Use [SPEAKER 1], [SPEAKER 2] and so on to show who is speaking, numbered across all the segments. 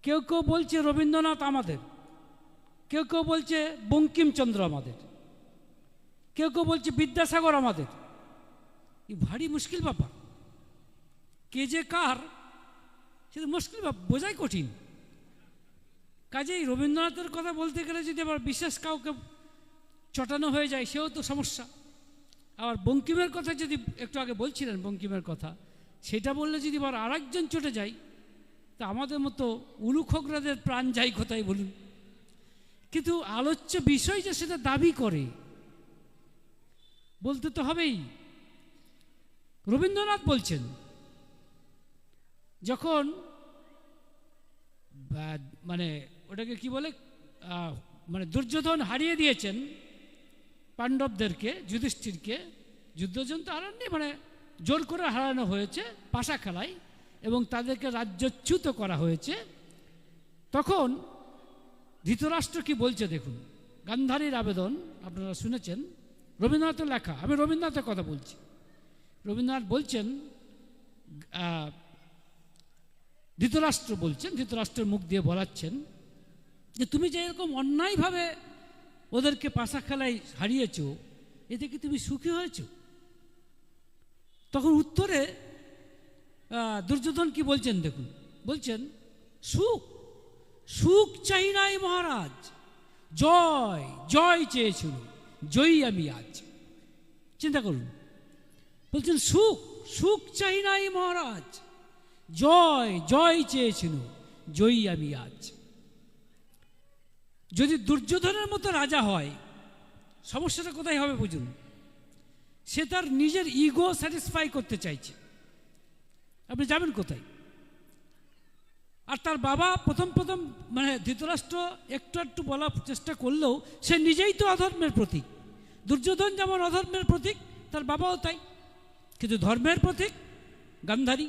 [SPEAKER 1] কেউ কেউ বলছে রবীন্দ্রনাথ আমাদের, কেউ কেউ বলছে বঙ্কিমচন্দ্র আমাদের, কেউ কেউ বলছে বিদ্যাসাগর আমাদের। এই ভারী মুশকিল ব্যাপার, কে যে কার সেটা মুশকিল ব্যাপার, বোঝাই কঠিন। কাজেই রবীন্দ্রনাথের কথা বলতে গেলে যদি আবার বিশেষ কাউকে চটানো হয়ে যায় সেও তো সমস্যা। আবার বঙ্কিমের কথা যদি একটু আগে বলছিলেন, বঙ্কিমের কথা সেটা বললে যদি আবার আরেকজন চটে যায়, তা আমাদের মতো উলুখোগরাদের প্রাণ যায় কোথায় বলুন। কিন্তু আলোচ্য বিষয় যে সেটা দাবি করে বলতে তো হবেই। রবীন্দ্রনাথ বলছেন যখন মানে ওটাকে কি বলে, মানে দুর্যোধন হারিয়ে দিয়েছেন পাণ্ডবদেরকে, যুধিষ্ঠিরকে, যুদ্ধজন তো হারাননি, মানে জোর করে হারানো হয়েছে পাশা খেলায় এবং তাদেরকে রাজ্যচ্যুত করা হয়েছে। তখন ধৃতরাষ্ট্র কি বলছে দেখুন, গান্ধারীর আবেদন আপনারা শুনেছেন, রবীন্দ্রনাথের লেখা, আমি রবীন্দ্রনাথের কথা বলছি। রবীন্দ্রনাথ বলছেন, ধৃতরাষ্ট্র বলছেন, ধৃতরাষ্ট্রের মুখ দিয়ে বলাচ্ছেন যে তুমি যে এরকম অন্যায়ভাবে ওদেরকে পাশা খেলায় হারিয়েছ, এতে কি তুমি সুখী হয়েছ? তখন উত্তরে দুর্যোধন কি বলছেন দেখুন, বলছেন সুখ, সুখ চাই নাই মহারাজ, জয় জয় চেয়েছিল, জয়ী আমি আজ। চিন্তা করুন, বলছেন সুখ, সুখ চাই নাই মহারাজ, জয় জয় চেয়েছিল, জয়ী আমি আজ। যদি দুর্যোধনের মতো রাজা হয়, সমস্যাটা কোথায় হবে বুঝুন। সে তার নিজের ইগো স্যাটিসফাই করতে চাইছে, আপনি যাবেন কোথায়? আর তার বাবা প্রথম প্রথম মানে ধৃতরাষ্ট্র একটু একটু বলার চেষ্টা করলেও সে নিজেই তো অধর্মের প্রতীক। দুর্যোধন যেমন অধর্মের প্রতীক, তার বাবাও তাই, কিন্তু ধর্মের প্রতীক গান্ধারী।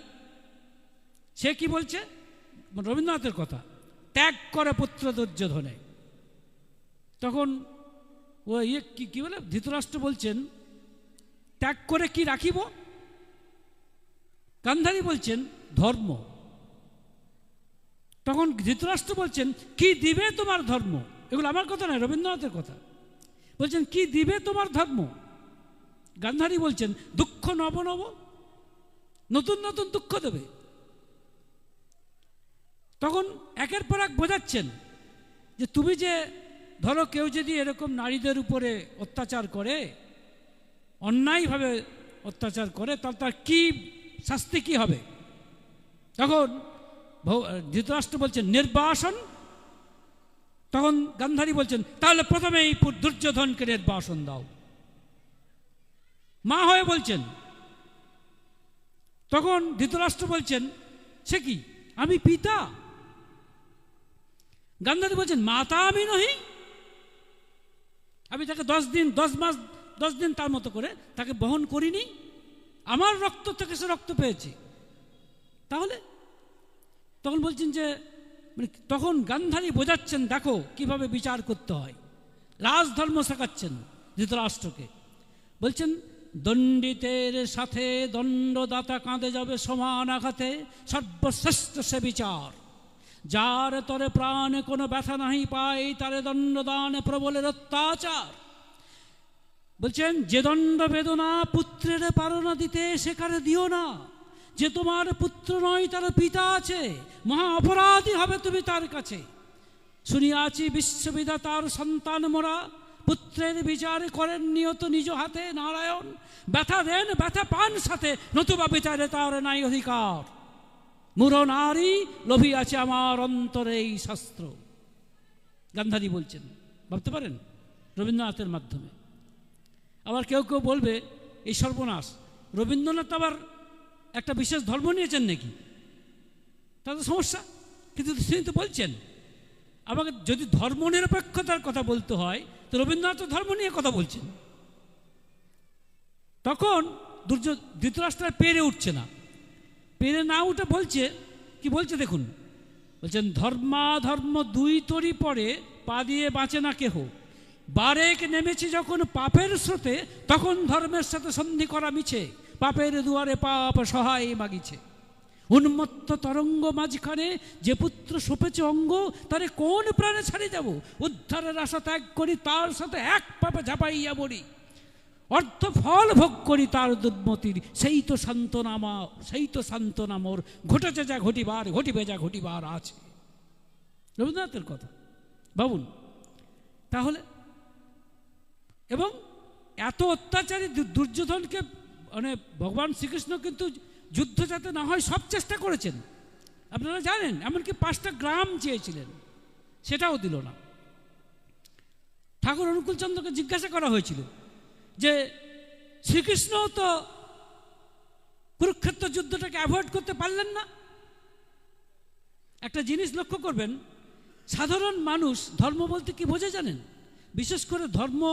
[SPEAKER 1] সে কি বলছে, রবীন্দ্রনাথের কথা, ত্যাগ করে পুত্র দুর্যোধনে। তখন ও কি বলে, ধৃতরাষ্ট্র বলছেন ত্যাগ করে কি রাখিব? গান্ধারী বলছেন ধর্ম। তখন ধৃতরাষ্ট্র বলছেন কি দিবে তোমার ধর্ম? এগুলো আমার কথা নয়, রবীন্দ্রনাথের কথা। বলছেন কি দিবে তোমার ধর্ম? গান্ধারী বলছেন দুঃখ নব নব, নতুন নতুন দুঃখ দেবে। তখন একের পর এক বোঝাচ্ছেন যে তুমি যে ধরো কেউ যদি এরকম নারীদের উপরে অত্যাচার করে, অন্যায়ভাবে অত্যাচার করে, তাহলে তার কি শাস্তি কি হবে? তখন ধৃতরাষ্ট্র বলছেন নির্বাসন। তখন গান্ধারী বলছেন তাহলে প্রথমেই দুর্যোধনকে নির্বাসন দাও। মা হয়ে বলছেন। তখন ধৃতরাষ্ট্র বলছেন সে কি, আমি পিতা। গান্ধারী বলছেন মাতা আমি নহি, আমি তাকে 10 মাস 10 দিন তার মতো করে তাকে বহন করিনি, আমার রক্ত থেকে সে রক্ত পেয়েছে। তাহলে তখন বলছেন যে মানে তখন গান্ধারী বোঝাচ্ছেন দেখো কিভাবে বিচার করতে হয়, রাজধর্ম শেখাচ্ছেন ধৃতরাষ্ট্রকে। বলছেন দণ্ডিতের সাথে দণ্ডদাতা কাঁদে যাবে সমান আঘাতে, সর্বশ্রেষ্ঠ সে বিচার, যার তরে প্রাণে কোনো ব্যথা নাহি পায়, তারে দণ্ডদান প্রবলের অত্যাচার। বলছেন যে দণ্ড বেদনা পুত্রের পারো না দিতে, সেখানে দিও না। যে তোমার পুত্র নয় তার পিতা আছে, মহা অপরাধী হবে তুমি তার কাছে। শুনিয়াছি বিশ্ববিধাতার সন্তান মোরা, পুত্রের বিচার করেন নিয়ত নিজ হাতে নারায়ণ। ব্যথা দেন ব্যথা পান সাথে, নতুবা বিচারে তার নাই অধিকার। মূঢ় নারী লোভিয়াছে আমার অন্তরে এই শাস্ত্র। গান্ধারী বলছেন, ভাবতে পারেন রবীন্দ্রনাথের মাধ্যমে। আবার কেউ কেউ বলবে এই সর্বনাশ, রবীন্দ্রনাথ আবার একটা বিশেষ ধর্ম নিয়েছেন নাকি, তাদের সমস্যা। কিন্তু তিনি তো বলছেন, আমাকে যদি ধর্ম নিরপেক্ষতার কথা বলতে হয় তো রবীন্দ্রনাথ ধর্ম নিয়ে কথা বলছেন। তখন ধৃতরাষ্ট্র পেরে উঠছে না, পেরে না উঠে বলছে কি বলছে দেখুন, বলছেন ধর্মাধর্ম দুই তরি পরে, পা দিয়ে বাঁচে না কেহ। বারেক নেমেছে যখন পাপের স্রোতে, তখন ধর্মের সাথে সন্ধি করা মিছে, পাপের দুয়ারে পাপ সহায় মাগিছে। উন্মত্ত তরঙ্গ মাঝখানে যে পুত্র সোপেছে অঙ্গ, তারে কোন প্রাণে ছাড়ি যাব? উদ্ধারের আশা ত্যাগ করি, তার সাথে এক পাপে ঝাঁপাইয়া মরি। অর্থ ফল ভোগ করি তার দুর্মতির, সেই তো সান্ত্বনামা, সেই তো সান্ত্বনা মোর। ঘটেছে যা ঘটিবার, ঘটিবে যা ঘটিবার আছে। রবীন্দ্রনাথের কথা ভাবুন তাহলে। এবং এত অত্যাচারী দুর্যোধনকে মানে ভগবান শ্রীকৃষ্ণ কিন্তু যুদ্ধ যাতে না হয় সব চেষ্টা করেছেন, আপনারা জানেন। এমনকি 5টা গ্রাম চেয়েছিলেন, সেটাও দিল না। ঠাকুর অনুকূলচন্দ্রকে জিজ্ঞাসা করা হয়েছিল যে শ্রীকৃষ্ণ তো কুরুক্ষেত্র যুদ্ধটাকে অ্যাভয়েড করতে পারলেন না। একটা জিনিস লক্ষ্য করবেন, সাধারণ মানুষ ধর্ম বলতে কি বোঝে জানেন? বিশেষ করে ধর্ম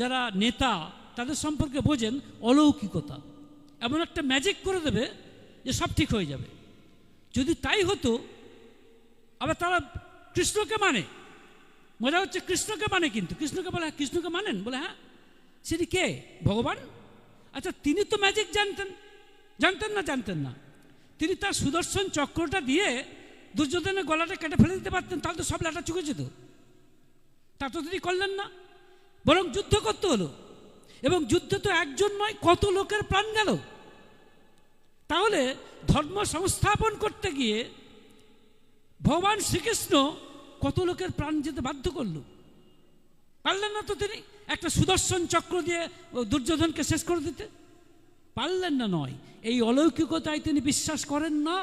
[SPEAKER 1] যারা নেতা তাদের সম্পর্কে বোঝেন অলৌকিকতা। এমন একটা ম্যাজিক করে দেবে যে সব ঠিক হয়ে যাবে। যদি তাই হতো, আবার তারা কৃষ্ণকে মানে, মজা হচ্ছে কৃষ্ণকে মানে, কিন্তু কৃষ্ণকে বলে কৃষ্ণকে মানেন, বলে হ্যাঁ সেটি কে? ভগবান। আচ্ছা তিনি তো ম্যাজিক জানতেন, জানতেন না? তিনি তার সুদর্শন চক্রটা দিয়ে দুর্যোধনের গলাটা কেটে ফেলে দিতে পারতেন, তাহলে তো সব লাটা চুকে যেত। তা তো তিনি করলেন না, বরং যুদ্ধ করতে হলো। এবং যুদ্ধে তো একজন নয়, কত লোকের প্রাণ গেল। তাহলে ধর্ম সংস্থাপন করতে গিয়ে ভগবান শ্রীকৃষ্ণ কত লোকের প্রাণ যেতে বাধ্য করল? পারলেন না তো তিনি একটা সুদর্শন চক্র দিয়ে দুর্যোধনকে শেষ করে দিতে? পারলেন না নয়, এই অলৌকিকতায় তিনি বিশ্বাস করেন না,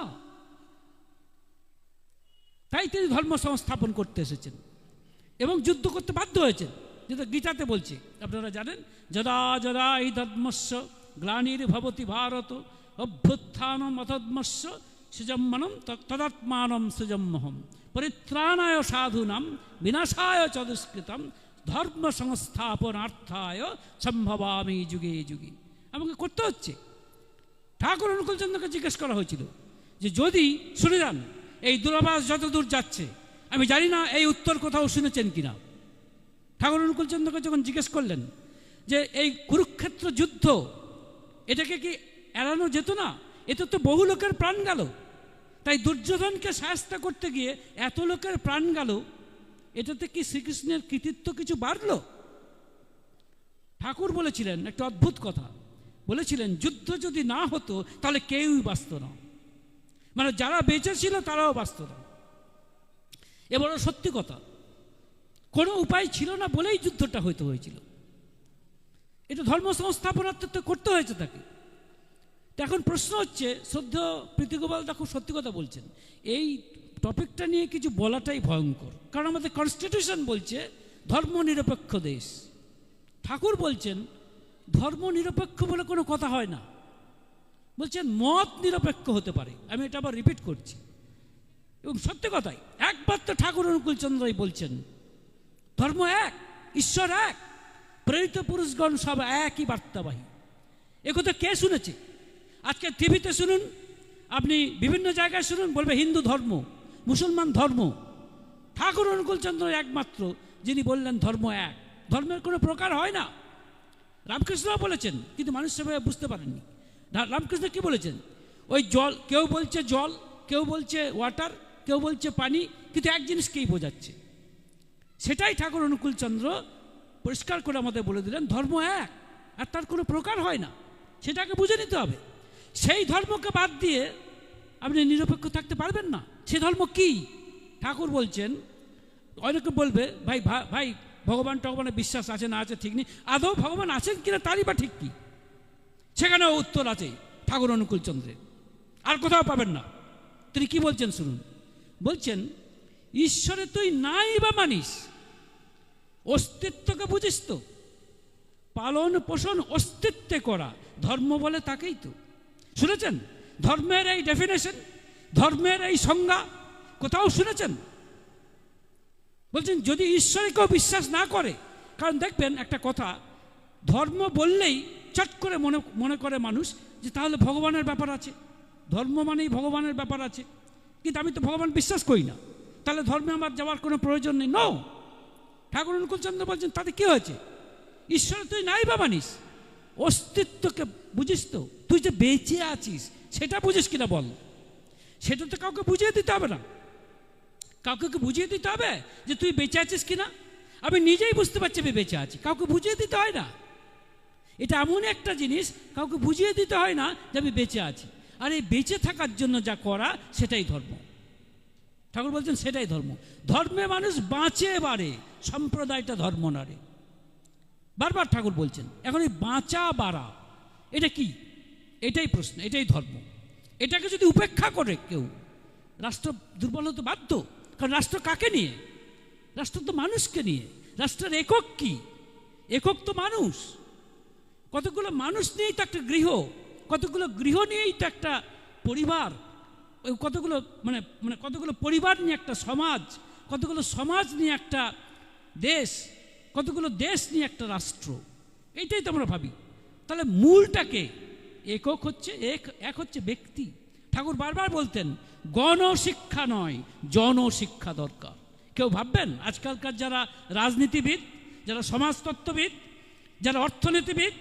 [SPEAKER 1] তাই তিনি ধর্ম সংস্থাপন করতে এসেছেন এবং যুদ্ধ করতে বাধ্য হয়েছেন, যেটা গীতাতে বলছে আপনারা জানেন। যদা যদা এই ধর্মস্য গ্লানির্ভবতি ভারত অভ্যুত্থানম অধর্মস্য সুজম্মনম তদাত্মানম সুজম্মহম পরিত্রাণায় সাধুনাম বিনাশায় চ দুষ্কৃতম ধর্ম সংস্থাপনার্থায় সম্ভবামি যুগে যুগে। আমাকে করতে হচ্ছে। ঠাকুর অনুকূলচন্দ্রকে জিজ্ঞেস করা হয়েছিল যে যদি শুনে যান এই দূরাভাস যতদূর যাচ্ছে, আমি জানি না এই উত্তর কোথাও শুনেছেন কিনা। ঠাকুর অনুকূলচন্দ্রকে যখন জিজ্ঞেস করলেন যে এই কুরুক্ষেত্র যুদ্ধ, এটাকে কি এড়ানো যেত না? এতে তো বহু লোকের প্রাণ গেল, তাই দুর্যোধনকে শায়েস্তা করতে গিয়ে এত লোকের প্রাণ গেল, এটাতে কি শ্রীকৃষ্ণের কৃতিত্ব কিছু বাড়ল? ঠাকুর বলেছিলেন একটা অদ্ভুত কথা, বলেছিলেন যুদ্ধ যদি না হতো তাহলে কেউই বাঁচত না, মানে যারা বেঁচে ছিল তারাও বাঁচত না। এবার সত্যি কথা, কোনো উপায় ছিল না বলেই যুদ্ধটা হইতে হয়েছিল। এটা ধর্ম সংস্থাপনার্থে তো করতে হয়েছে তাকে। এখন প্রশ্ন হচ্ছে, শ্রদ্ধেয় প্রীতিগোপালদা খুব সত্যি কথা বলছেন, এই টপিকটা নিয়ে কিছু বলাটাই ভয়ঙ্কর, কারণ আমাদের কনস্টিটিউশন বলছে ধর্ম নিরপেক্ষ দেশ। ঠাকুর বলছেন ধর্ম নিরপেক্ষ বলে কোনো কথা হয় না, বলছেন মত নিরপেক্ষ হতে পারে। আমি এটা আবার রিপিট করছি, এবং সত্যি কথাই একবার তো ঠাকুর অনুকূলচন্দ্রই বলছেন ধর্ম এক, ঈশ্বর এক, প্রেরিত পুরুষগণ সব একই বার্তাবাহী। একথা কে শুনেছে? আজকে টিভিতে শুনুন, আপনি বিভিন্ন জায়গায় শুনুন, বলবে হিন্দু ধর্ম, মুসলমান ধর্ম। ঠাকুর অনুকূলচন্দ্র একমাত্র যিনি বললেন ধর্ম এক, ধর্মের কোনো প্রকার হয় না। রামকৃষ্ণ বলেছেন, কিন্তু মানুষ সেভাবে বুঝতে পারেননি। রামকৃষ্ণ কি বলেছেন? ওই জল, কেউ বলছে জল, কেউ বলছে ওয়াটার, কেউ বলছে পানি, কিন্তু এক জিনিসকেই বোঝাচ্ছে। সেটাই ঠাকুর অনুকূলচন্দ্র পরিষ্কার করে আমাদের বলে দিলেন, ধর্ম এক, আর তার কোনো প্রকার হয় না, সেটাকে বুঝে নিতে হবে। সেই ধর্মকে বাদ দিয়ে আপনি নিরপেক্ষ থাকতে পারবেন না। সে ধর্ম কি? ঠাকুর বলছেন, অনেকে বলবে ভাই ভাই ভগবান টগবানের বিশ্বাস আছে না আছে ঠিক নেই, আদৌ ভগবান আছেন কিনা তারই বা ঠিক কি? সেখানেও উত্তর আছে ঠাকুর অনুকূলচন্দ্রের, আর কোথাও পাবেন না। তিনি কি বলছেন শুনুন, বলছেন ঈশ্বরে তুই নাই বা মানিস, অস্তিত্বকে বুঝিস তো, পালন পোষণ অস্তিত্বে করা ধর্ম বলে তাকেই তো। শুনেছেন ধর্মের এই ডেফিনেশন, ধর্মের এই সংজ্ঞা কোথাও শুনেছেন? বলছেন যদি ঈশ্বরে কেউ বিশ্বাস না করে, কারণ দেখবেন একটা কথা, ধর্ম বললেই চট করে মনে করে মানুষ যে তাহলে ভগবানের ব্যাপার আছে, ধর্ম মানেই ভগবানের ব্যাপার আছে, কিন্তু আমি তো ভগবান বিশ্বাস করি না, তাহলে ধর্মে আমার যাওয়ার কোনো প্রয়োজন নেই। নো, ঠাকুর অনুকূলচন্দ্র বলছেন তাতে কি হয়েছে? ঈশ্বরে তুই নাই বা মানিস, অস্তিত্বকে বুঝিস তো, তুই যে বেঁচে আছিস সেটা বুঝিস কিনা বল। সেটা তো কাউকে বুঝিয়ে দিতে হবে না। কাউকে বুঝিয়ে দিতে হবে যে তুই বেঁচে আছিস কিনা? আমি নিজেই বুঝতে পারছি আমি বেঁচে আছি, কাউকে বুঝিয়ে দিতে হয় না। এটা এমন একটা জিনিস, কাউকে বুঝিয়ে দিতে হয় না যে আমি বেঁচে আছি। আর এই বেঁচে থাকার জন্য যা করা সেটাই ধর্ম। ঠাকুর বলছেন সেটাই ধর্ম। ধর্মে মানুষ বাঁচে বাড়ে, সম্প্রদায়টা ধর্ম না রে। বারবার ঠাকুর বলছেন। এখন এই বাঁচা বাড়া এটা কি? এটাই প্রশ্ন, এটাই ধর্ম। এটাকে যদি উপেক্ষা করে কেউ, রাষ্ট্র দুর্বল হতে বাধ্য। কারণ রাষ্ট্র কাকে নিয়ে? রাষ্ট্র তো মানুষকে নিয়ে। রাষ্ট্রের একক কি? একক তো মানুষ। কতগুলো মানুষ নিয়েই তো একটা গৃহ, কতগুলো গৃহ নিয়েই তো একটা পরিবার, কতগুলো মানে মানে কতগুলো পরিবার নিয়ে একটা সমাজ, কতগুলো সমাজ নিয়ে একটা দেশ, কতগুলো দেশ নিয়ে একটা রাষ্ট্র। এইটাই তো আমরা ভাবি। তাহলে মূলটাকে একক হচ্ছে, এক হচ্ছে ব্যক্তি। ঠাকুর বারবার বলতেন গণশিক্ষা নয়, জনশিক্ষা দরকার। কেউ ভাববেন আজকালকার যারা রাজনীতিবিদ, যারা সমাজতত্ত্ববিদ, যারা অর্থনীতিবিদ,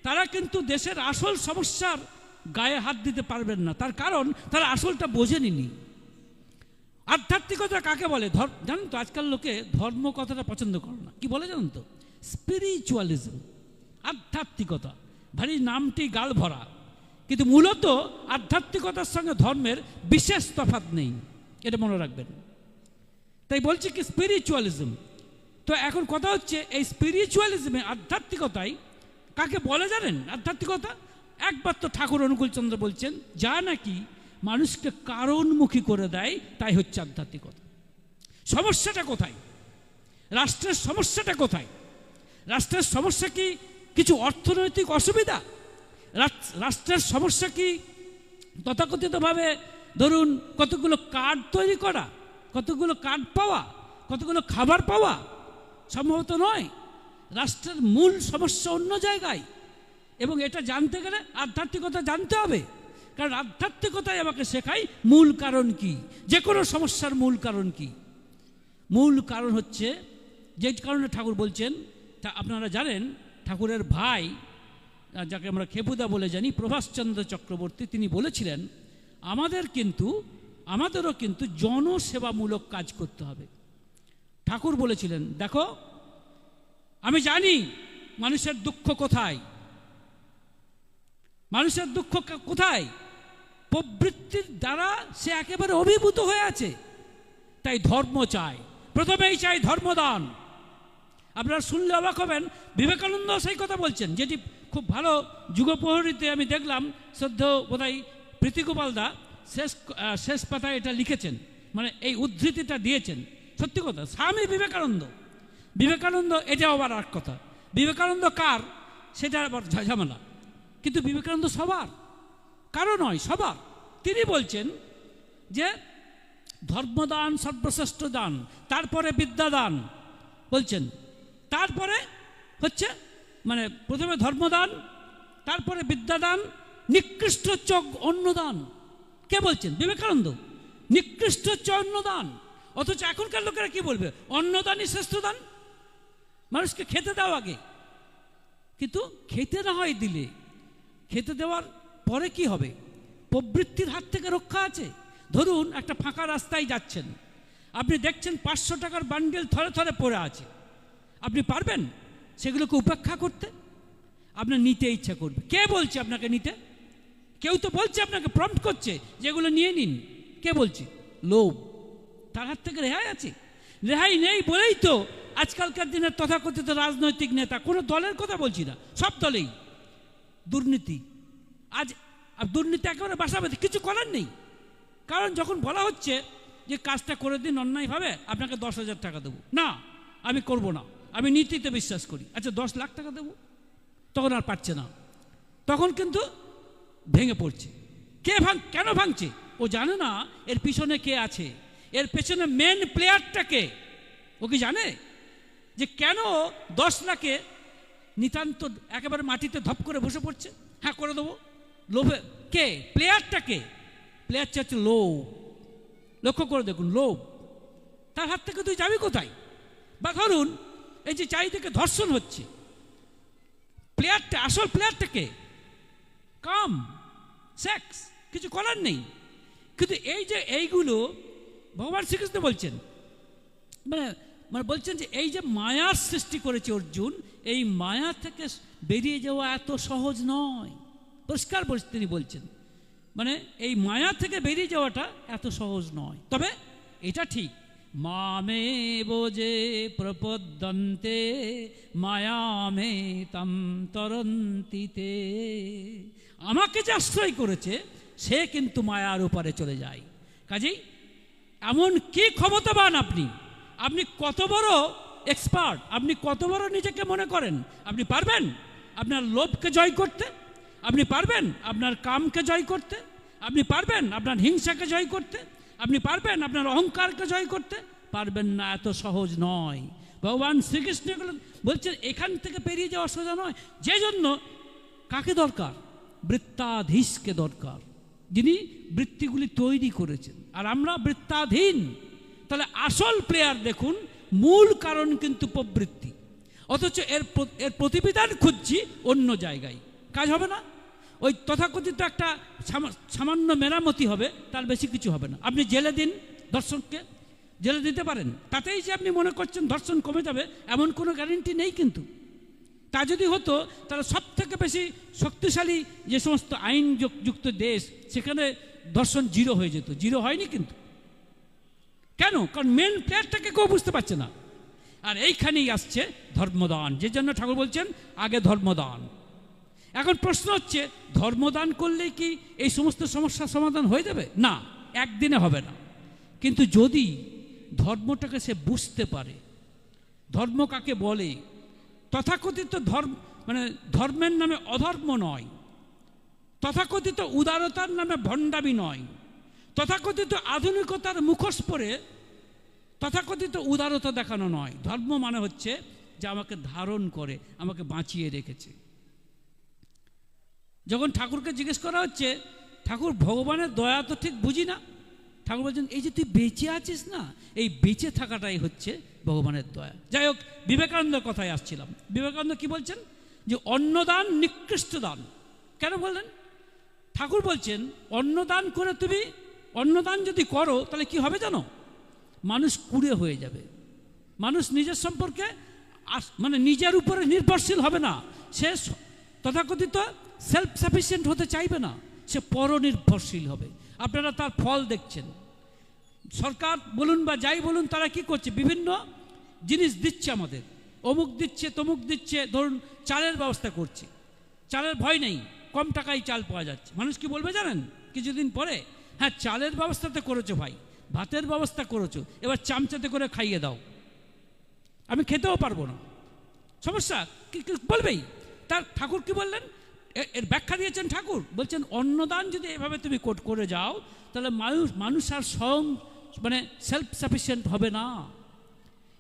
[SPEAKER 1] তারা কিন্তু দেশের আসল সমস্যার গায়ে হাত দিতে পারবেন না। তার কারণ তারা আসলটা বোঝেনি। আধ্যাত্মিকতা কাকে বলে? জানেন তো, আজকাল লোকে ধর্ম কথাটা পছন্দ করে না। কি বলে জানেন তো? স্পিরিচুয়ালিজম, আধ্যাত্মিকতা। ভারী নামটি গাল ভরা, কিন্তু মূলত আধ্যাত্মিকতার সঙ্গে ধর্মের বিশেষ তফাৎ নেই, এটা মনে রাখবেন। তাই বলছি কি স্পিরিচুয়ালিজম। তো এখন কথা হচ্ছে এই স্পিরিচুয়ালিজমে, আধ্যাত্মিকতায় কাকে বলে জানেন? আধ্যাত্মিকতা একবার তো ঠাকুর অনুকূলচন্দ্র বলছেন, যা নাকি মানুষকে কারণমুখী করে দেয় তাই হচ্ছে আধ্যাত্মিকতা। সমস্যাটা কোথায়? রাষ্ট্রের সমস্যাটা কোথায়? রাষ্ট্রের সমস্যা কি কিছু অর্থনৈতিক অসুবিধা? রাষ্ট্রের সমস্যা কি তথাকথিতভাবে ধরুন কতগুলো কার্ড তৈরি করা, কতগুলো কার্ড পাওয়া, কতগুলো খাবার পাওয়া? সম্ভবত নয়। রাষ্ট্রের মূল সমস্যা অন্য জায়গায়, এবং এটা জানতে গেলে আধ্যাত্মিকতা জানতে হবে। কারণ আধ্যাত্মিকতাই আমাকে শেখায় মূল কারণ কি, যে কোনো সমস্যার মূল কারণ কি। মূল কারণ হচ্ছে, যে কারণে ঠাকুর বলছেন, তা আপনারা জানেন, ঠাকুরের ভাই, যাকে আমরা খেপুদা বলে জানি, প্রভাষচন্দ্র চক্রবর্তী, তিনি বলেছিলেন আমাদেরও কিন্তু জনসেবামূলক কাজ করতে হবে। ঠাকুর বলেছিলেন, দেখো আমি জানি মানুষের দুঃখ কোথায়, মানুষের দুঃখ কোথায়? প্রবৃত্তির দ্বারা সে একেবারে অভিভূত হয়ে আছে। তাই ধর্ম চায়, প্রথমেই চাই ধর্মদান। আপনারা শুনলে অবাক হবেন, বিবেকানন্দ সেই কথা বলছেন, যেটি খুব ভালো যুগপ্রহরীতে আমি দেখলাম, শ্রদ্ধেয় বোধহয় প্রীতিগোপাল দা শেষ পাতায় এটা লিখেছেন, মানে এই উদ্ধৃতিটা দিয়েছেন। সত্যি কথা, স্বামী বিবেকানন্দ এটা আবার আর কথা। বিবেকানন্দ কার সেটা আবার ঝামেলা, কিন্তু বিবেকানন্দ সবার, কারো নয়, সবার। তিনি বলছেন যে ধর্মদান সর্বশ্রেষ্ঠ দান, তারপরে বিদ্যাদান বলছেন, তারপরে হচ্ছে মানে প্রথমে ধর্মদান, তারপরে বিদ্যাদান, নিকৃষ্ট হচ্ছে অন্নদান। কে বলছেন? বিবেকানন্দ। নিকৃষ্ট হচ্ছে অন্নদান। অথচ এখনকার লোকেরা কি বলবে? অন্নদানই শ্রেষ্ঠ দান, মানুষকে খেতে দাও আগে। কিন্তু খেতে না হয় দিলে, খেতে দেওয়ার পরে কি হবে? প্রবৃত্তির হাত থেকে রক্ষা আছে। ধরুন একটা ফাঁকা রাস্তায় যাচ্ছেন, আপনি দেখছেন 500 টাকার বান্ডেল থরে থরে পড়ে আছে, আপনি পারবেন সেগুলোকে উপেক্ষা করতে? আপনার নিতে ইচ্ছা করবে। কে বলছে আপনাকে নিতে? কেউ তো বলছে, আপনাকে প্রম্পট করছে যেগুলো নিয়ে নিন। কে বলছে? লোভ। তার হাত থেকে রেহাই আছে? রেহাই নেই বলেই তো আজকালকার দিনের তথাকথিত রাজনৈতিক নেতা, কোনো দলের কথা বলছি না, সব দলেই দুর্নীতি। আজ দুর্নীতি একেবারে বাসা বেঁধে, কিছু করার নেই। কারণ যখন বলা হচ্ছে যে কাজটা করে দিন অন্যায়ভাবে, আপনাকে 10,000 টাকা দেবো, না আমি করব না, আমি নীতিতে বিশ্বাস করি, আচ্ছা 10 লাখ টাকা দেবো, তখন আর পাচ্ছে না, তখন কিন্তু ভেঙে পড়ছে। কেন ভাঙছে? ও জানে না এর পিছনে কে আছে, এর পেছনে মেন প্লেয়ারটা কে। ও কি জানে যে কেন 10 লাখে নিতান্ত একেবারে মাটিতে ধপ করে বসে পড়ছে? হ্যাঁ করে দেবো, লোভে। কে প্লেয়ারটা? কে প্লেয়ারটা? হচ্ছে লোভ। লক্ষ্য করে দেখুন, লোভ। তার হাত থেকে তুই যাবি কোথায়? বা ধরুন এই যে চারিদিকে ধর্ষণ হচ্ছে, প্লেয়ারটা, আসল প্লেয়ারটা কে? কাম, সেক্স। কিছু করার নেই। কিন্তু এই যে এইগুলো ভগবান শ্রীকৃষ্ণ বলছেন, মানে মানে বলছেন যে এই যে মায়ার সৃষ্টি করেছে অর্জুন, এই মায়া থেকে বেরিয়ে যাওয়া এত সহজ নয়। পরিষ্কার তিনি বলছেন, মানে এই মায়া থেকে বেরিয়ে যাওয়াটা এত সহজ নয়। তবে এটা ঠিক, মামে বোঝে প্রপদ্যন্তে মায়ামে তাম তরন্তিতে, আমাকে যে আশ্রয় করেছে সে কিন্তু মায়ার উপরে চলে যায়। কাজেই এমন কি ক্ষমতাবান আপনি, আপনি কত বড় এক্সপার্ট, আপনি কত বড় নিজেকে মনে করেন, আপনি পারবেন আপনার লোভকে জয় করতে? আপনি পারবেন আপনার কামকে জয় করতে? আপনি পারবেন আপনার হিংসাকে জয় করতে? আপনি পারবেন আপনার অহংকারকে জয় করতে? পারবেন না, এত সহজ নয়। ভগবান শ্রীকৃষ্ণ বলছেন এখান থেকে পেরিয়ে যাওয়া সোজা নয়। যে জন্য কাকে দরকার? বৃত্তাধীশকে দরকার, যিনি বৃত্তিগুলি তৈরি করেছেন। আর আমরা বৃত্তাধীন। তাহলে আসল প্লেয়ার দেখুন, মূল কারণ কিন্তু প্রবৃত্তি, অথচ এর প্রতিবিধান খুঁজছি অন্য জায়গায়। কাজ হবে না। ওই তথাকথিত একটা সামান্য মেরামতি হবে, তার বেশি কিছু হবে না। আপনি জেলে দিন, দর্শককে জেলে দিতে পারেন, তাতেই যে আপনি মনে করছেন ধর্ষণ কমে যাবে এমন কোনো গ্যারেন্টি নেই। কিন্তু তা যদি হতো তাহলে সব থেকে বেশি শক্তিশালী যে সমস্ত আইন যুক্ত দেশ, সেখানে ধর্ষণ জিরো হয়ে যেত। জিরো হয়নি কিন্তু। কেন? কারণ মেন প্লেয়ারটাকে কেউ বুঝতে পারছে না। আর এইখানেই আসছে ধর্মদান, যে জন্য ঠাকুর বলছেন আগে ধর্মদান। এখন প্রশ্ন হচ্ছে, ধর্মদান করলেই কি এই সমস্ত সমস্যার সমাধান হয়ে যাবে? না, একদিনে হবে না। কিন্তু যদি ধর্মটাকে সে বুঝতে পারে, ধর্ম কাকে বলে, তথাকথিত মানে ধর্মের নামে অধর্ম নয়, তথাকথিত উদারতার নামে ভণ্ডামি নয়, তথাকথিত আধুনিকতার মুখোশ পরে তথাকথিত উদারতা দেখানো নয়। ধর্ম মানে হচ্ছে যে আমাকে ধারণ করে, আমাকে বাঁচিয়ে রেখেছে। যখন ঠাকুরকে জিজ্ঞেস করা হচ্ছে, ঠাকুর ভগবানের দয়া তো ঠিক বুঝি না, ঠাকুর বলছেন এই যে তুই বেঁচে আছিস না, এই বেঁচে থাকাটাই হচ্ছে ভগবানের দয়া। যাই হোক, বিবেকানন্দের কথায় আসছিলাম। বিবেকানন্দ কি বলছেন? যে অন্নদান নিকৃষ্ট দান। কেন বললেন? ঠাকুর বলছেন অন্নদান করে তুমি, অন্নদান যদি করো তাহলে কি হবে জানো? মানুষ কুঁড়ে হয়ে যাবে। মানুষ নিজের সম্পর্কে মানে নিজের উপরে নির্ভরশীল হবে না, সে তথাকথিত সেলফ সাফিসিয়েন্ট হতে চাইবে না, সে পরনির্ভরশীল হবে। আপনারা তার ফল দেখছেন। সরকার বলুন বা যাই বলুন, তারা কি করছে? বিভিন্ন জিনিস দিচ্ছে আমাদের, অমুক দিচ্ছে, তমুক দিচ্ছে। ধরুন চালের ব্যবস্থা করছে, চালের ভয় নেই, কম টাকায় চাল পাওয়া যাচ্ছে। মানুষ কি বলবে জানেন কিছুদিন পরে? হ্যাঁ, চালের ব্যবস্থাতে করেছো ভাই, ভাতের ব্যবস্থা করেছো, এবার চামচাতে করে খাইয়ে দাও, আমি খেতেও পারবো না। সমস্যা কি বলবেই। তার ঠাকুর কি বললেন? এর ব্যাখ্যা দিয়েছেন ঠাকুর, বলছেন অন্নদান যদি এভাবে তুমি করে যাও তাহলে মানুষ আর স্বয়ং মানে সেলফ সাফিসিয়েন্ট হবে না।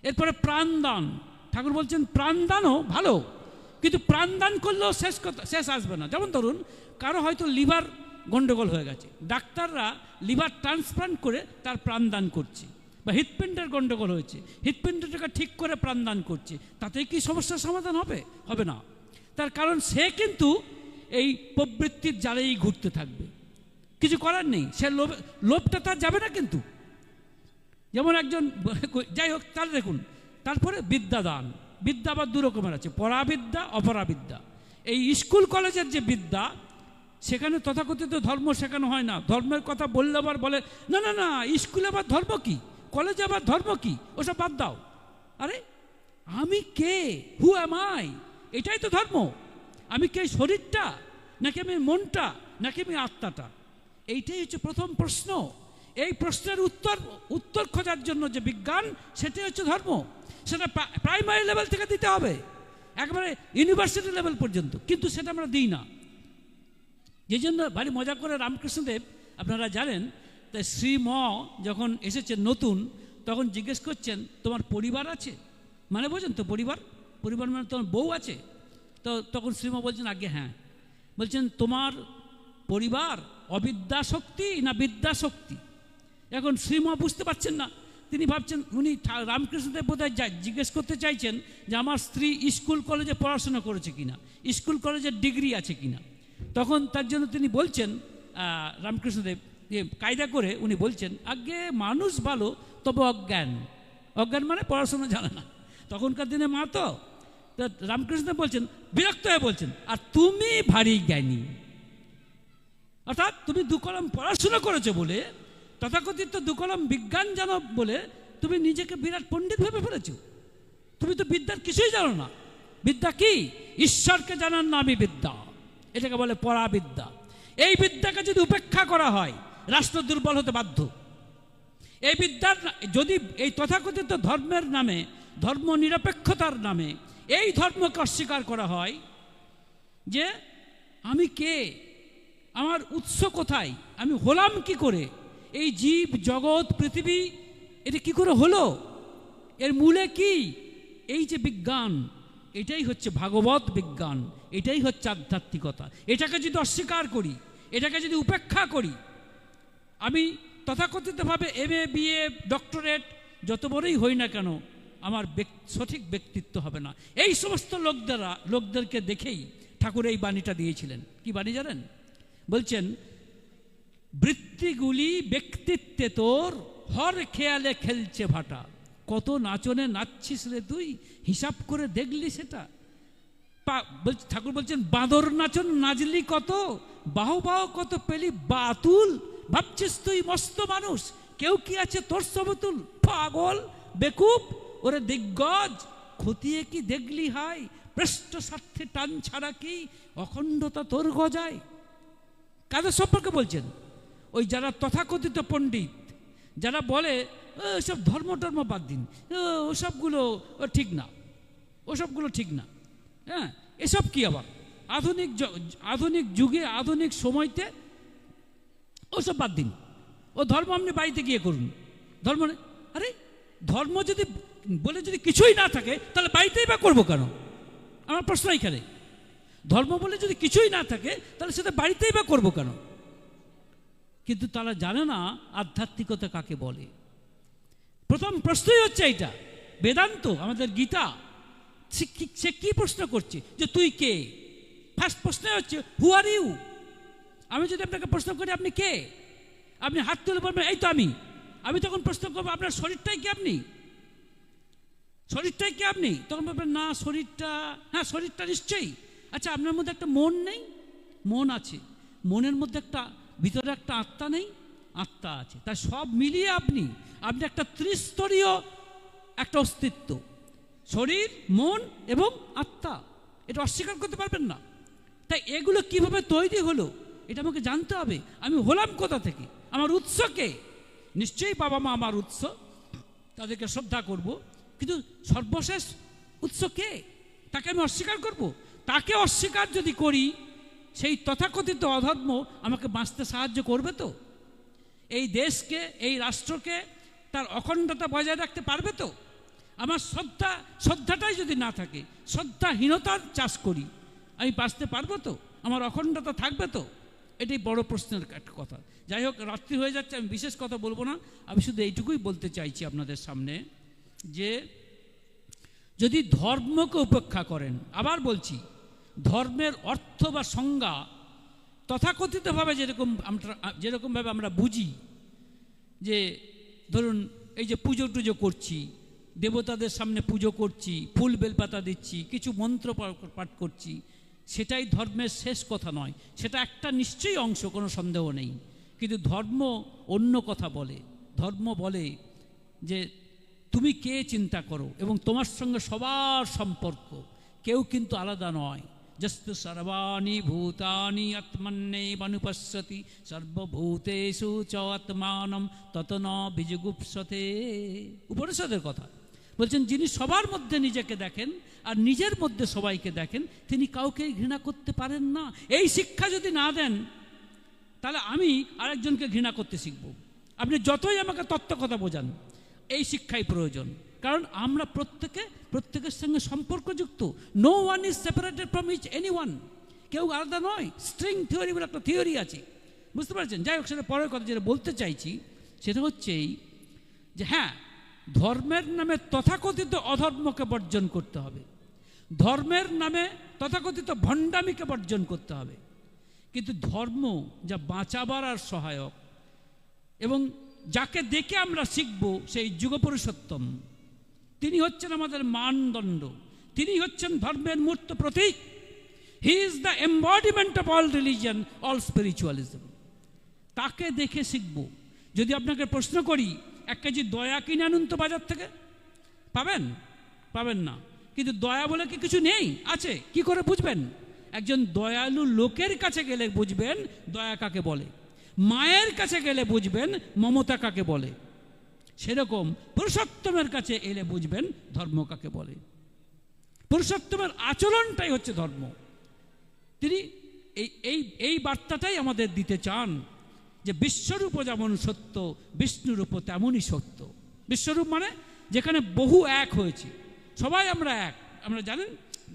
[SPEAKER 1] এরপরে প্রাণদান, ঠাকুর বলছেন প্রাণদানও ভালো, কিন্তু প্রাণদান করলেও শেষ আসবে না। যেমন ধরুন কারো হয়তো লিভার গন্ডগোল হয়ে গেছে, ডাক্তাররা লিভার ট্রান্সপ্লান্ট করে তার প্রাণদান করছে, বা হৃৎপিণ্ডের গন্ডগোল হয়েছে, হৃৎপিণ্ডটাকে ঠিক করে প্রাণদান করছে, তাতে কি সমস্যার সমাধান হবে? হবে না। তার কারণ সে কিন্তু এই প্রবৃত্তির জালেই ঘুরতে থাকবে, কিছু করার নেই। সে লোভটা তার যাবে না কিন্তু। যেমন একজন, যাই হোক, তাহলে দেখুন তারপরে বিদ্যাদান। বিদ্যা আবার দু রকমের আছে, পরাবিদ্যা, অপরাবিদ্যা। এই স্কুল কলেজের যে বিদ্যা, সেখানে তথাকথিত ধর্ম শেখানো হয় না। ধর্মের কথা বললে আবার বলে না না না, স্কুলে আবার ধর্ম কি, কলেজে আবার ধর্ম কি, ওসব বাদ দাও। আরে আমি কে? হু অ্যাম আই? এটাই তো ধর্ম। আমি কে? শরীরটা, নাকি আমি মনটা, নাকি আমি আত্মাটা? এইটাই হচ্ছে প্রথম প্রশ্ন। এই প্রশ্নের উত্তর খোঁজার জন্য যে বিজ্ঞান, সেটাই হচ্ছে ধর্ম। সেটা প্রাইমারি লেভেল থেকে দিতে হবে, একেবারে ইউনিভার্সিটি লেভেল পর্যন্ত, কিন্তু সেটা আমরা দিই না। যে জন্য ভারী মজা করে রামকৃষ্ণদেব, আপনারা জানেন, তাই শ্রীম যখন এসেছেন নতুন, তখন জিজ্ঞেস করছেন তোমার পরিবার আছে? মানে বোঝেন তো, পরিবার মানে তোমার বউ আছে? তো তখন শ্রীম বলছেন আগে হ্যাঁ। বলছেন তোমার পরিবার অবিদ্যা শক্তি না বিদ্যা শক্তি? এখন শ্রীম বুঝতে পারছেন না, তিনি ভাবছেন উনি রামকৃষ্ণদেব বোধহয় জিজ্ঞেস করতে চাইছেন যে আমার স্ত্রী স্কুল কলেজে পড়াশোনা করেছে কিনা, স্কুল কলেজের ডিগ্রি আছে কিনা। তখন তার জন্য তিনি বলছেন রামকৃষ্ণদেব কায়দা করে উনি বলছেন, আগে মানুষ ভালো তবে অজ্ঞান। অজ্ঞান মানে পড়াশোনা জানে না, তখনকার দিনে মা তো। রামকৃষ্ণ বলছেন, বিরক্ত হয়ে বলছেন, আর তুমি ভারী জ্ঞানী। অর্থাৎ তুমি 2 কলম পড়াশোনা করেছো বলে, তথাকথিত 2 কলম বিজ্ঞান জানো বলে তুমি নিজেকে বিরাট পণ্ডিত ভেবে ফেলেছো। তুমি তো বিদ্যার কিছুই জানো না। বিদ্যা কি? ঈশ্বরকে জানার নামই বিদ্যা। এটাকে বলে পরাবিদ্যা। এই বিদ্যাকে যদি উপেক্ষা করা হয়, রাষ্ট্র দুর্বল হতে বাধ্য। এই বিদ্যার যদি এই তথাকথিত ধর্মের নামে, ধর্ম নিরপেক্ষতার নামে এই ধর্মকে অস্বীকার করা হয়, যে আমি কে, আমার উৎস কোথায়, আমি হলাম কি করে, এই জীব জগৎ পৃথিবী এটা কি করে হলো, এর মূলে কি, এই যে বিজ্ঞান, এটাই হচ্ছে ভাগবত বিজ্ঞান, এটাই হচ্ছে আধ্যাত্মিকতা। এটাকে যদি অস্বীকার করি, এটাকে যদি উপেক্ষা করি, আমি তথাকথিতভাবে MA BA ডক্টরেট যত বড়ই হই না কেন, আমার সঠিক ব্যক্তিত্ব হবে না। এই সমস্ত লোকদেরকে দেখেই ঠাকুর এই বাণীটা দিয়েছিলেন। কি বাণী জানেন? বলছেন, বৃত্তিগুলি ব্যক্তিত্বে তোর, হর খেয়ালে খেলছে ভাটা। কত নাচনে নাচছিস রে তুই, হিসাব করে দেখলি সেটা? ঠাকুর বলছেন, বাঁদর নাচন নাচলি কত, বাহ বাহ কত পেলি বাতুল, ভাবছিস তুই মস্ত মানুষ, কেউ কি আছে তোর সমতুল? পাগল, বেকুব, ওরে দিগ্গজ, খতিয়ে কি দেখলি হাই, পৃষ্ঠ স্বার্থে টান ছাড়া কি অখণ্ডতা তোর গজায়। কাদের সম্পর্কে বলছেন? ওই যারা তথাকথিত পণ্ডিত, যারা বলে ওসব ধর্ম টর্ম বাদ দিন, ওসবগুলো ঠিক না, ওসবগুলো ঠিক না। হ্যাঁ, এসব কি আবার আধুনিক যুগে, আধুনিক সময়তে ওসব বাদ দিন, ও ধর্ম আপনি বাড়িতে গিয়ে করুন। ধর্ম, আরে ধর্ম যদি বলে যদি কিছুই না থাকে, তাহলে বাড়িতেই বা করবো কেন? আমার প্রশ্ন এখানে। ধর্ম বলে যদি কিছুই না থাকে, তাহলে সেটা বাড়িতেই বা করবো কেন? কিন্তু তারা জানে না আধ্যাত্মিকতা কাকে বলে। প্রথম প্রশ্নই হচ্ছে এইটা। বেদান্ত, আমাদের গীতা, সে কি প্রশ্ন করছে যে তুই কে? ফার্স্ট প্রশ্নই হচ্ছে হু আর ইউ। আমি যদি আপনাকে প্রশ্ন করি আপনি কে, আপনি হাত তুলে বলবেন এই তো আমি। আমি তখন প্রশ্ন করবো আপনার শরীরটাই কি আপনি? শরীরটাই কি আপনি? তখন বলবেন না শরীরটা, হ্যাঁ শরীরটা নিশ্চয়ই। আচ্ছা, আপনার মধ্যে একটা মন নেই? মন আছে। মনের মধ্যে একটা ভিতরে একটা আত্মা নেই? আত্মা আছে। তাই সব মিলিয়ে আপনি একটা ত্রিস্তরীয় একটা অস্তিত্ব, শরীর, মন এবং আত্মা। এটা অস্বীকার করতে পারবেন না। তাই এগুলো কিভাবে তৈরি হলো এটা আমাকে জানতে হবে। আমি হলাম কোথা থেকে, আমার উৎস কে? নিশ্চয়ই বাবা মা আমার উৎস, তাদেরকে শ্রদ্ধা করব, কিন্তু সর্বশেষ উৎস কে? তাকে আমি অস্বীকার করব? তাকে অস্বীকার যদি করি, সেই তথাকথিত অধর্ম আমাকে বাঁচতে সাহায্য করবে তো? এই দেশকে, এই রাষ্ট্রকে তার অখণ্ডতা বজায় রাখতে পারবে তো? আমার শ্রদ্ধাটাই যদি না থাকে, শ্রদ্ধাহীনতার চাষ করি, আমি বাঁচতে পারবো তো? আমার অখণ্ডতা থাকবে তো? এটাই বড় প্রশ্নের একটা কথা। যাই হোক, রাত্রি হয়ে যাচ্ছে, আমি বিশেষ কথা বলবো না। আমি শুধু এইটুকুই বলতে চাইছি আপনাদের সামনে, যে যদি ধর্মকে উপেক্ষা করেন, আবার বলছি, ধর্মের অর্থ বা সংজ্ঞা তথাকথিতভাবে যেরকমভাবে আমরা বুঝি, যে ধরুন এই যে পুজো টুজো করছি, দেবতাদের সামনে পুজো করছি, ফুল বেলপাতা দিচ্ছি, কিছু মন্ত্র পাঠ করছি, সেটাই ধর্মের শেষ কথা নয়। সেটা একটা নিশ্চয়ই অংশ, কোনো সন্দেহ নেই। কিন্তু ধর্ম অন্য কথা বলে। ধর্ম বলে যে তুমি কে চিন্তা করো, এবং তোমার সঙ্গে সবার সম্পর্ক, কেউ কিন্তু আলাদা নয়। যস্তু সর্বাণি ভূতানি আত্মন্যেবানুপশ্যতি সর্বভূতেষু চ আত্মানম তত ন বিজুগুপ্সতে। উপনিষদের কথা বলছেন, যিনি সবার মধ্যে নিজেকে দেখেন আর নিজের মধ্যে সবাইকে দেখেন, তিনি কাউকেই ঘৃণা করতে পারেন না। এই শিক্ষা যদি না দেন, তাহলে আমি আরেকজনকে ঘৃণা করতে শিখব। আপনি যতই আমাকে তত্ত্ব কথা বোঝান, এই শিক্ষাই প্রয়োজন। কারণ আমরা প্রত্যেকের সঙ্গে সম্পর্কযুক্ত। No one is separated from anyone. কেউ আলাদা নয়। স্ট্রিং থিওরি বলে একটা থিওরি আছে, বুঝতে পারছেন? যাই হোক, সেটা পরের কথা। যেটা বলতে চাইছি সেটা হচ্ছে এই, যে হ্যাঁ, ধর্মের নামে তথাকথিত অধর্মকে বর্জন করতে হবে, ধর্মের নামে তথাকথিত ভণ্ডামিকে বর্জন করতে হবে। কিন্তু ধর্ম যা বাঁচাবার আর সহায়ক, এবং যাকে দেখে আমরা শিখব সেই যুগপুরুষোত্তম, তিনি হচ্ছেন আমাদের মানদণ্ড, তিনি হচ্ছেন ধর্মের মূর্ত প্রতীক। He is the embodiment of all religion, all spiritualism. তাকে দেখে শিখব। যদি আপনাকে প্রশ্ন করি 1 কেজি দয়া কিনে আনুন তো বাজার থেকে, পাবেন? পাবেন না। কিন্তু দয়া বলে কি কিছু নেই? আছে। কি করে বুঝবেন? একজন দয়ালু লোকের কাছে গেলে বুঝবেন দয়া কাকে বলে, মায়ের কাছে গেলে বুঝবেন মমতা কাকে বলে, সেরকম পুরুষোত্তমের কাছে এলে বুঝবেন ধর্ম কাকে বলে। পুরুষোত্তমের আচরণটাই হচ্ছে ধর্ম। তিনি এই বার্তাটাই আমাদের দিতে চান যে বিশ্বরূপ যেমন সত্য, বিষ্ণুরূপ তেমনই সত্য। বিশ্বরূপ মানে যেখানে বহু এক হয়েছে, সবাই আমরা এক। আমরা জানেন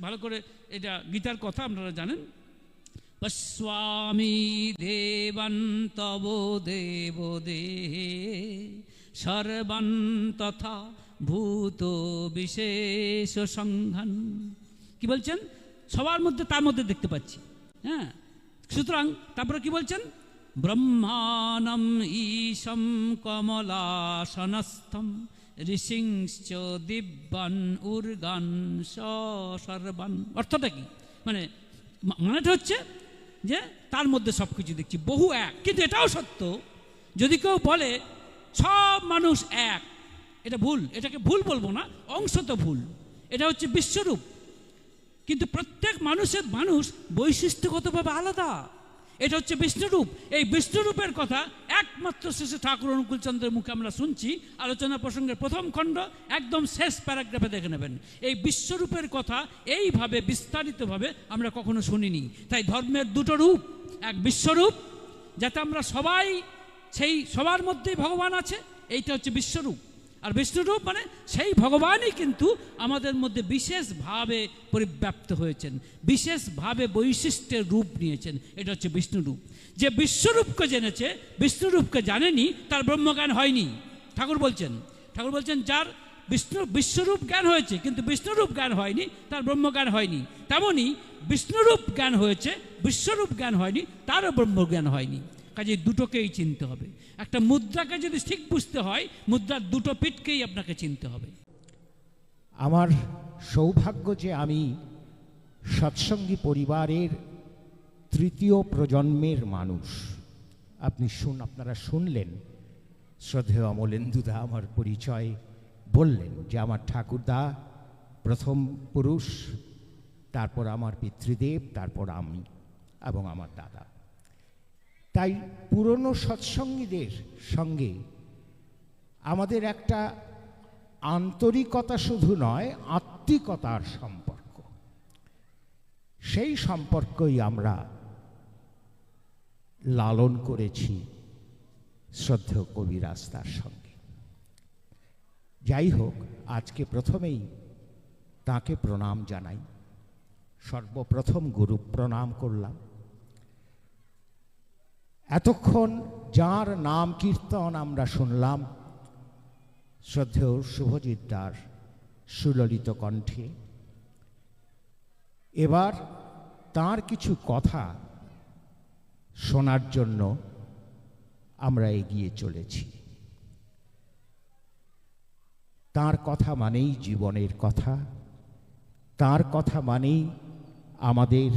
[SPEAKER 1] ভালো করে, এটা গীতার কথা আপনারা জানেন, পশ্যামি দেবান তব দেব দেহে সর্বান তথা ভূত বিশেষ সংঘান। কি বলছেন? সবার মধ্যে তার মধ্যে দেখতে পাচ্ছি। হ্যাঁ, সুতরাং তারপরে কি বলছেন? ব্রহ্মাণম ঈশম কমলাসনস্থম ঋষিংশ্চ দিব্যান উর্গান সর্বান। অর্থটা কি? মানেটা হচ্ছে যে তার মধ্যে সব কিছু দেখছি, বহু এক। কিন্তু এটাও সত্য, যদি কেউ বলে সব মানুষ এক, এটা ভুল। এটাকে ভুল বলবো না, অংশত ভুল। এটা হচ্ছে বিশ্বরূপ, কিন্তু প্রত্যেক মানুষের মানুষ বৈশিষ্ট্যগতভাবে আলাদা। এটা হচ্ছে বিষ্ণুরূপ। এই বিষ্ণুরূপের কথা একমাত্র শেষে ঠাকুর অনুকূলচন্দ্রের মুখে আমরা শুনছি। আলোচনা প্রসঙ্গের প্রথম খণ্ড একদম শেষ প্যারাগ্রাফে দেখে নেবেন। এই বিশ্বরূপের কথা এইভাবে বিস্তারিতভাবে আমরা কখনো শুনিনি। তাই ধর্মের দুটো রূপ, এক বিশ্বরূপ, যাতে আমরা সবাই সেই সবার মধ্যেই ভগবান আছে, এইটা হচ্ছে বিশ্বরূপ। আর বিষ্ণুরূপ মানে সেই ভগবানই কিন্তু আমাদের মধ্যে বিশেষভাবে পরিব্যাপ্ত হয়েছেন, বিশেষভাবে বৈশিষ্ট্যের রূপ নিয়েছেন। এটা হচ্ছে বিষ্ণুরূপ। যে বিশ্বরূপকে জেনেছে, বিষ্ণুরূপকে জানেনি, তার ব্রহ্মজ্ঞান হয়নি। ঠাকুর বলছেন যার বিশ্বরূপ জ্ঞান হয়েছে কিন্তু বিষ্ণুরূপ জ্ঞান হয়নি, তার ব্রহ্মজ্ঞান হয়নি। তেমনই বিষ্ণুরূপ জ্ঞান হয়েছে, বিশ্বরূপ জ্ঞান হয়নি, তারও ব্রহ্মজ্ঞান হয়নি। কাজে দুটোকেই চিনতে হবে। একটা মুদ্রাকে যদি ঠিক বুঝতে হয়, মুদ্রার দুটো পিঠকেই আপনাকে চিনতে হবে।
[SPEAKER 2] আমার সৌভাগ্য যে আমি সৎসঙ্গী পরিবারের তৃতীয় প্রজন্মের মানুষ। আপনারা শুনলেন, শ্রদ্ধেয় অমলেন্দুদা আমার পরিচয় বললেন যে আমার ঠাকুরদা প্রথম পুরুষ, তারপর আমার পিতৃদেব, তারপর আমি এবং আমার দাদা। তাই পুরনো সৎসঙ্গীদের সঙ্গে আমাদের একটা আন্তরিকতা শুধু নয়, আত্মিকতার সম্পর্ক। সেই সম্পর্কই আমরা লালন করেছি শ্রদ্ধেয় কবিরাজ তার সঙ্গে। যাই হোক, আজকে প্রথমেই তাকে প্রণাম জানাই। সর্বপ্রথম গুরু প্রণাম করলাম। এতক্ষণ যার নাম কীর্তন আমরা শুনলাম শ্রদ্ধেয় শুভজিৎ দার সুললিত কণ্ঠে, এবার তার কিছু কথা শোনার জন্য আমরা এগিয়ে চলেছি। তার কথা মানেই জীবনের কথা, তার কথা মানেই আমাদের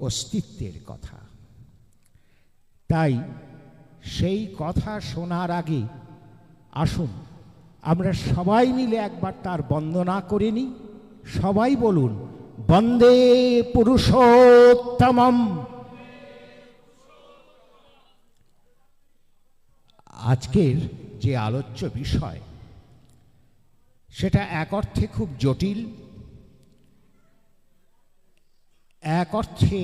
[SPEAKER 2] অস্তিত্বের কথা। তাই সেই কথা শোনার আগে আসুন আমরা সবাই মিলে একবার তার বন্দনা করে নিই। সবাই বলুন, বন্দে পুরুষোত্তমম। আজকের যে আলোচ্য বিষয় সেটা এক অর্থে খুব জটিল, এক অর্থে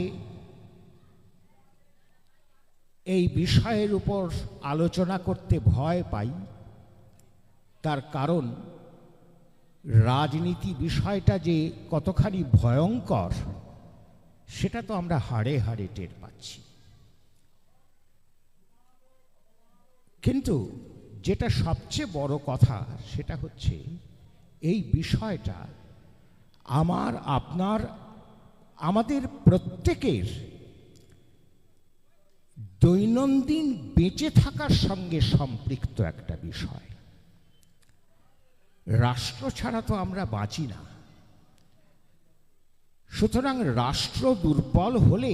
[SPEAKER 2] এই বিষয়ের উপর আলোচনা করতে ভয় পাই। তার কারণ রাজনীতি বিষয়টা যে কতখানি ভয়ঙ্কর সেটা তো আমরা হাড়ে হাড়ে টের পাচ্ছি। কিন্তু যেটা সবচেয়ে বড় কথা সেটা হচ্ছে এই বিষয়টা আমাদের প্রত্যেকের দৈনন্দিন বেঁচে থাকার সঙ্গে সম্পৃক্ত একটা বিষয়। রাষ্ট্র ছাড়া তো আমরা বাঁচি না। সুতরাং রাষ্ট্র দুর্বল হলে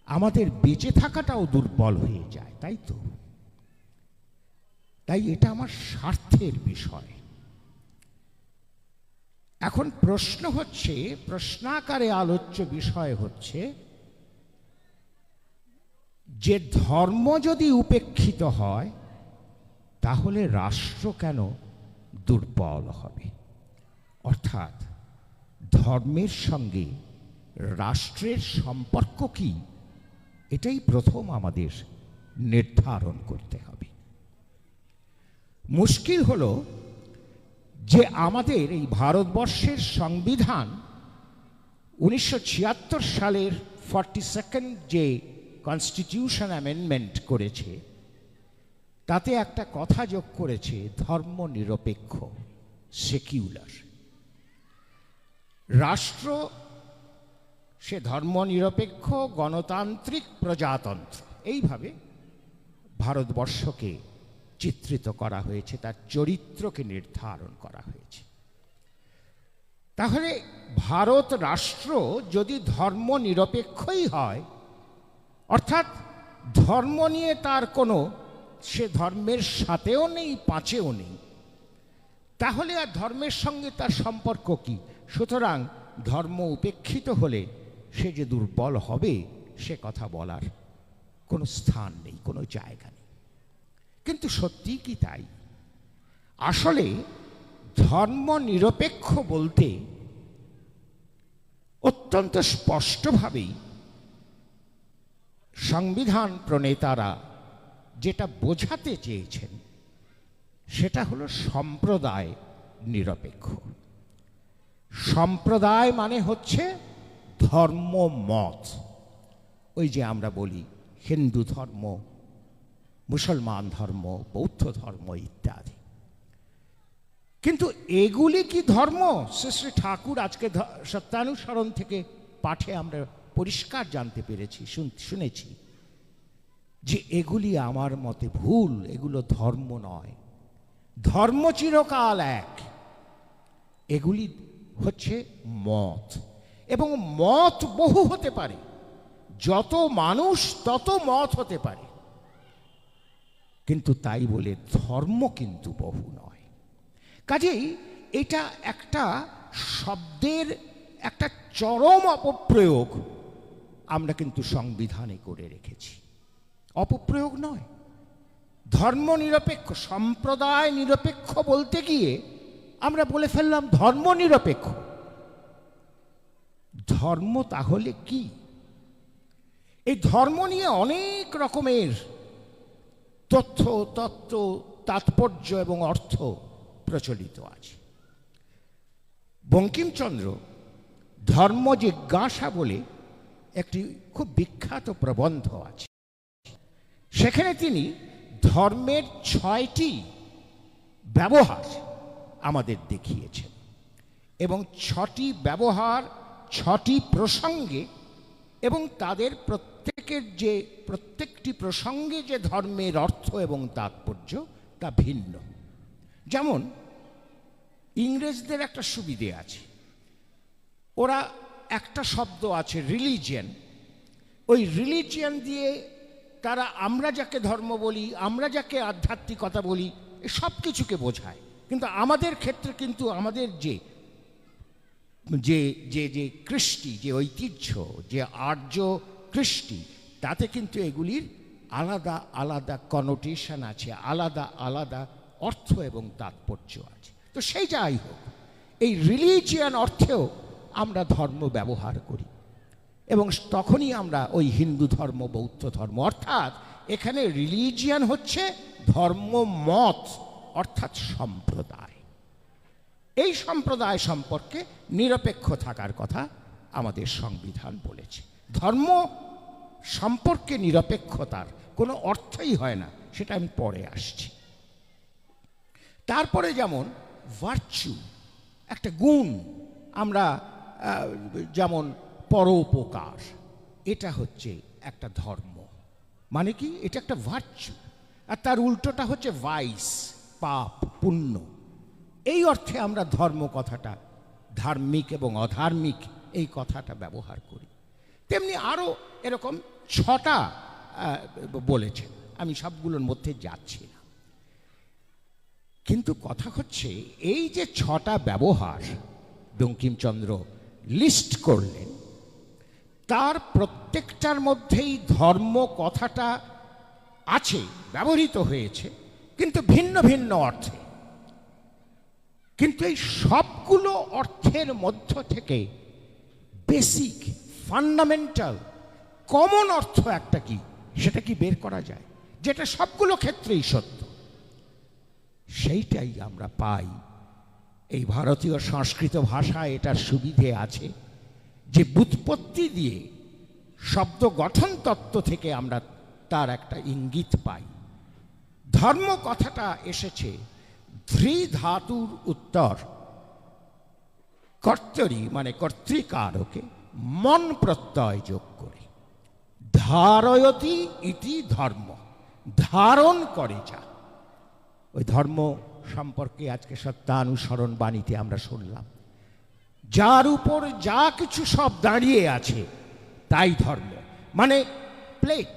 [SPEAKER 2] আমাদের বেঁচে থাকাটাও দুর্বল হয়ে যায়, তাই তো? তাই এটা আমার স্বার্থের বিষয়। এখন প্রশ্ন হচ্ছে, প্রশ্নাকারে আলোচ্য বিষয় হচ্ছে যে ধর্ম যদি উপেক্ষিত হয় তাহলে রাষ্ট্র কেন দুর্বল হবে? অর্থাৎ ধর্মের সঙ্গে রাষ্ট্রের সম্পর্ক কি, এটাই প্রথম আমাদের নির্ধারণ করতে হবে। মুশকিল হলো যে আমাদের এই ভারতবর্ষের সংবিধান 1976 সালের 42nd যে কনস্টিটিউশন অ্যামেন্ডমেন্ট করেছে তাতে একটা কথা যোগ করেছে ধর্ম নিরপেক্ষ, সেকিউলার। রাষ্ট্র সে ধর্ম নিরপেক্ষ, গণতান্ত্রিক, প্রজাতন্ত্র, এইভাবে ভারতবর্ষকে চিত্রিত করা হয়েছে, তার চরিত্রকে নির্ধারণ করা হয়েছে। তাহলে ভারত রাষ্ট্র যদি ধর্ম নিরপেক্ষই হয়, অর্থাৎ ধর্ম নিয়ে তার কোনো, সে ধর্মের সাথেও নেই পাঁচেও নেই, তাহলে আর ধর্মের সঙ্গে তার সম্পর্ক কি? সুতরাং ধর্ম উপেক্ষিত হলে সে যে দুর্বল হবে সে কথা বলার কোনো স্থান নেই, কোনো জায়গা নেই। কিন্তু সত্যি কি তাই? আসলে ধর্ম নিরপেক্ষ বলতে অত্যন্ত স্পষ্টভাবেই সংবিধান প্রণেতারা যেটা বোঝাতে চেয়েছেন সেটা হলো সম্প্রদায় নিরপেক্ষ। সম্প্রদায় মানে হচ্ছে ধর্মমত। ওই যে আমরা বলি হিন্দু ধর্ম, মুসলমান ধর্ম, বৌদ্ধ ধর্ম ইত্যাদি। কিন্তু এগুলি কি ধর্ম? শ্রী শ্রী ঠাকুর আজকে সত্যানুসরণ থেকে পাঠে আমরা পরিষ্কার জানতে পেরেছি, শুনেছি যে এগুলি আমার মতে ভুল, এগুলো ধর্ম নয়। ধর্ম চিরকাল এক, এগুলি হচ্ছে মত, এবং মত বহু হতে পারে। যত মানুষ তত মত হতে পারে, কিন্তু তাই বলে ধর্ম কিন্তু বহু নয়। কাজেই এটা একটা শব্দের একটা চরম অপপ্রয়োগ আমরা কিন্তু সংবিধানে করে রেখেছি। অপপ্রয়োগ নয়, ধর্ম নিরপেক্ষ, সম্প্রদায় নিরপেক্ষ বলতে গিয়ে আমরা বলে ফেললাম ধর্ম নিরপেক্ষ। ধর্ম তাহলে কি? এই ধর্ম নিয়ে অনেক রকমের তথ্য, তত্ত্ব, তাৎপর্য এবং অর্থ প্রচলিত আছে। বঙ্কিমচন্দ্র ধর্ম জিজ্ঞাসা বলে একটি খুব বিখ্যাত প্রবন্ধ আছে। সেখানে তিনি ধর্মের 6টি ব্যবহার আমাদের দেখিয়েছেন, এবং 6টি ব্যবহার 6টি প্রসঙ্গে, এবং তাদের প্রত্যেকটি প্রসঙ্গে যে ধর্মের অর্থ এবং তাৎপর্য তা ভিন্ন। যেমন ইংরেজদের একটা সুবিধে আছে, ওরা একটা শব্দ আছে রিলিজিয়ান, ওই রিলিজিয়ান দিয়ে তারা আমরা যাকে ধর্ম বলি, আমরা যাকে আধ্যাত্মিকতা বলি, সব কিছুকে বোঝায়। কিন্তু আমাদের ক্ষেত্রে কিন্তু আমাদের যে যে যে যে কৃষ্টি, যে ঐতিহ্য, যে আর্য কৃষ্টি, তাতে কিন্তু এগুলির আলাদা আলাদা কনোটেশন আছে, আলাদা আলাদা অর্থ এবং তাৎপর্য আছে। তো সেই যাই হোক, এই রিলিজিয়ান অর্থেও আমরা ধর্ম ব্যবহার করি, এবং তখনই আমরা ওই হিন্দু ধর্ম, বৌদ্ধ ধর্ম, অর্থাৎ এখানে রিলিজিয়ান হচ্ছে ধর্মমত, অর্থাৎ সম্প্রদায়। এই সম্প্রদায় সম্পর্কে নিরপেক্ষ থাকার কথা আমাদের সংবিধান বলেছে। ধর্ম সম্পর্কে নিরপেক্ষতার কোনো অর্থই হয় না, সেটা আমি পরে আসছি। তারপরে যেমন ভার্চু, একটা গুণ, আমরা যেমন পরোপকার, এটা হচ্ছে একটা ধর্ম। মানে কি, এটা একটা ভার্চু, আর তার উল্টোটা হচ্ছে ভাইস, পাপ, পুণ্য। এই অর্থে আমরা ধর্ম কথাটা, ধার্মিক এবং অধার্মিক এই কথাটা ব্যবহার করি। তেমনি আরও এরকম 6টা বলেছেন, আমি সবগুলোর মধ্যে যাচ্ছি না। কিন্তু কথা হচ্ছে এই যে 6টা ব্যবহার বঙ্কিমচন্দ্র লিস্ট করলেন, তার প্রত্যেকটার মধ্যেই ধর্ম কথাটা আছে, ব্যবহৃত হয়েছে, কিন্তু ভিন্ন ভিন্ন অর্থে। কিন্তু এই সবগুলো অর্থের মধ্য থেকে বেসিক, ফান্ডামেন্টাল, কমন অর্থ একটা কি, সেটা কি বের করা যায়, যেটা সবগুলো ক্ষেত্রেই সত্য। সেইটাই আমরা পাই এই ভারতীয় সংস্কৃত ভাষায়। এটার সুবিধে আছে যে ব্যুৎপত্তি দিয়ে শব্দ গঠন তত্ত্ব থেকে আমরা তার একটা ইঙ্গিত পাই। ধর্ম কথাটা এসেছে ধৃ ধাতুর উত্তর কর্তরি মানে কর্তৃকারকে মন প্রত্যয় যোগ করে। ধারয়তি ইতি ধর্ম, ধারণ করে যা। ওই ধর্ম সম্পর্কে আজকে সত্যানুসরণ বাণীতে আমরা শুনলাম, যার উপর যা কিছু সব দাঁড়িয়ে আছে তাই ধর্ম। মানে প্লেট,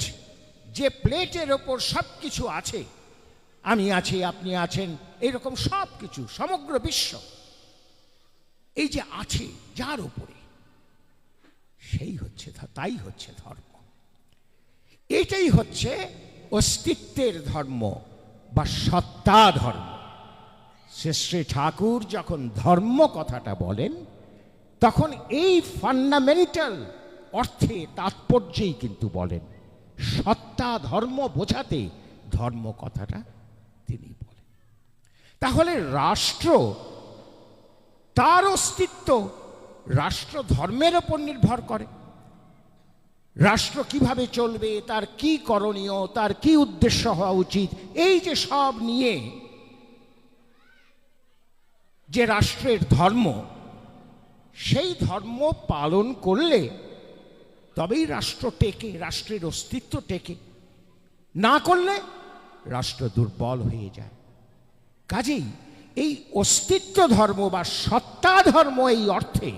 [SPEAKER 2] যে প্লেটের ওপর সব কিছু আছে, আমি আছি, আপনি আছেন, এইরকম সব কিছু, সমগ্র বিশ্ব এই যে আছে যার উপরে, সেই হচ্ছে, তাই হচ্ছে ধর্ম। এটাই হচ্ছে অস্তিত্বের ধর্ম বা সত্তা ধর্ম। শ্রী ঠাকুর যখন ধর্ম কথাটা বলেন, তখন এই ফান্ডামেন্টাল অর্থে, তাৎপর্যেই কিন্তু বলেন। সত্তা ধর্ম বোঝাতে ধর্ম কথাটা তিনি বলেন। তাহলে রাষ্ট্র, তার অস্তিত্ব রাষ্ট্র ধর্মের ওপর নির্ভর করে। রাষ্ট্র কিভাবে চলবে, তার কি করণীয়, তার কি উদ্দেশ্য হওয়া উচিত, এই যে সব নিয়ে যে রাষ্ট্রের ধর্ম, সেই ধর্ম পালন করলে তবেই রাষ্ট্র টেকে, রাষ্ট্রের অস্তিত্ব টেকে। না করলে রাষ্ট্র দুর্বল হয়ে যায়। কাজেই এই অস্তিত্ব ধর্ম বা সত্তা ধর্ম, এই অর্থে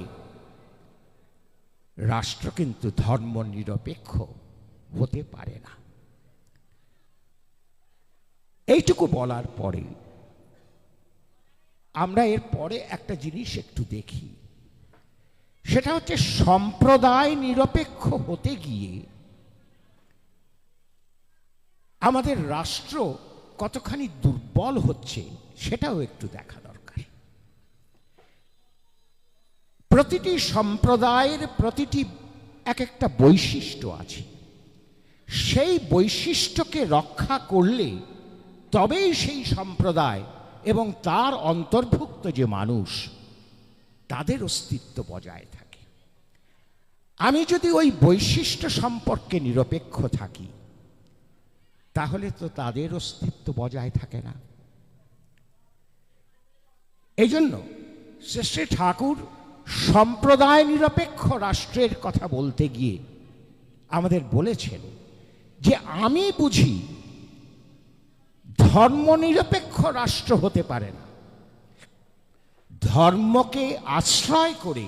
[SPEAKER 2] রাষ্ট্র কিন্তু ধর্ম নিরপেক্ষ হতে পারে না। এইটুকু বলার পরে আমরা এর পরে একটা জিনিস একটু দেখি, সেটা হচ্ছে সম্প্রদায় নিরপেক্ষ হতে গিয়ে আমাদের রাষ্ট্র কতখানি দুর্বল হচ্ছে সেটাও একটু দেখা দরকার। প্রতিটি সম্প্রদায়ের প্রতিটি এক একটা বৈশিষ্ট্য আছে। সেই বৈশিষ্ট্যকে রক্ষা করলে তবেই সেই সম্প্রদায় এবং তার অন্তর্ভুক্ত যে মানুষ, তাদের অস্তিত্ব বজায় থাকে। আমি যদি ওই বৈশিষ্ট্য সম্পর্কে নিরপেক্ষ থাকি, তাহলে তো তাদের অস্তিত্ব বজায় থাকে না। এই জন্য শ্রী ঠাকুর সম্প্রদায় নিরপেক্ষ রাষ্ট্রের কথা বলতে গিয়ে আমাদের বলেছেন যে আমি বুঝি ধর্মনিরপেক্ষ রাষ্ট্র হতে পারে না। ধর্মকে আশ্রয় করে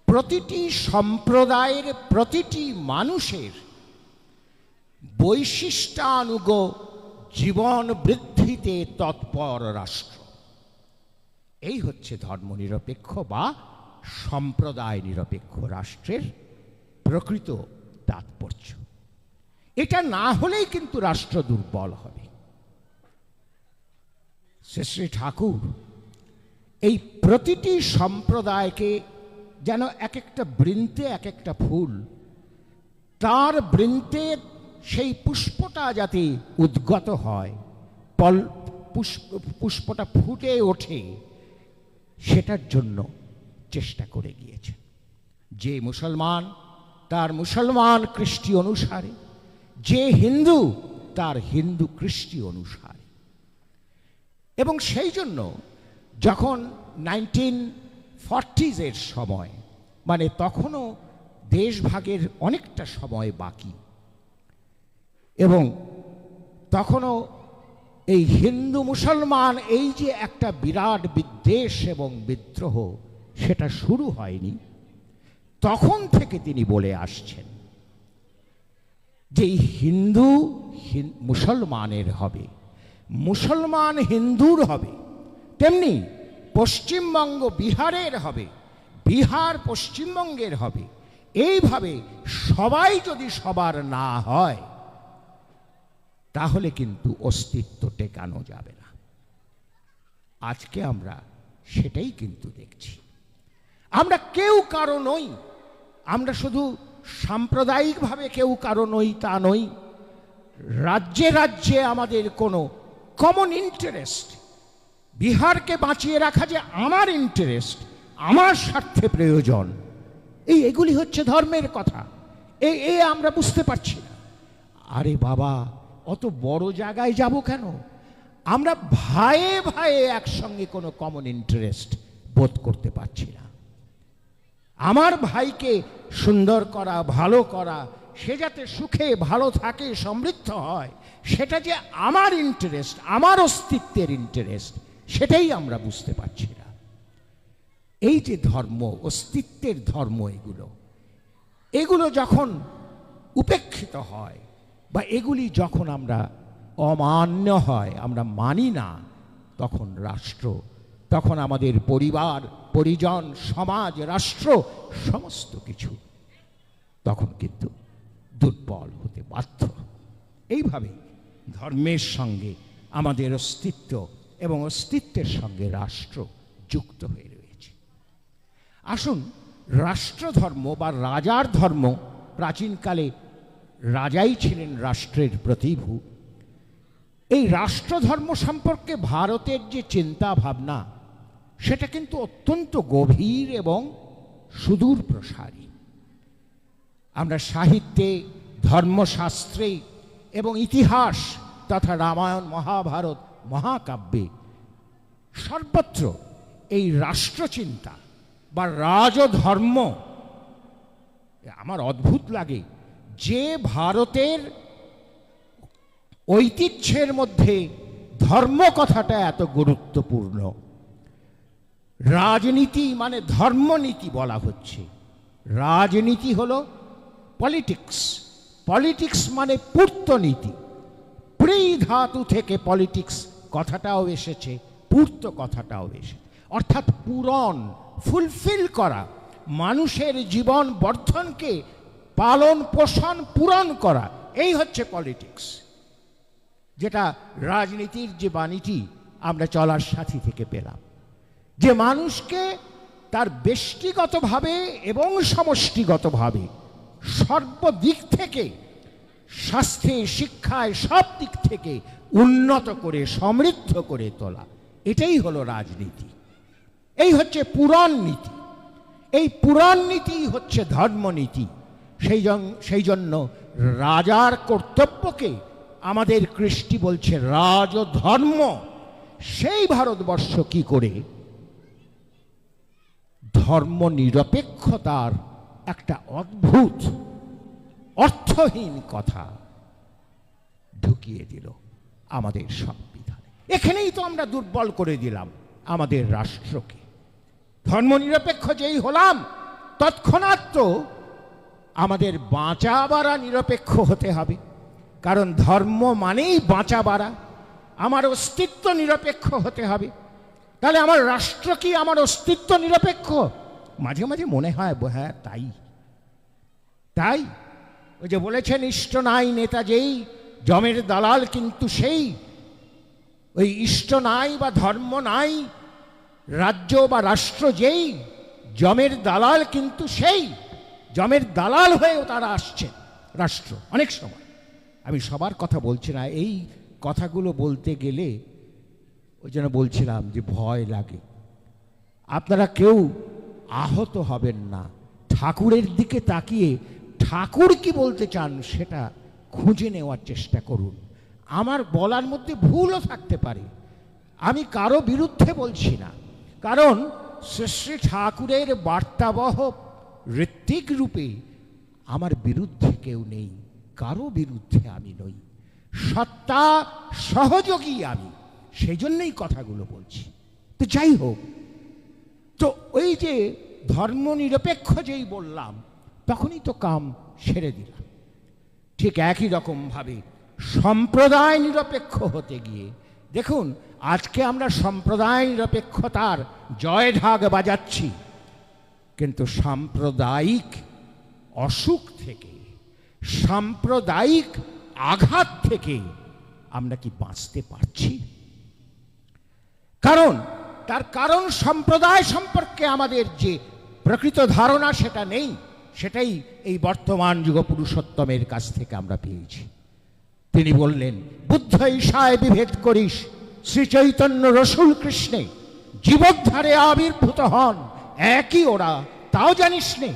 [SPEAKER 2] প্রতিটি সম্প্রদায়ের প্রতিটি মানুষের বৈশিষ্ট্যানুগ জীবন বৃদ্ধিতে তৎপর রাষ্ট্র, এই হচ্ছে ধর্মনিরপেক্ষ বা সম্প্রদায় নিরপেক্ষ রাষ্ট্রের প্রকৃত তাৎপর্য। এটা না হলেই কিন্তু রাষ্ট্র দুর্বল হবে। শ্রী ঠাকুর এই প্রতিটি সম্প্রদায়কে যেন এক একটা বৃন্তে এক একটা ফুল, তার বৃন্তে সেই পুষ্পটা যাতে উদ্গত হয়, পুষ্পটা ফুটে ওঠে, সেটার জন্য চেষ্টা করে গিয়েছে। যে মুসলমান তার মুসলমান কৃষ্টি অনুসারে, যে হিন্দু তার হিন্দু কৃষ্টি অনুসারে। এবং সেই জন্য যখন 1940s সময়, মানে তখনও দেশভাগের অনেকটা সময় বাকি, এবং তখনও এই হিন্দু মুসলমান এই যে একটা বিরাট বিদ্বেষ এবং বিদ্রোহ, সেটা শুরু হয়নি। তখন থেকে তিনি বলে আসছেন যে হিন্দু মুসলমানের হবে, মুসলমান হিন্দুর হবে, তেমনি পশ্চিমবঙ্গ বিহারের হবে, বিহার পশ্চিমবঙ্গের হবে। এইভাবে সবাই যদি সবার না হয় তাহলে কিন্তু অস্তিত্ব টেকানো যাবে না। আজকে আমরা সেটাই কিন্তু দেখছি। আমরা কেউ কারো নই, আমরা শুধু সাম্প্রদায়িকভাবে কেউ কারো নই তা নই। রাজ্যে রাজ্যে আমাদের কোনো কমন ইন্টারেস্ট, বিহারকে বাঁচিয়ে রাখা যে আমার ইন্টারেস্ট, আমার স্বার্থে প্রয়োজন, এগুলি হচ্ছে ধর্মের কথা। এই আমরা বুঝতে পারছি না। আরে বাবা, অত বড় জায়গায় যাব কেন? আমরা ভাইয়ে ভাইয়ে একসঙ্গে কোনো কমন ইন্টারেস্ট বোধ করতে পারছি না। আমার ভাইকে সুন্দর করা, ভালো করা, সে যাতে সুখে ভালো থাকে, সমৃদ্ধ হয়, সেটা যে আমার ইন্টারেস্ট, আমার অস্তিত্বের ইন্টারেস্ট, সেটাই আমরা বুঝতে পারছি না। এই যে ধর্ম, অস্তিত্বের ধর্ম, এগুলো যখন উপেক্ষিত হয় বা এগুলি যখন আমরা অমান্য হয়, আমরা মানি না, তখন রাষ্ট্র, তখন আমাদের পরিবার, পরিজন, সমাজ, রাষ্ট্র, সমস্ত কিছু তখন কিন্তু দুর্বল হতে বাধ্য। এইভাবে ধর্মের সঙ্গে আমাদের অস্তিত্ব এবং অস্তিত্বের সঙ্গে রাষ্ট্র যুক্ত হয়ে রয়েছে। আসুন, রাষ্ট্রধর্ম বা রাজার ধর্ম, প্রাচীনকালে রাজাই ছিলেন রাষ্ট্রের প্রতিভূ। এই রাষ্ট্রধর্ম সম্পর্কে ভারতের যে চিন্তা ভাবনা, সেটা কিন্তু অত্যন্ত গভীর এবং সুদূর প্রসারী। আমরা সাহিত্যে, ধর্মশাস্ত্রে এবং ইতিহাস তথা রামায়ণ, মহাভারত, মহাকাব্যে সর্বত্র এই রাষ্ট্রচিন্তা বা রাজধর্ম, আমার অদ্ভুত লাগে যে ভারতের ঐতিহ্যের মধ্যে ধর্ম কথাটা এত গুরুত্বপূর্ণ। রাজনীতি মানে ধর্মনীতি বলা হচ্ছে, রাজনীতি হলো পলিটিক্স, পলিটিক্স মানে পূর্তনীতি। প্রি ধাতু থেকে পলিটিক্স কথাটাও এসেছে, পূর্ত কথাটাও এসেছে, অর্থাৎ পূরণ, ফুলফিল করা, মানুষের জীবন বর্ধনকে পালন পোষণ পূরণ করা, এই হচ্ছে পলিটিক্স। যেটা রাজনীতির যে বাণীটি আমরা চলার সাথী থেকে পেলাম, যে মানুষকে তার ব্যক্তিগতভাবে এবং সমষ্টিগতভাবে সর্বদিক থেকে, স্বাস্থ্যে, শিক্ষায়, সব দিক থেকে উন্নত করে, সমৃদ্ধ করে তোলা, এটাই হলো রাজনীতি। এই হচ্ছে পুরাণ নীতি। এই পুরাণ নীতি হচ্ছে ধর্মনীতি। সেই জন্য রাজার কর্তব্যকে আমাদের কৃষ্টি বলছে রাজধর্ম। সেই ভারতবর্ষ কি করে ধর্ম নিরপেক্ষতার একটা অদ্ভুত অর্থহীন কথা ঢুকিয়ে দিল আমাদের সংবিধানে। এখানেই তো আমরা দুর্বল করে দিলাম আমাদের রাষ্ট্রকে। ধর্মনিরপেক্ষ যেই হলাম, তৎক্ষণাৎ তো আমাদের বাঁচা বাড়া নিরপেক্ষ হতে হবে, কারণ ধর্ম মানেই বাঁচা বাড়া। আমার অস্তিত্ব নিরপেক্ষ হতে হবে। তাহলে আমার রাষ্ট্র কি আমার অস্তিত্ব নিরপেক্ষ? মাঝে মাঝে মনে হয় হ্যাঁ, তাই ওই যে বলেছেন, ইষ্ট নাই নেতা যেই, জমের দালাল কিন্তু সেই। ওই ইষ্ট নাই বা ধর্ম নাই, রাজ্য বা রাষ্ট্র যেই, জমের দালাল কিন্তু সেই। জমের দালাল হয়েও তারা আসছে রাষ্ট্র অনেক সময়। আমি সবার কথা বলছি না, এই কথাগুলো বলতে গেলে ওই জন্য বলছিলাম যে ভয় লাগে। আপনারা কেউ আহত হবেন না। ঠাকুরের দিকে তাকিয়ে ঠাকুর কি বলতে চান সেটা খুঁজে নেওয়ার চেষ্টা করুন। আমার বলার মধ্যে ভুলও থাকতে পারে, আমি কারো বিরুদ্ধে বলছি না, কারণ শ্রী ঠাকুরের বার্তাবহ ঋত্বিক রূপে আমার বিরুদ্ধে কেউ নেই। কারো বিরুদ্ধে আমি নই, সত্তা সহযোগী আমি, সেই জন্যই কথাগুলো বলছি। তো যাই হোক, তো ওই যে ধর্মনিরপেক্ষ যেই বললাম, তখনই তো কাম ছেড়ে দিলাম। ঠিক একই রকমভাবে সম্প্রদায় নিরপেক্ষ হতে গিয়ে দেখুন, আজকে আমরা সম্প্রদায় নিরপেক্ষতার জয়ঢাক বাজাচ্ছি, কিন্তু সাম্প্রদায়িক অসুখ থেকে, সাম্প্রদায়িক আঘাত থেকে আমরা কি বাঁচতে পারছি? তার কারণ সম্প্রদায় সম্পর্কে আমাদের যে প্রকৃত ধারণা সেটা নেই, সেটাই এই বর্তমান যুগ পুরুষোত্তমের কাছ থেকে আমরা পেয়েছি। তিনি বললেন, বুদ্ধ ঈশায় বিভেদ করিস, শ্রী চৈতন্য রসুল কৃষ্ণে জীবদ্ধারে আবির্ভূত হন, একই ওরা, তাও জানিস নে।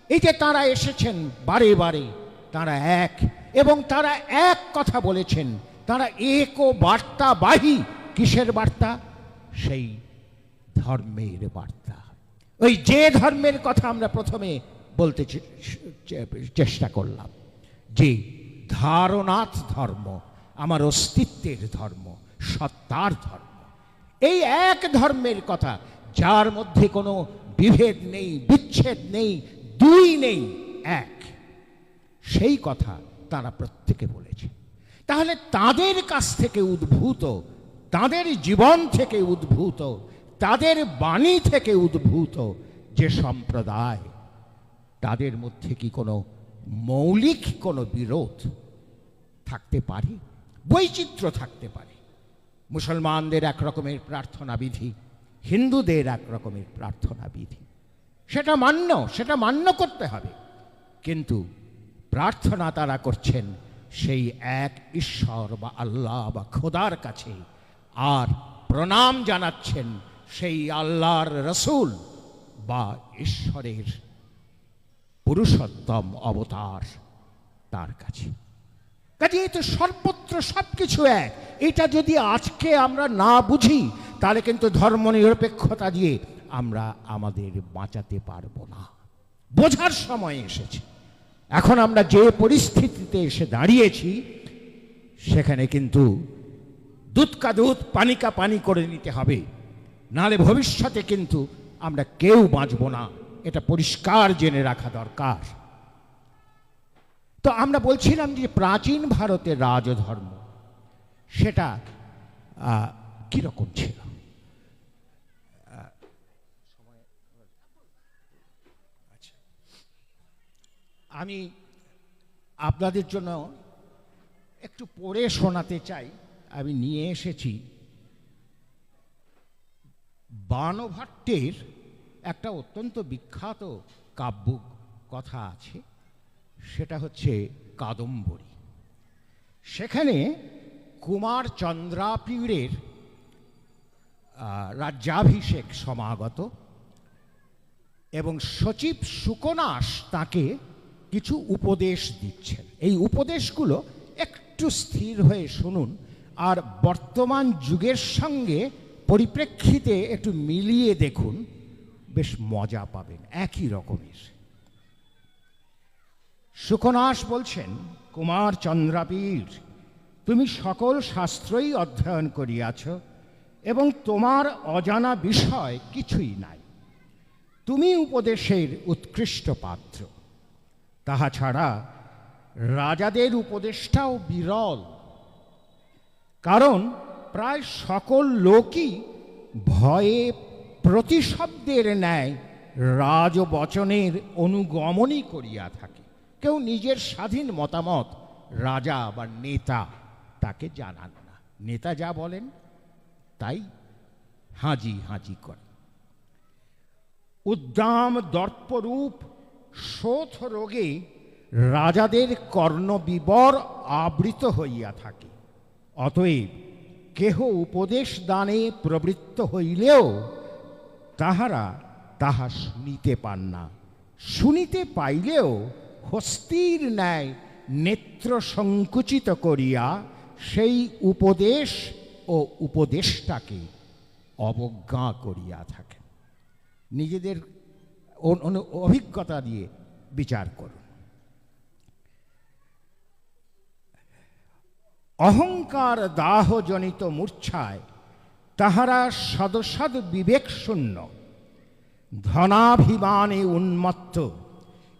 [SPEAKER 2] এই যে তাঁরা এসেছেন বারে বারে, তাঁরা এক, এবং তাঁরা এক কথা বলেছেন, তাঁরা এক ও বার্তাবাহী। কিসের বার্তা? সেই ধর্মের বার্তা। ওই যে ধর্মের কথা আমরা প্রথমে বলতে চেষ্টা করলাম, যে ধারণাত ধর্ম, আমার অস্তিত্বের ধর্ম, সত্তার ধর্ম, এই এক ধর্মের কথা, যার মধ্যে কোনো বিভেদ নেই, বিচ্ছেদ নেই, দুই নেই, এক, সেই কথা তারা প্রত্যেকে বলেছে। তাহলে তাদের কাছ থেকে উদ্ভূত, তাদের জীবন থেকে উদ্ভূত, তাদের বাণী থেকে উদ্ভূত যে সম্প্রদায়, তাদের মধ্যে কি কোনো মৌলিক কোনো বিরোধ থাকতে পারে? বৈচিত্র্য থাকতে পারে। মুসলমানদের এক রকমের প্রার্থনা বিধি, হিন্দুদের এক রকমের প্রার্থনা বিধি, সেটা মান্য করতে হবে। কিন্তু প্রার্থনা তারা করছেন সেই এক ঈশ্বর বা আল্লাহ বা খোদার কাছে, আর প্রণাম জানাচ্ছেন সেই আল্লাহর রসুল বা ঈশ্বরের পুরুষোত্তম অবতার, তার কাছে। কাজে এই তো সর্বত্র সবকিছু এক। এটা যদি আজকে আমরা না বুঝি, তাহলে কিন্তু ধর্মনিরপেক্ষতা দিয়ে আমরা আমাদের বাঁচাতে পারবো না। বোঝার সময় এসেছে। এখন আমরা যে পরিস্থিতিতে এসে দাঁড়িয়েছি, সেখানে কিন্তু দুধ কা দুধ পানি কা পানি করে নিতে হবে, নাহলে ভবিষ্যতে কিন্তু আমরা কেউ বাঁচব না। এটা পরিষ্কার জেনে রাখা দরকার। তো আমরা বলছিলাম যে প্রাচীন ভারতের রাজধর্ম সেটা কিরকম ছিল। আমি আপনাদের জন্য একটু পড়ে শোনাতে চাই। আমি নিয়ে এসেছি বাণভট্টের একটা অত্যন্ত বিখ্যাত কাব্য কথা আছে, সেটা হচ্ছে কাদম্বরী। সেখানে কুমার চন্দ্রাপীড়ের রাজ্যাভিষেক সমাগত, এবং সচিব সুকনাস তাকে কিছু উপদেশ দিচ্ছেন। এই উপদেশগুলো একটু স্থির হয়ে শুনুন, আর বর্তমান যুগের সঙ্গে পরিপ্রেক্ষিতে একটু মিলিয়ে দেখুন, বেশ মজা পাবেন। একই রকমের সুকনাস বলছেন, কুমার চন্দ্রাপীড়, তুমি সকল শাস্ত্রই অধ্যয়ন করিয়াছ, এবং তোমার অজানা বিষয় কিছুই নাই। তুমি উপদেশের উৎকৃষ্ট পাত্র। তাহা ছাড়া রাজাদের উপদেশটাও বিরল, কারণ প্রায় সকল লোকই ভয়ে প্রতিশব্দের ন্যায় রাজবচনের অনুগমনই করিয়া থাকে। কেউ নিজের স্বাধীন মতামত রাজা বা নেতা তাকে জানান না। নেতা যা বলেন তাই হাজি হাজি করে। উদ্দাম দর্পরূপ শোথ রোগে রাজাদের কর্ণবিবর আবৃত হইয়া থাকে। অতএব কেহ উপদেশ দানে প্রবৃত্ত হইলেও তাহারা তাহা শুনিতে পান না। শুনিতে পাইলেও হস্তির ন্যায় নেত্র সংকুচিত করিয়া সেই উপদেশ ও উপদেশটাকে অবজ্ঞা করিয়া থাকেন। নিজেদের অভিজ্ঞতা দিয়ে বিচার করুন। অহংকার দাহজনিত মূর্ছায় তাহারা সদসদ বিবেক শূন্য, ধনাভিমানে উন্মত্ত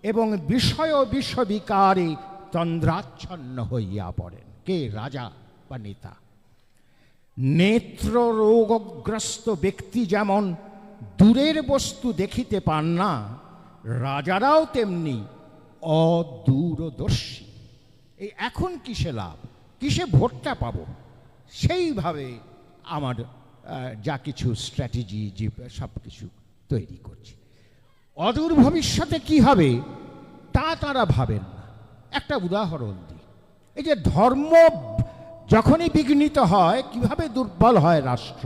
[SPEAKER 2] এবং বিষয় বিষবিকারে তন্দ্রাচ্ছন্ন হইয়া পড়েন। কে? রাজা বা নেতা। নেত্র রোগগ্রস্ত ব্যক্তি যেমন দূরের বস্তু দেখিতে পান না, রাজারাও তেমনি অদূরদর্শী। এই এখন কিসে লাভ, কিসে ভোটটা পাবো, সেইভাবে আমার যা কিছু স্ট্র্যাটেজি যে সব কিছু তৈরি করছে। অদূর ভবিষ্যতে কি হবে তা তারা ভাবেন না। একটা উদাহরণ দিই, এই যে ধর্ম যখনই বিঘ্নিত হয় কিভাবে দুর্বল হয় রাষ্ট্র।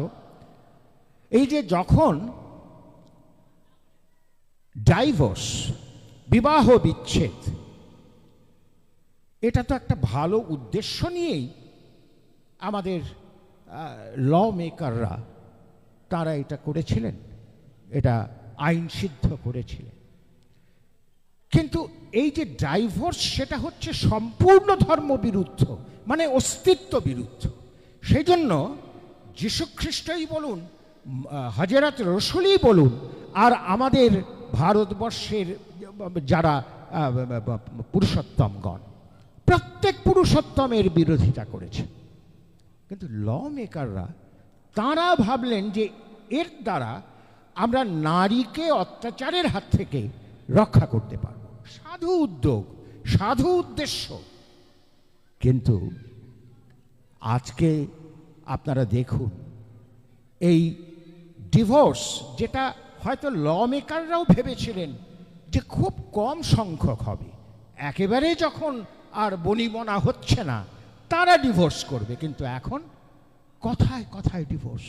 [SPEAKER 2] এই যে যখন ডাইভোর্স, বিবাহ বিচ্ছেদ, এটা তো একটা ভালো উদ্দেশ্য নিয়েই আমাদের ল মেকাররা তারা এটা করেছিলেন, এটা আইন সিদ্ধ করেছিলেন। কিন্তু এই যে ডাইভোর্স, সেটা হচ্ছে সম্পূর্ণ ধর্ম বিরুদ্ধ, মানে অস্তিত্ব বিরুদ্ধ। সেই জন্য যীশুখ্রিস্টই বলুন, হযরত রসুলই বলুন, আর আমাদের ভারতবর্ষের যারা পুরুষোত্তমগণ, প্রত্যেক পুরুষোত্তমের বিরোধিতা করেছে। কিন্তু ল মেকাররা তাঁরা ভাবলেন যে এর দ্বারা আমরা নারীকে অত্যাচারের হাত থেকে রক্ষা করতে পারব। সাধু উদ্যোগ, সাধু উদ্দেশ্য। কিন্তু আজকে আপনারা দেখুন, এই ডিভোর্স, যেটা হয়তো ল মেকাররাও ভেবেছিলেন যে খুব কম সংখ্যক হবে, একেবারে যখন আর বনিবনা হচ্ছে না তারা ডিভোর্স করবে, কিন্তু এখন কথায় কথায় ডিভোর্স।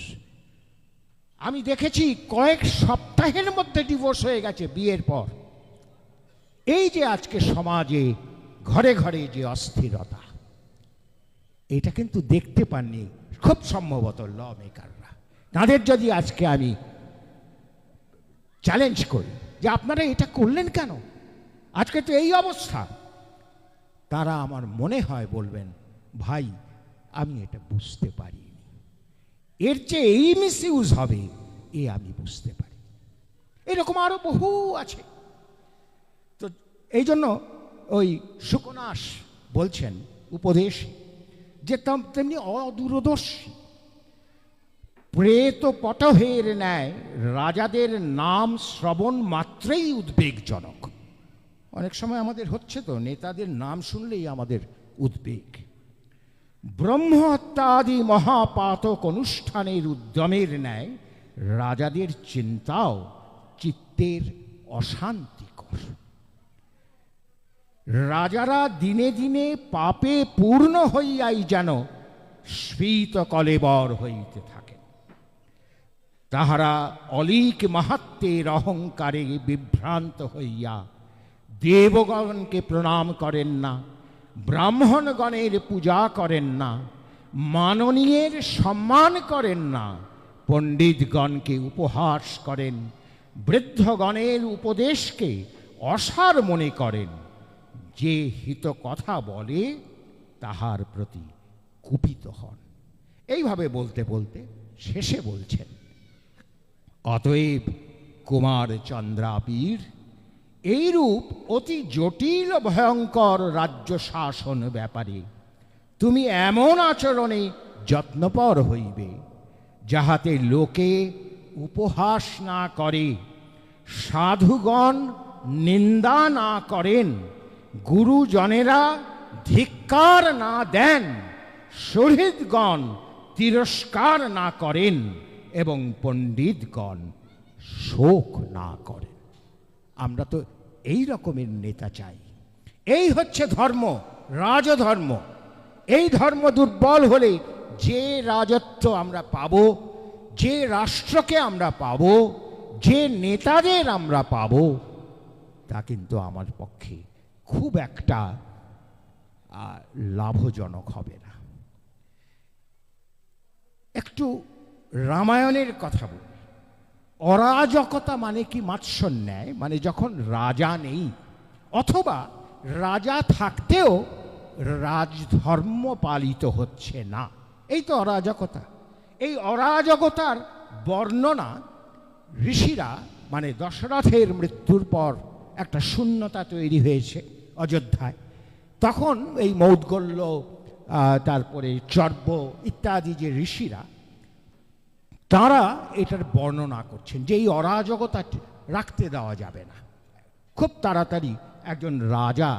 [SPEAKER 2] আমি দেখেছি কয়েক সপ্তাহের মধ্যে ডিভোর্স হয়ে গেছে বিয়ের পর। এই যে আজকে সমাজে ঘরে ঘরে যে অস্থিরতা, এটা কিন্তু দেখতে পাননি খুব সম্ভবত ল মেকাররা। তাদের যদি আজকে আমি চ্যালেঞ্জ করি যে আপনারা এটা করলেন কেন, আজকে তো এই অবস্থা, তারা আমার মনে হয় বলবেন, ভাই আমি এটা বুঝতে পারিনি, এর চেয়ে এই মিসইউজ হবে এ আমি বুঝতে পারি। এরকম আরো বহু আছে। তো এই জন্য ওই সুকনাস বলছেন উপদেশ যে তেমনি অদূরদর্শী প্রেত পটহের ন্যায় রাজাদের নাম শ্রবণ মাত্রেই উদ্বেগজনক। অনেক সময় আমাদের হচ্ছে তো, নেতাদের নাম শুনলেই আমাদের উদ্বেগ। ব্রহ্মহত্যাদি মহাপাতক অনুষ্ঠানের উদ্যমের ন্যায় রাজাদের চিন্তাও চিত্তের অশান্তিকর। রাজারা দিনে দিনে পাপে পূর্ণ হইয়াই যেন স্ফীত কলেবর হইতে থাকে। তাহারা অলীক মাহাত্ম্যের অহংকারে বিভ্রান্ত হইয়া দেবগণকে প্রণাম করেন না, ব্রাহ্মণগণের পূজা করেন না, মাননীয়ের সম্মান করেন না, পণ্ডিতগণকে উপহাস করেন, বৃদ্ধগণের উপদেশকে অসার মনে করেন, যে হিত কথা বলে তাহার প্রতি কুপিত হন। এইভাবে বলতে বলতে শেষে বলছেন, অতএব কুমার চন্দ্রাবীর, এইরূপ অতি জটিল ভয়ঙ্কর রাজ্য শাসন ব্যাপারে তুমি এমন আচরণে যত্নপর হইবে, যাহাতে লোকে উপহাস না করে, সাধুগণ নিন্দা না করেন, গুরুজনেরা ধিক্কার না দেন, শহীদগণ তিরস্কার না করেন এবং পণ্ডিতগণ শোক না করেন। আমরা তো এই রকমের নেতা চাই। এই হচ্ছে ধর্ম, রাজধর্ম। এই ধর্ম দুর্বল হলে যে রাজত্ব আমরা পাব, যে রাষ্ট্রকে আমরা পাব, যে নেতাদের আমরা পাব, তা কিন্তু আমার পক্ষে খুব একটা লাভজনক হবে না। একটু রামায়ণের কথা বলি। অরাজকতা মানে কি? মাৎসন্যায়, মানে যখন রাজা নেই, অথবা রাজা থাকতেও রাজধর্ম পালিত হচ্ছে না। এই তো অরাজকতা। এই অরাজকতার বর্ণনা ঋষিরা, মানে দশরথের মৃত্যুর পর একটা শূন্যতা তৈরি হয়েছে অযোধ্যায়, তখন এই মৌদ্গল্য, তারপরে চর্ব ইত্যাদি যে ঋষিরা, তারা এটার বর্ণনা করছেন যে এই অরাজকতা রাখতে দেওয়া যাবে না, খুব তাড়াতাড়ি একজন রাজা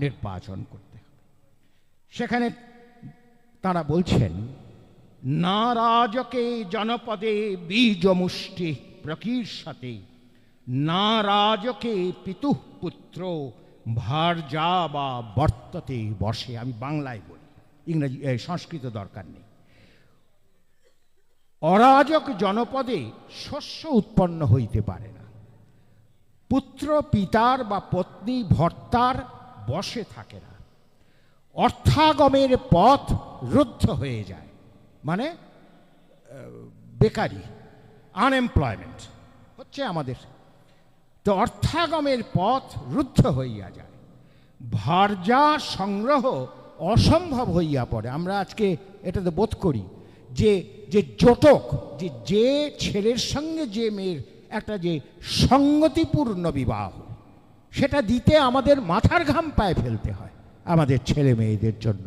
[SPEAKER 2] নির্বাচন করতে হবে। সেখানে তারা বলছেন, না রাজকে জনপদে বীজমুষ্টি প্রকীর্ষতে, না রাজকে পিতুঃ পুত্র ভার্যা বা বর্ততে বসে। আমি বাংলায় বলি, ইংরেজি সংস্কৃত দরকার নেই। অরাজক জনপদে শস্য উৎপন্ন হইতে পারে না, পুত্র পিতার বা পত্নী ভর্তার বশে থাকে না, অর্থাগমের পথ রুদ্ধ হয়ে যায়, মানে বেকারি, আনএমপ্লয়মেন্ট হচ্ছে আমাদের। তো অর্থাগমের পথ রুদ্ধ হইয়া যায়, ভার্যা সংগ্রহ অসম্ভব হইয়া পড়ে। আমরা আজকে এটাতে বোধ করি যে যে জটক, যে ছেলের সঙ্গে যে মেয়ের একটা যে সঙ্গতিপূর্ণ বিবাহ, সেটা দিতে আমাদের মাথার ঘাম পায়ে ফেলতে হয় আমাদের ছেলে মেয়েদের জন্য,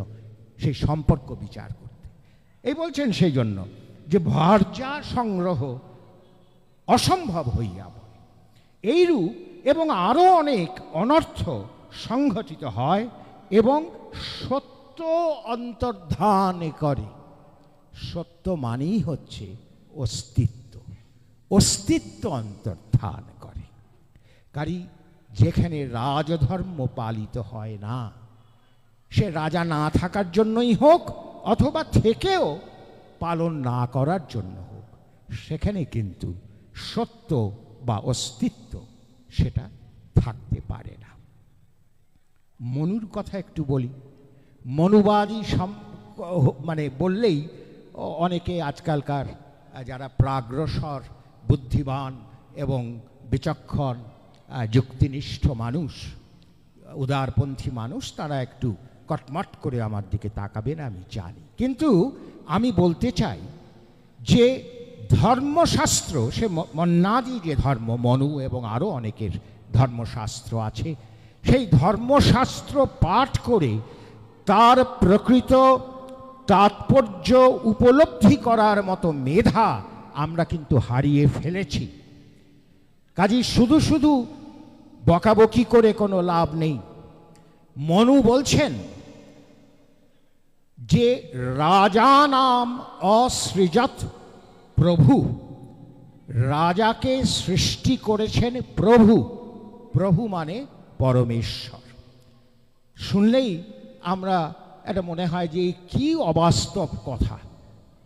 [SPEAKER 2] সেই সম্পর্ক বিচার করতে। এই বলছেন সেই জন্য যে ভার্যা সংগ্রহ অসম্ভব হইয়া পড়ে। এইরূপ এবং আরও অনেক অনর্থ সংঘটিত হয় এবং সত্য অন্তর্ধান করে। সত্য মানেই হচ্ছে অস্তিত্ব, অস্তিত্ব অন্তর্ধান করে। কারণ যেখানে রাজধর্ম পালিত হয় না, সে রাজা না থাকার জন্যই হোক অথবা থেকেও পালন না করার জন্য হোক, সেখানে কিন্তু সত্য বা অস্তিত্ব সেটা থাকতে পারে না। মনুর কথা একটু বলি। মনুবাদী মানে বললেই অনেকে আজকালকার যারা প্রাগ্রসর, বুদ্ধিমান এবং বিচক্ষণ, যুক্তিনিষ্ঠ মানুষ, উদারপন্থী মানুষ, তারা একটু কটমট করে আমার দিকে তাকাবেন আমি জানি। কিন্তু আমি বলতে চাই যে ধর্মশাস্ত্র, সে মন্নাদি যে ধর্ম, মনু এবং আরও অনেকের ধর্মশাস্ত্র আছে, সেই ধর্মশাস্ত্র পাঠ করে তার প্রকৃত তাৎপর্য উপলব্ধি করার মতো মেধা আমরা কিন্তু হারিয়ে ফেলেছি। কাজেই শুধু শুধু বকাবকি করে কোনো লাভ নেই। মনু বলছেন যে রাজা নাম অসৃজত প্রভু, রাজাকে সৃষ্টি করেছেন প্রভু। প্রভু মানে পরমেশ্বর। শুনলেই আমরা এটা মনে হয় যে কি অবাস্তব কথা।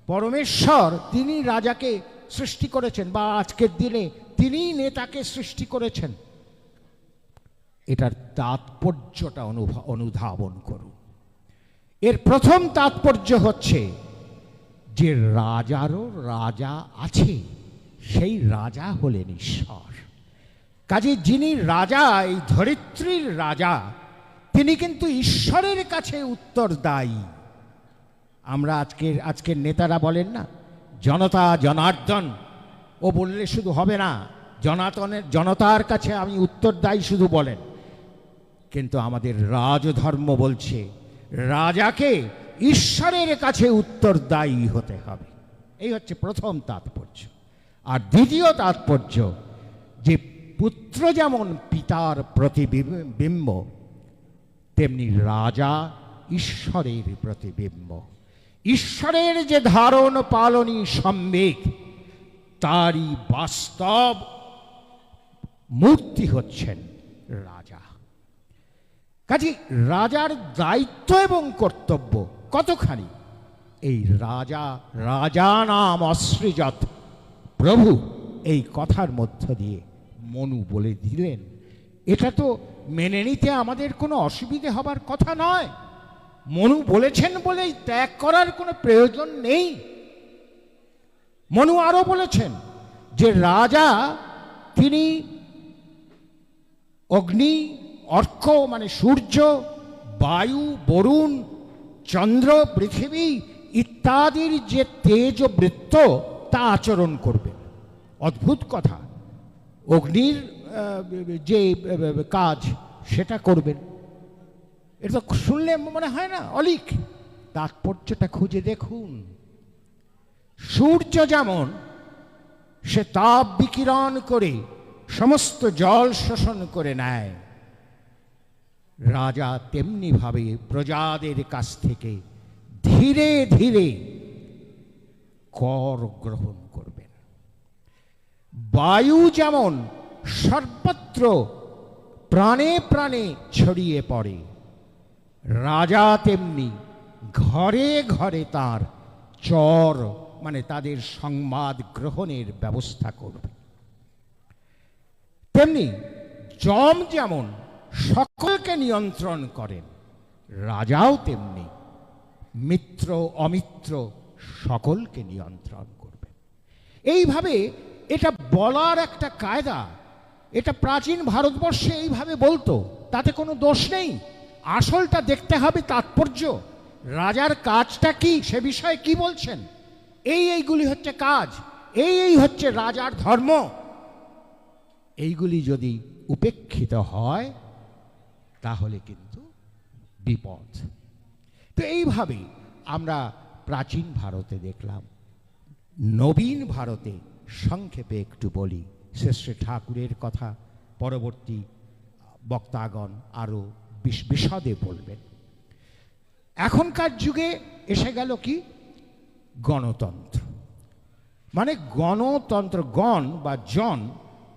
[SPEAKER 2] পরমেশ্বর তিনি রাজাকে সৃষ্টি করেছেন, বা আজকের দিনে তিনি নেতাকে সৃষ্টি করেছেন। এটার তাৎপর্যটা অনুধাবন করুন। এর প্রথম তাৎপর্য হচ্ছে যে রাজারও রাজা আছে, সেই রাজা হলেন ঈশ্বর। কাজে যিনি রাজা, এই ধরিত্রীর রাজা, তিনি কিন্তু ঈশ্বরের কাছে উত্তরদায়ী। আমরা আজকের নেতারা বলেন না জনতা জনার্দন, ও বললে শুধু হবে না, জনতার কাছে আমি উত্তরদায়ী শুধু বলেন। কিন্তু আমাদের রাজধর্ম বলছে রাজাকে ঈশ্বরের কাছে উত্তরদায়ী হতে হবে। এই হচ্ছে প্রথম তাৎপর্য। আর দ্বিতীয় তাৎপর্য যে পুত্র যেমন পিতার প্রতিবিম্ব, তেমনি রাজা ঈশ্বরের প্রতিবিম্ব। ঈশ্বরের যে ধারণ পালনী সম্বেগ, তারই বাস্তব মূর্তি হচ্ছেন রাজা। কাজে রাজার দায়িত্ব এবং কর্তব্য কতখানি, এই রাজা নাম অসৃজত প্রভু, এই কথার মধ্য দিয়ে মনু বলে দিলেন। এটা তো মেনে নিতে আমাদের কোনো অসুবিধে হবার কথা নয়। মনু বলেছেন বলেই ত্যাগ করার কোনো প্রয়োজন নেই। মনু আরো বলেছেন যে রাজা তিনি অগ্নি, অর্ক মানে সূর্য, বায়ু, বরুণ, চন্দ্র, পৃথিবী ইত্যাদির যে তেজ ও বৃত্ত তা আচরণ করবে। অদ্ভুত কথা, অগ্নির যে কাজ সেটা করবেন। এটা তো শুনলে মনে হয় না অলিক, তাৎপর্যটা খুঁজে দেখুন। সূর্য যেমন সে তাপ বিকিরণ করে সমস্ত জল শোষণ করে নেয়, রাজা তেমনি ভাবে প্রজাদের কাছ থেকে ধীরে ধীরে কর গ্রহণ করবেন। বায়ু যেমন সর্বত্র প্রাণে প্রাণে ছড়িয়ে পড়ে, রাজা তেমনি ঘরে ঘরে তার চর মানে তাদের সংবাদ গ্রহণের ব্যবস্থা করবে। তেমনি যম যেমন সকলকে নিয়ন্ত্রণ করেন, রাজাও তেমনি মিত্র অমিত্র সকলকে নিয়ন্ত্রণ করবে। এইভাবে এটা বলার একটা কায়দা, এটা প্রাচীন ভারতবর্ষে এইভাবে বলতো, তাতে কোনো দোষ নেই। আসলটা দেখতে হবে তাৎপর্য, রাজার কাজটা কি, সে বিষয়ে কি বলছেন। এইগুলি হচ্ছে কাজ, এই হচ্ছে রাজার ধর্ম। এইগুলি যদি উপেক্ষিত হয় তাহলে কিন্তু বিপদ। তো এইভাবে আমরা প্রাচীন ভারতে দেখলাম। নবীন ভারতে সংক্ষেপে একটু বলি, শ্রী ঠাকুরের কথা পরবর্তী বক্তাগণ আরো বিশদে বলবেন। এখনকার যুগে এসে গেল কি গণতন্ত্র, মানে গণতন্ত্র, গণ বা জন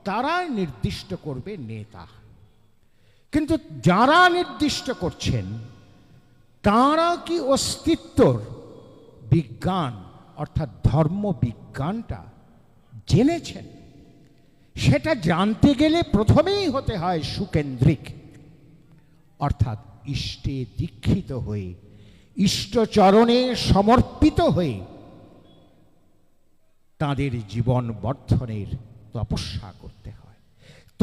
[SPEAKER 2] তারা নির্দিষ্ট করবে নেতা, কিন্তু যারা নির্দিষ্ট করছেন তারা কি অস্তিত্বর বিজ্ঞান অর্থাৎ ধর্ম বিজ্ঞানটা জেনেছেন? সেটা জানতে গেলে প্রথমেই হতে হয় সুকেন্দ্রিক, অর্থাৎ ইষ্টে দীক্ষিত হয়ে, ইষ্টচরণে সমর্পিত হয়ে তাদের জীবন বর্ধনের তপস্যা করতে হয়।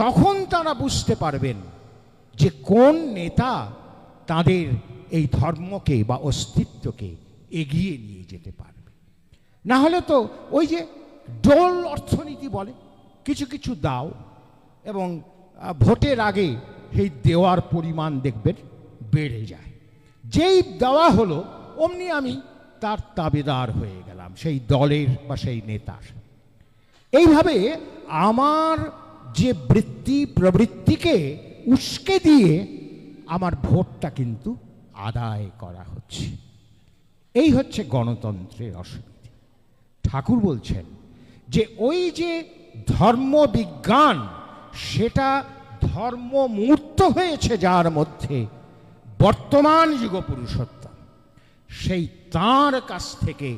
[SPEAKER 2] তখন তারা বুঝতে পারবেন যে কোন নেতা তাদের এই ধর্মকে বা অস্তিত্বকে এগিয়ে নিয়ে যেতে পারবে। না হলে তো ওই যে ডোল অর্থনীতি বলে, কিছু কিছু দাও এবং ভোটের আগে সেই দেওয়ার পরিমাণ দেখবেন বেড়ে যায়। যেই দেওয়া হলো অমনি আমি তার তাবেদার হয়ে গেলাম, সেই দলের বা সেই নেতার। এইভাবে আমার যে বৃত্তি প্রবৃত্তিকে উস্কে দিয়ে আমার ভোটটা কিন্তু আদায় করা হচ্ছে। এই হচ্ছে গণতন্ত্রের অসুবিধা। ঠাকুর বলছেন যে ওই যে ধর্মবিজ্ঞান, সেটা ধর্মমূর্ত হয়েছে যার মধ্যে, বর্তমান যুগ পুরুষোত্তম, সেই তাঁর কাছ থেকে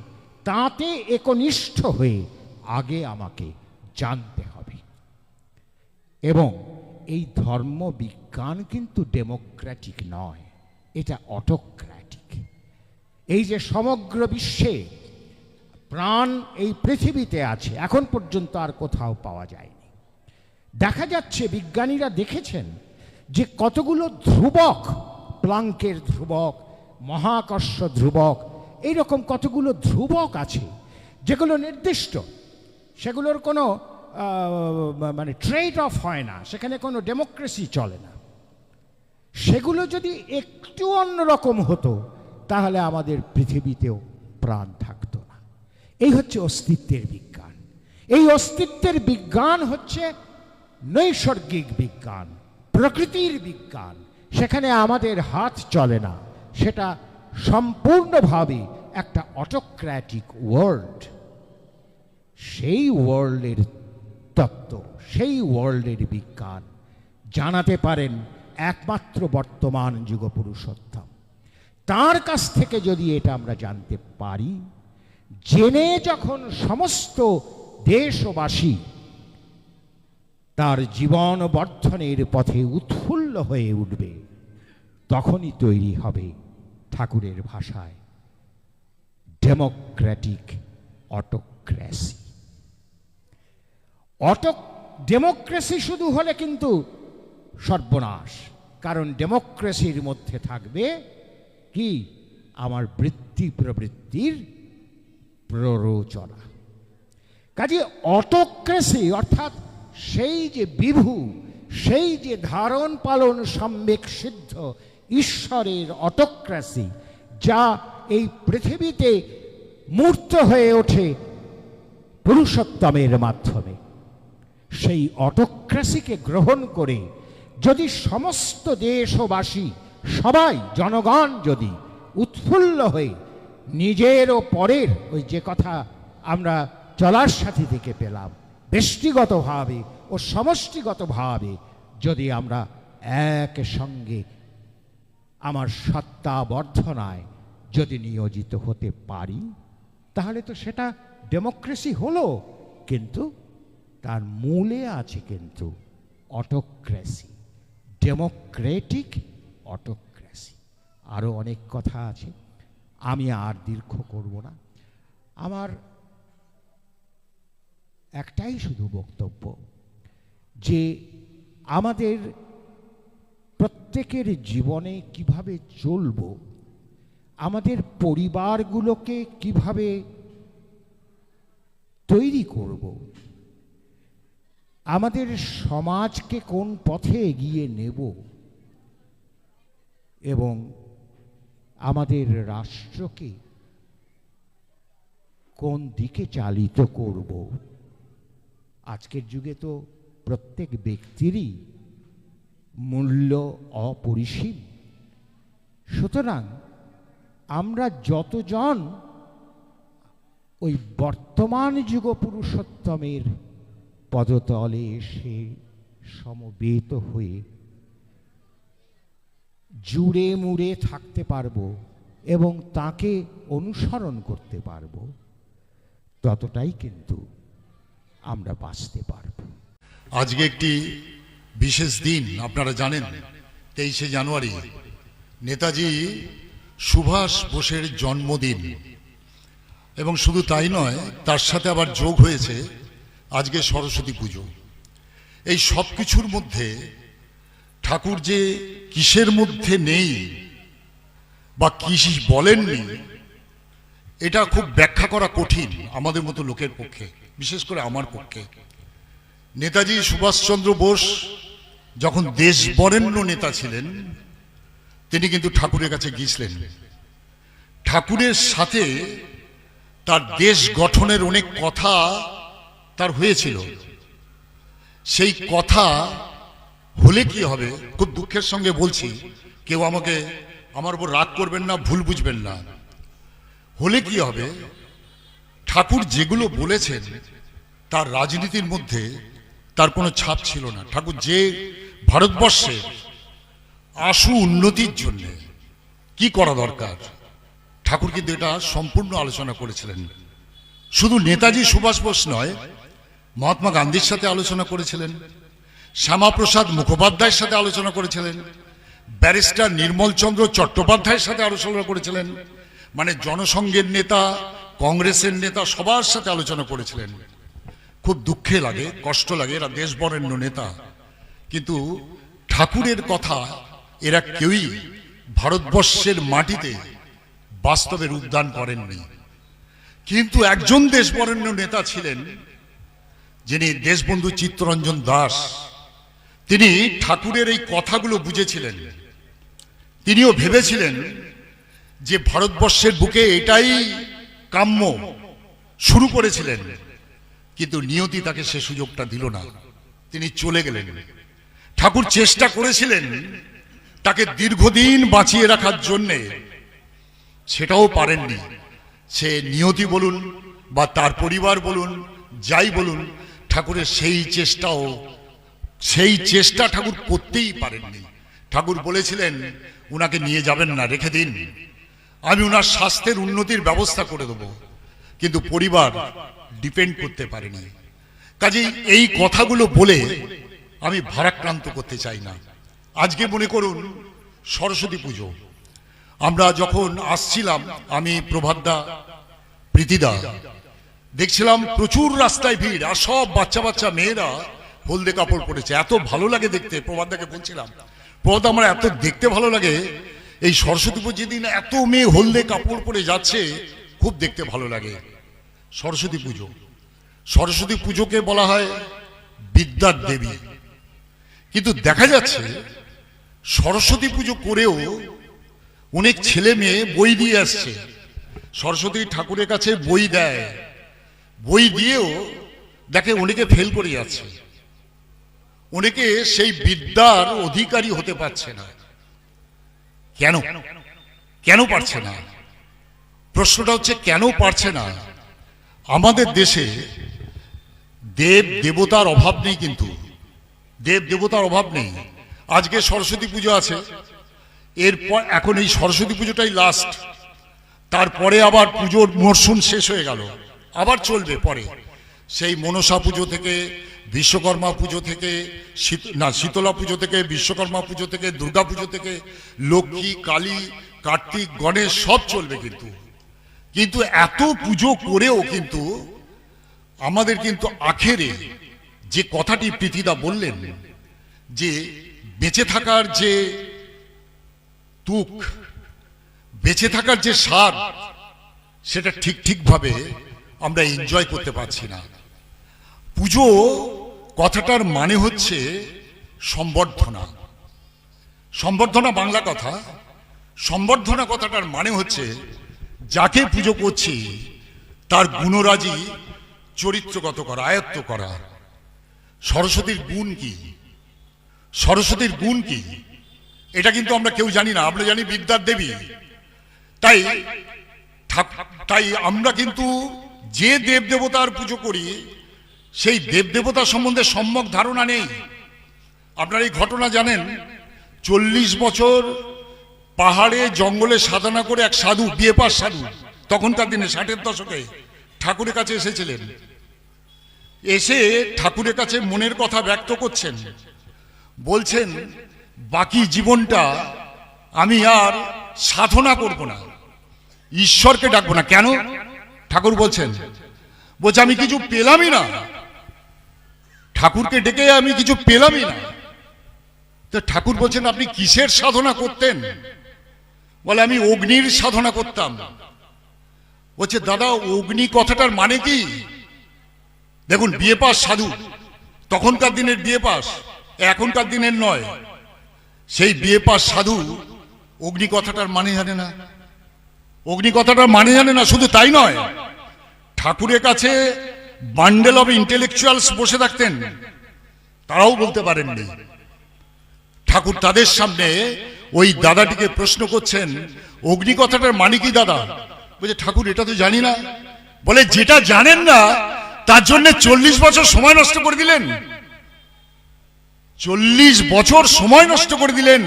[SPEAKER 2] তাতে একনিষ্ঠ হয়ে আগে আমাকে জানতে হবে। এবং এই ধর্মবিজ্ঞান কিন্তু ডেমোক্রেটিক নয়, এটা অটোক্র্যাটিক। এই যে সমগ্র বিশ্বে প্রাণ এই পৃথিবীতে আছে, এখন পর্যন্ত আর কোথাও পাওয়া যায়নি। দেখা যাচ্ছে, বিজ্ঞানীরা দেখেছেন যে কতগুলো ধ্রুবক, প্লাঙ্কের ধ্রুবক, মহাকর্ষ ধ্রুবক, এইরকম কতগুলো ধ্রুবক আছে যেগুলো নির্দিষ্ট, সেগুলোর কোনো মানে ট্রেড অফ হয় না, সেখানে কোনো ডেমোক্রেসি চলে না। সেগুলো যদি একটু অন্যরকম হতো তাহলে আমাদের পৃথিবীতেও প্রাণ থাকতো না। এই হচ্ছে অস্তিত্বের বিজ্ঞান। এই অস্তিত্বের বিজ্ঞান হচ্ছে নৈসর্গিক বিজ্ঞান, প্রকৃতির বিজ্ঞান। সেখানে আমাদের হাত চলে না, সেটা সম্পূর্ণভাবে একটা অটোক্র্যাটিক ওয়ার্ল্ড। সেই ওয়ার্ল্ডের তত্ত্ব, সেই ওয়ার্ল্ডের বিজ্ঞান জানাতে পারেন একমাত্র বর্তমান যুগ পুরুষোত্তম। তার কাছ থেকে যদি এটা আমরা জানতে পারি, জেনে যখন সমস্ত দেশবাসী তার জীবন বর্ধনের পথে উৎফুল্ল হয়ে উঠবে, তখনই তৈরি হবে ঠাকুরের ভাষায় ডেমোক্রেটিক অটোক্রেসি। ডেমোক্রেসি শুধু হলে কিন্তু সর্বনাশ, কারণ ডেমোক্রেসির মধ্যে থাকবে কি আমার বৃত্তি প্রবৃত্তির প্ররোচনা। কাজে অটোক্রেসি অর্থাৎ সেই যে বিভু, সেই যে ধারণ পালন সম্যক সিদ্ধ ঈশ্বরের অটোক্রেসি, যা এই পৃথিবীতে মূর্ত হয়ে ওঠে পুরুষোত্তমের মাধ্যমে, সেই অটোক্রেসিকে গ্রহণ করে যদি সমস্ত দেশবাসী সবাই জনগণ যদি উৎফুল্ল হয়ে নিজের ও পরের ওই যে কথা আমরা চলার সাথী থেকে পেলাম, ব্যক্তিগতভাবে ও সমষ্টিগতভাবে যদি আমরা এক সঙ্গে আমার সত্তা বর্ধনায় যদি নিয়োজিত হতে পারি, তাহলে তো সেটা ডেমোক্রেসি হলো, কিন্তু তার মূলে আছে কিন্তু অটোক্রেসি, ডেমোক্রেটিক অটোক্রেসি। আরও অনেক কথা আছে, আমি আর দীর্ঘ করব না। আমার একটাই শুধু বক্তব্য যে আমাদের প্রত্যেকের জীবনে কিভাবে চলব, আমাদের পরিবারগুলোকে কিভাবে তৈরি করব, আমাদের সমাজকে কোন পথে এগিয়ে নেব এবং আমাদের রাষ্ট্রকে কোন দিকে চালিত করব। আজকের যুগে তো প্রত্যেক ব্যক্তিরই মূল্য অপরিসীম। সুতরাং আমরা যতজন ওই বর্তমান যুগ পুরুষোত্তমের পদতলে এসে সমবেত হয়ে জুড়ে মুড়ে থাকতে পারবো এবং তাকে অনুসরণ করতে পারবো, ততটাই কিন্তু আমরা বাঁচতে পারব।
[SPEAKER 3] আজকে একটি বিশেষ দিন, আপনারা জানেন 23শে জানুয়ারি নেতাজি সুভাষ বোসের জন্মদিন, এবং শুধু তাই নয়, তার সাথে আবার যোগ হয়েছে আজকে সরস্বতী পুজো। এই সব কিছুর মধ্যে ঠাকুর যে কিসের মধ্যে নেই বা কি বলেননি, এটা খুব ব্যাখ্যা করা কঠিন আমাদের মতো লোকের পক্ষে, বিশেষ করে আমার পক্ষে। নেতাজি সুভাষচন্দ্র বোস যখন দেশ বরেণ্য নেতা ছিলেন, তিনি কিন্তু ঠাকুরের কাছে গিয়েছিলেন। ঠাকুরের সাথে তার দেশ গঠনের অনেক কথা তার হয়েছিল। সেই কথা হলে কি হবে, খুব দুঃখের সঙ্গে বলছি, কেউ আমাকে আমার উপর রাগ করবেন না, ভুল বুঝবেন না, হলে কি হবে, ঠাকুর যেগুলো বলেছেন তার রাজনীতির মধ্যে তার কোনো ছাপ ছিল না। ঠাকুর যে ভারতবর্ষের আশু উন্নতির জন্য কি করা দরকার, ঠাকুর কিন্তু এটা সম্পূর্ণ আলোচনা করেছিলেন। শুধু নেতাজি সুভাষ বোস নয়, মহাত্মা গান্ধীর সাথে আলোচনা করেছিলেন, শ্যামাপ্রসাদ মুখোপাধ্যায়ের সাথে আলোচনা করেছিলেন, ব্যারিস্টার নির্মল চন্দ্র চট্টোপাধ্যায়ের সাথে আলোচনা করেছিলেন, মানে জনসংঘের নেতা, কংগ্রেসের নেতা, সবার সাথে আলোচনা করেছিলেন। খুব দুঃখে লাগে, কষ্ট লাগে, এরা দেশ বরেণ্য নেতা, কিন্তু ঠাকুরের কথা এরা কেউই ভারতবর্ষের মাটিতে বাস্তবে রূপদান করেননি। কিন্তু একজন দেশ বরেণ্য নেতা ছিলেন, যিনি দেশবন্ধু চিত্তরঞ্জন দাস। তিনি ঠাকুরের এই কথাগুলো বুঝেছিলেন। তিনিও ভেবেছিলেন যে ভারতবর্ষের বুকে এটাই কাম্য, শুরু করেছিলেন, কিন্তু নিয়তি তাকে সে সুযোগটা দিল না, তিনি চলে গেলেন। ঠাকুর চেষ্টা করেছিলেন তাকে দীর্ঘদিন বাঁচিয়ে রাখার জন্যে, সেটাও পারেননি। সে নিয়তি বলুন বা তার পরিবার বলুন, যাই বলুন, ঠাকুরের সেই চেষ্টা ঠাকুর করতেই পারেননি। ঠাকুর বলেছিলেন উনাকে নিয়ে যাবেন না, রেখে দিন, আমি উনার স্বাস্থ্যের উন্নতির ব্যবস্থা করে দেব, কিন্তু পরিবার ডিপেন্ড করতে পারেনি। কাজেই এই কথাগুলো বলে আমি ভারাক্রান্ত করতে চাই না। আজকে মনে করুন সরস্বতী পুজো, আমরা যখন আসছিলাম, আমি প্রভাতদা, প্রীতিদা, দেখছিলাম প্রচুর রাস্তায় ভিড়, আর সব বাচ্চা বাচ্চা মেয়েরা হলদে কাপড় পরেছে, এত ভালো লাগে দেখতে। প্রভাতদাকে বলছিলাম, পদ আমার এত দেখতে ভালো লাগে। এই সরস্বতী পুজোর দিন এত মেয়ে হলদে কাপড় পরে যাচ্ছে, খুব দেখতে ভালো লাগে। সরস্বতী পুজো, সরস্বতী পুজোকে বলা হয় বিদ্যার দেবী, কিন্তু দেখা যাচ্ছে সরস্বতী পুজো করেও অনেক ছেলে মেয়ে বই দিয়ে আসছে। সরস্বতী ঠাকুরের কাছে বই দেয়, বই দিয়েও দেখে অনেকে ফেল করে যাচ্ছে, অনেকে সেই বিদ্যার অধিকারী হতে পারছে না। কেন কেন পারছে না? প্রশ্নটা হচ্ছে কেন পারছে না? আমাদের দেশে দেব দেবতার অভাব নেই, কিন্তু দেব দেবতার অভাব নেই। আজকে সরস্বতী পুজো আছে, এরপর এখন এই সরস্বতী পুজোটাই লাস্ট, তারপরে আবার পুজোর মরশুম শেষ হয়ে গেল, আবার চলবে পরে। সেই মনসা পুজো থেকে, বিশ্বকর্মা পুজো থেকে, শীতলা পুজো থেকে, বিশ্বকর্মা পুজো থেকে, দুর্গা পুজো থেকে, লক্ষ্মী, কালী, কার্তিক, গণেশ সব চলবে। কিন্তু এত পুজো করেও কিন্তু আমাদের কিন্তু আখেরে যে কথাটি প্রীতিদা বললেন, যে বেঁচে থাকার যে তুক, বেঁচে থাকার যে স্বাদ, সেটা ঠিকভাবে আমরা এনজয় করতে পারছি না। পুজো কথাটার মানে হচ্ছে সম্বর্ধনা। সম্বর্ধনা বাংলা কথা। সম্বর্ধনা কথাটার মানে হচ্ছে যাকে পুজো করছি তার গুণরাজি চরিত্রগত করা, আয়ত্ত করা। সরস্বতীর গুণ কি? সরস্বতীর গুণ কি এটা কিন্তু আমরা কেউ জানি না। আমরা জানি বিদ্যার দেবী। তাই আমরা কিন্তু যে দেব দেবতার পুজো করি সেই দেব দেবতা সম্বন্ধে সম্যক ধারণা নেই। আপনারা এই ঘটনা জানেন, 40 বছর পাহাড়ে জঙ্গলে সাধনা করে এক সাধু, বিয়ে পাস সাধু, তখনকার দিনে 60-এর দশকে ঠাকুরের কাছে এসেছিলেন। এসে ঠাকুরের কাছে মনের কথা ব্যক্ত করছেন, বলছেন বাকি জীবনটা আমি আর সাধনা করব না, ঈশ্বরকে ডাকবো না। কেন? ঠাকুর বলছে আমি কিছু পেলামই না, ঠাকুরকে ডেকে আমি কিছু পেলামই না। তো ঠাকুর বলছেন আপনি কিসের সাধনা করতেন? বলে আমি অগ্নির সাধনা করতাম। বলছে দাদা, অগ্নি কথাটার মানে কি? দেখুন, বিয়ে পাস সাধু, তখনকার দিনের বিয়ে পাস, এখনকার দিনের নয়। সেই বিয়ে পাস সাধু অগ্নি কথাটার মানে জানে না। অগ্নি কথাটার মানে জানে না। শুধু তাই নয়, ঠাকুরের কাছে বান্ডেল অফ ইন্টেলেকচুয়ালস বসে থাকতেন, তারাও বলতে পারেননি। ঠাকুর তাদের সামনে ওই দাদাটিকে প্রশ্ন করছেন, অগ্নি কথাটার মানে কি দাদা? বলছে ঠাকুর এটা তো জানি না। বলে যেটা জানেন না তার জন্য 40 বছর সময় নষ্ট করে দিলেন। 40 বছর সময় নষ্ট করে দিলেন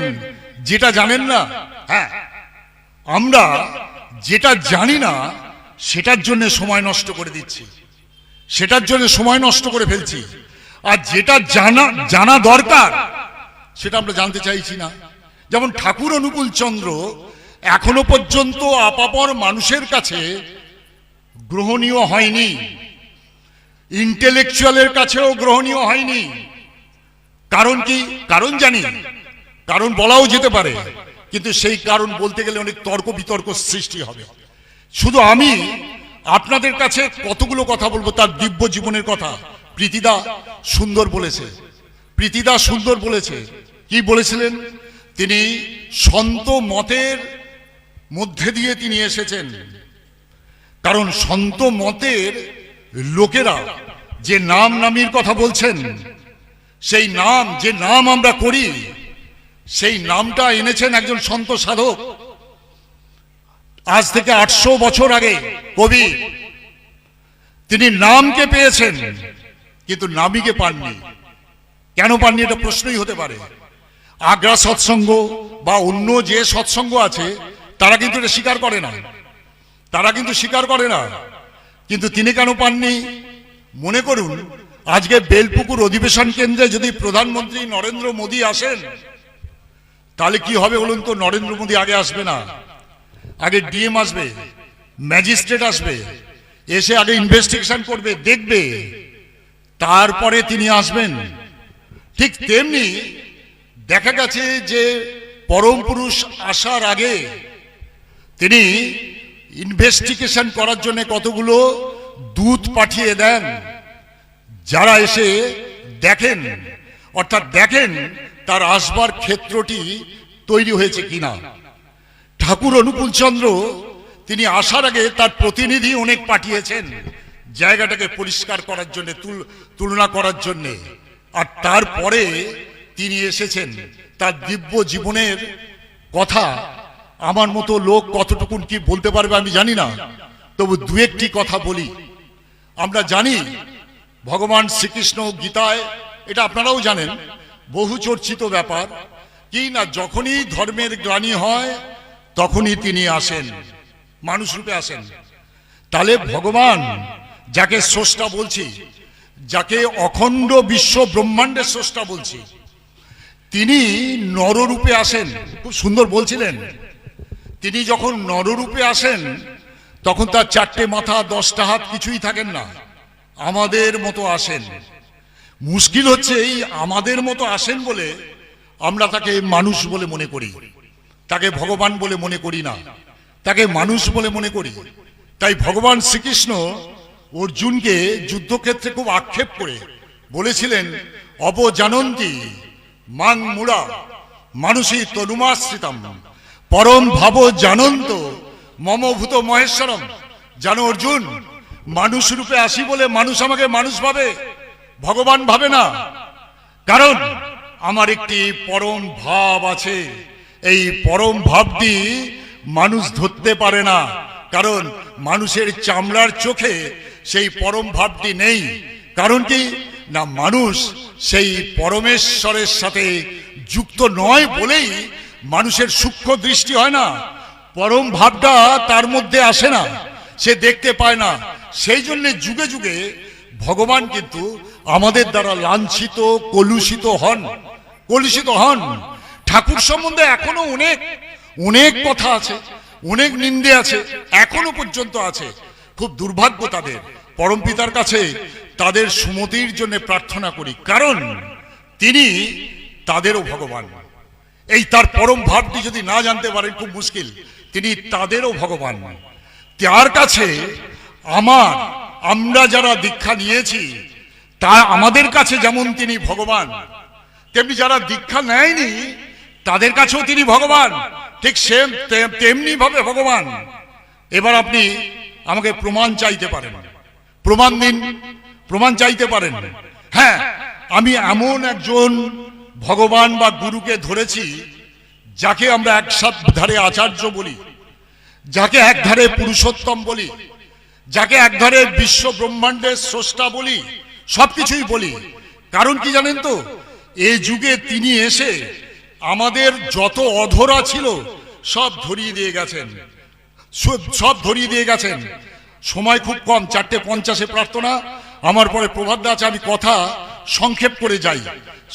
[SPEAKER 3] যেটা জানেন না। হ্যাঁ, আমরা যেটা জানি না সেটার জন্য সময় নষ্ট করে দিচ্ছি, সেটার জন্য সময় নষ্ট করে ফেলছি। আর যেটা জানা দরকার সেটা আমরা জানতে চাইছি না। যেমন ঠাকুর অনুকূল চন্দ্র এখনো পর্যন্ত আপাপর মানুষের কাছে গ্রহণীয় হয়নি, ইন্টেলেকচুয়ালের কাছেও গ্রহণীয় হয়নি। কারণ কি? কারণ জানি, কারণ বলাও যেতে পারে, কিন্তু সেই কারণ বলতে গেলে অনেক তর্ক বিতর্ক সৃষ্টি হবে। শুধু আমি আপনাদের কাছে কতগুলো কথা বলবো তার দিব্য জীবনের কথা। প্রীতিদা সুন্দর বলেছে, প্রীতিদা সুন্দর বলেছে। কি বলেছিলেন? তিনি সন্ত মতের মধ্যে দিয়ে তিনি এসেছেন। কারণ সন্ত মতের লোকেরা যে নাম নামির কথা বলছেন, সেই নাম, যে নাম আমরা করি, সেই নামটা এনেছেন একজন সন্ত সাধক। আজ থেকে 800 বছর আগে কবি, তিনি নামকে পেয়েছেন কিন্তু নামীকে পাননি। কেন পাননি এটা প্রশ্নই হতে পারে। আগ্রা সৎসঙ্গ বা অন্য যে সৎসঙ্গ আছে তারা কিন্তু এটা স্বীকার করে না, তারা কিন্তু স্বীকার করে না। কিন্তু তিনি কেন পাননি? মনে করুন, আজকে বেলপুকুর অধিবেশন কেন্দ্রে যদি প্রধানমন্ত্রী নরেন্দ্র মোদী আসেন, তাহলে কি হবে বলুন তো? নরেন্দ্র মোদী আগে আসবে না, আগে ডিএম আসবে, ম্যাজিস্ট্রেট আসবে, এসে আগে ইনভেস্টিগেশন করবে, দেখবে, তারপরে তিনি আসবেন। ঠিক তেমনি দেখা গেছে যে পরম পুরুষ আসার আগে তিনি ইনভেস্টিগেশন করার জন্য কতগুলো দূত পাঠিয়ে দেন, যারা এসে দেখেন, অর্থাৎ দেখেন তার আসবার ক্ষেত্রটি তৈরি হয়েছে কিনা। ঠাকুর অনুকূল চন্দ্র তিনি আসার আগে তার প্রতিনিধি অনেক পাঠিয়েছেন জায়গাটাকে পরিষ্কার করার জন্য, তুলনা করার জন্য, আর তারপরে তিনি এসেছেন। তার দিব্য জীবনের কথা আমার মতো লোক কতটুকুন কি বলতে পারবে আমি জানি না, তবু দু একটি কথা বলি। আমরা জানি ভগবান শ্রীকৃষ্ণ গীতায়, এটা আপনারাও জানেন, বহু চর্চিত ব্যাপার, কি না যখনই ধর্মের গ্লানি হয় তখনই তিনি আসেন, মানুষ রূপে আসেন। তাহলে ভগবান যাকে স্রষ্টা বলছি, যাকে অখণ্ড বিশ্ব ব্রহ্মাণ্ডের স্রষ্টা বলছি, তিনি নররূপে আসেন। খুব সুন্দর বলছিলেন, তিনি যখন নররূপে আসেন তখন তার 4টে মাথা 10টা হাত কিছুই থাকেন না, আমাদের মতো আসেন। মুশকিল হচ্ছে এই আমাদের মতো আসেন বলে আমরা তাকে মানুষ বলে মনে করি, তাকে ভগবান বলে মনে করি না, তাকে মানুষ বলে মনে করি। তাই ভগবান শ্রীকৃষ্ণ অর্জুনকে যুদ্ধক্ষেত্রে খুব আক্ষেপ করে বলেছিলেন, অবজানন্তি মাং মুড়া মানুষী তনুমাশ্রিতম পরম ভাব জানন্ত মমভূত মহেশ্বরম। জানো অর্জুন, মানুষ রূপে আসি বলে মানুষ আমাকে মানুষ ভাবে, ভগবান ভাবে না। কারণ আমার একটি পরম ভাব আছে, এই পরম ভাবটি মানুষ ধরতে পারে না, কারণ মানুষের চামড়ার চোখে সেই পরম ভাবটি নেই। কারণ কি না, মানুষ সেই পরমেশ্বরের সাথে যুক্ত নয় বলেই মানুষের সূক্ষ্ম দৃষ্টি হয় না, পরম ভাবটা তার মধ্যে আসে না, সে দেখতে পায় না। সেই জন্য যুগে যুগে ভগবান কিন্তু আমাদের দ্বারা লাঞ্ছিত, কলুষিত হন। ঠাকুর সম্বন্ধে এখনো অনেক কথা আছে, অনেক নিন্দে আছে, এখনো পর্যন্ত আছে। খুব দুর্ভাগ্য তাদের। পরম পিতার কাছে তাদের সুমতির জন্য প্রার্থনা করি, কারণ তিনি তাদেরও ভগবান। এই তার পরম ভাবটি যদি না জানতে পারেন খুব মুশকিল। তিনি তাদেরও ভগবান। তার কাছে আমরা যারা দীক্ষা নিয়েছি, তা আমাদের কাছে যেমন তিনি ভগবান, তেমনি যারা দীক্ষা নেয়নি তাদের কাছেও তিনি ভগবান, ঠিক তেমনি ভাবে ভগবান। এবার আপনি আমাকে প্রমাণ চাইতে পারেন, প্রমাণ দিন, প্রমাণ চাইতে পারেন। হ্যাঁ, আমি এমন একজন ভগবান বা গুরুকে ধরেছি যাকে আমরা একসাথ ধারে আচার্য বলি, যাকে এক ধারে পুরুষোত্তম বলি, যাকে এক ধারে বিশ্ব ব্রহ্মাণ্ডের স্রষ্টা বলি, সবকিছুই বলি। কারণ কি জানেন তো, এই যুগে তিনি এসে আমাদের যত অধরা ছিল সব ধরিয়ে দিয়ে গেছেন, সব ধরিয়ে দিয়ে গেছেন। সময় খুব কম, 4:50 প্রার্থনা, আমার পরে প্রভাতদা আছে, আমি কথা সংক্ষেপ করে যাই,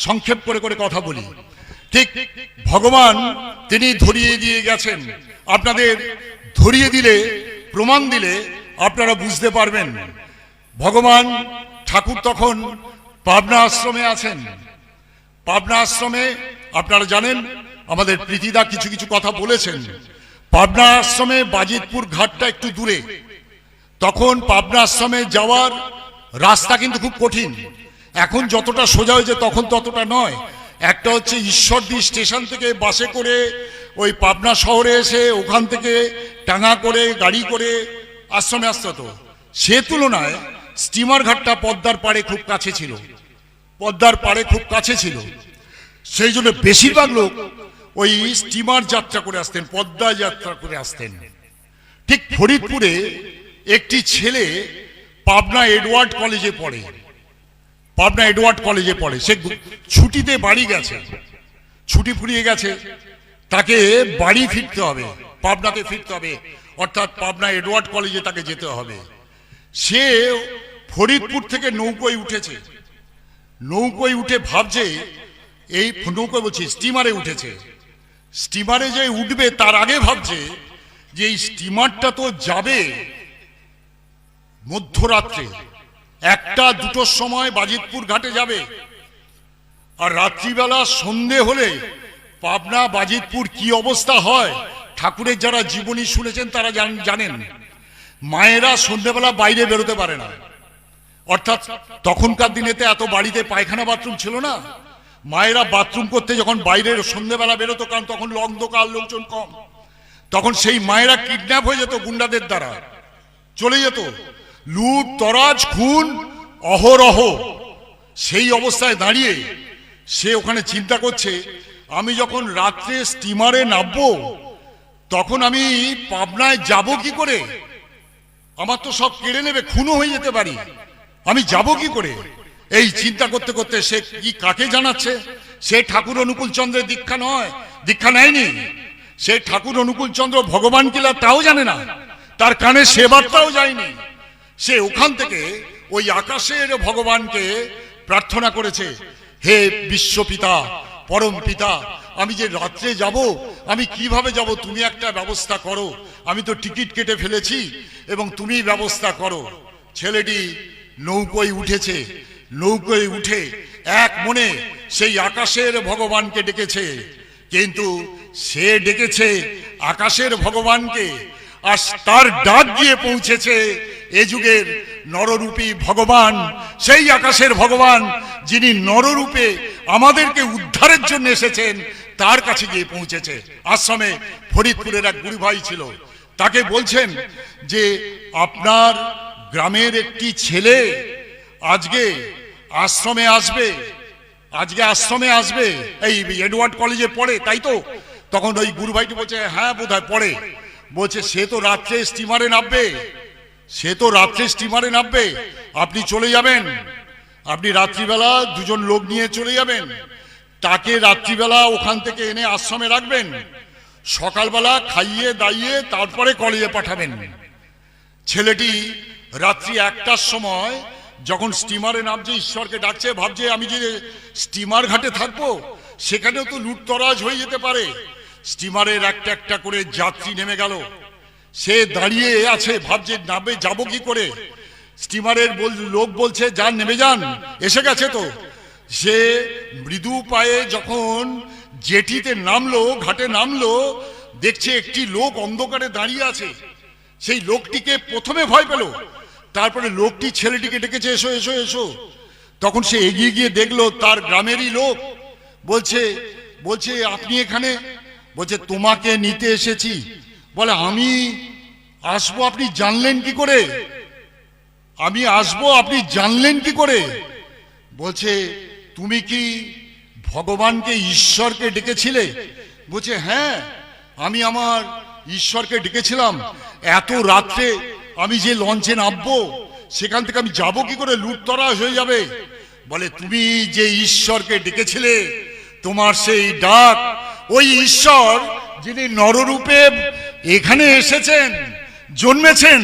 [SPEAKER 3] সংক্ষেপ করে করে কথা বলি। ঠিক ভগবান তিনি ধরিয়ে দিয়ে গেছেন। আপনাদের ধরিয়ে দিলে, প্রমাণ দিলে আপনারা বুঝতে পারবেন। ভগবান ঠাকুর তখন পাবনা আশ্রমে আছেন। পাবনা আশ্রমে আপনারা জানেন, আমাদের প্রীতিদা কিছু কিছু কথা বলেছেন। পাবনা আশ্রমে বাজিতপুর ঘাটটা একটু দূরে। তখন পাবনা আশ্রমে যাওয়ার রাস্তা কিন্তু খুব কঠিন। এখন যতটা সোজা হয়েছে তখন ততটা নয়। একটা হচ্ছে ঈশ্বরদী স্টেশন থেকে বাসে করে ওই পাবনা শহরে এসে ওখান থেকে টাঙা করে গাড়ি করে আশ্রমে আসতে হতো। সে তুলনায় স্টিমার ঘাটটা পদ্মার পাড়ে খুব কাছে ছিল, পদ্মার পাড়ে খুব কাছে ছিল। সেই জন্য বেশিরভাগ লোক ওই স্টিমার যাত্রা করে আসতেন, পদ্মা যাত্রা করে আসতেন। ঠিক ফরিদপুরে একটি ছেলে পাবনা এডওয়ার্ড কলেজে পড়ে, পাবনা এডওয়ার্ড কলেজে পড়ে। সে ছুটিতে বাড়ি গেছে, ছুটি ফুরিয়ে গেছে, তাকে বাড়ি ফিরতে হবে, পাবনাতে ফিরতে হবে, অর্থাৎ পাবনা এডওয়ার্ড কলেজে তাকে যেতে হবে। সে ফরিদপুর থেকে নৌকোয় উঠেছে, নৌকোয় উঠে ভাবছে, এই নৌকোয় বলছি স্টিমারে উঠেছে, স্টিমারে যে উঠবে তার আগে ভাবছে যে এই স্টিমারটা তো যাবে মধ্যরাত্রে, 1টা 2টোর সময় বাজিতপুর ঘাটে যাবে। আর রাত্রিবেলা সন্ধে হলে পাবনা বাজিতপুর কি অবস্থা হয়, ঠাকুরের যারা জীবনী শুনেছেন তারা জানেন। মায়েরা সন্ধেবেলা বাইরে বেরোতে পারে না, অর্থাৎ তখনকার দিনেতে এত বাড়িতে পায়খানা বাথরুম ছিল না। মায়েরা বাথরুম করতে যখন বাইরে সন্ধেবেলা বেরোতো, কারণ তখন অন্ধকার, লোকজন কম, তখন সেই মায়েরা কিডন্যাপ হয়ে যেত গুন্ডাদের দ্বারা, চলে যেত। লুট তরাজ খুন অহরহ। সেই অবস্থায় দাঁড়িয়ে সে ওখানে চিন্তা করছে, আমি যখন রাত্রে স্টিমারে নামবো তখন আমি পাবনায় যাব কি করে? আমার তো সব কেড়ে নেবে, খুনও হয়ে যেতে পারি, আমি যাব কি করে? এই চিন্তা করতে করতে সে কি কাকে জানাচ্ছে? সে ঠাকুর অনুকূল চন্দ্রের দীক্ষা নয়, দীক্ষা নেয়নি। সে ঠাকুর অনুকূল চন্দ্র ভগবান কিলা তাও জানে না, তার কানে সে বার্তাও যায়নি। সে ওখান থেকে ওই আকাশের ভগবানকে প্রার্থনা করেছে, হে বিশ্বপিতা, পরম পিতা, আমি যে রাত্রে যাব, আমি কিভাবে যাব? তুমি একটা ব্যবস্থা করো, আমি তো টিকিট কেটে ফেলেছি, এবং তুমি ব্যবস্থা করো। ছেলেটি নৌকোয় উঠেছে, নৌকোয় উঠে এক মনে সেই আকাশের ভগবানকে ডেকেছে। কিন্তু সে ডেকেছে আকাশের ভগবানকে, আর তার ডাক গিয়ে পৌঁছেছে এ যুগের নররূপী ভগবান, সেই আকাশের ভগবান যিনি নররূপে আমাদেরকে উদ্ধারের জন্য এসেছেন, তার কাছে গিয়ে পৌঁছেছে। আশ্রমে ফরিদপুরের এক গুরু ভাই ছিল, তাকে বলছেন যে আপনার গ্রামের একটি ছেলে আজকে আশ্রমে আসবে, আজকে আশ্রমে আসবে, এই এডওয়ার্ড কলেজে পড়ে, তাই তো? তখন ওই গুরু ভাইটি বলছে, হ্যাঁ বোধহয় পড়ে। বলছে, সে তো রাত্রে স্টিমারে নামবে, সে তো রাত্রে স্টিমারে নামবে, আপনি চলে যাবেন, আপনি রাত্রিবেলা দুজন লোক নিয়ে চলে যাবেন, তাকে রাত্রিবেলা ওখান থেকে এনে আশ্রমে রাখবেন, সকালবেলা খাইয়ে দাইয়ে তারপরে কলেজে পাঠাবেন। ছেলেটি রাত্রি 1টার সময় যখন স্টিমারে নামছে, ঈশ্বরকে ডাকছে, ভাবছে আমি যে স্টিমার ঘাটে থাকবো সেখানেও তো লুটতরাজ হয়ে যেতে পারে। স্টিমারের একটা একটা করে যাত্রী নেমে গেল, সে দাঁড়িয়ে আছে, ভাবছে নামবে, যাবো কি করে? স্টিমারের লোক বলছে, যান নেমে যান, এসে গেছে তো। সে মৃদু পায়ে যখন জেটিতে নামলো, ঘাটে নামলো, দেখছে একটি লোক অন্ধকারে দাঁড়িয়ে আছে। সেই লোকটিকে প্রথমে ভয় পেল, তারপরে লোকটি ছেলেটিকে ডেকেছে, এসো এসো এসো। তখন সে এগিয়ে গিয়ে দেখলো তার গ্রামেরই লোক। বলছে বলছে আপনি এখানে? বলছে তোমাকে নিতে এসেছি। বলে আমি আসবো আপনি জানলেন কি করে? আমি আসবো আপনি জানলেন কি করে? বলছে তুমি কি ভগবানকে, ঈশ্বরকে ডেকেছিলে? বলছে হ্যাঁ, আমি আমার ঈশ্বরকে ডেকেছিলাম। এত রাত্রে আমি যে লঞ্চে নামবো সেখান থেকে আমি যাব কি করে? লুটতরাজ হয়ে যাবে। বলে তুমি যে ঈশ্বরকে ডেকেছিলে, তোমার সেই ডাক, ওই ঈশ্বর যিনি নররূপে এখানে এসেছেন, জন্মেছেন,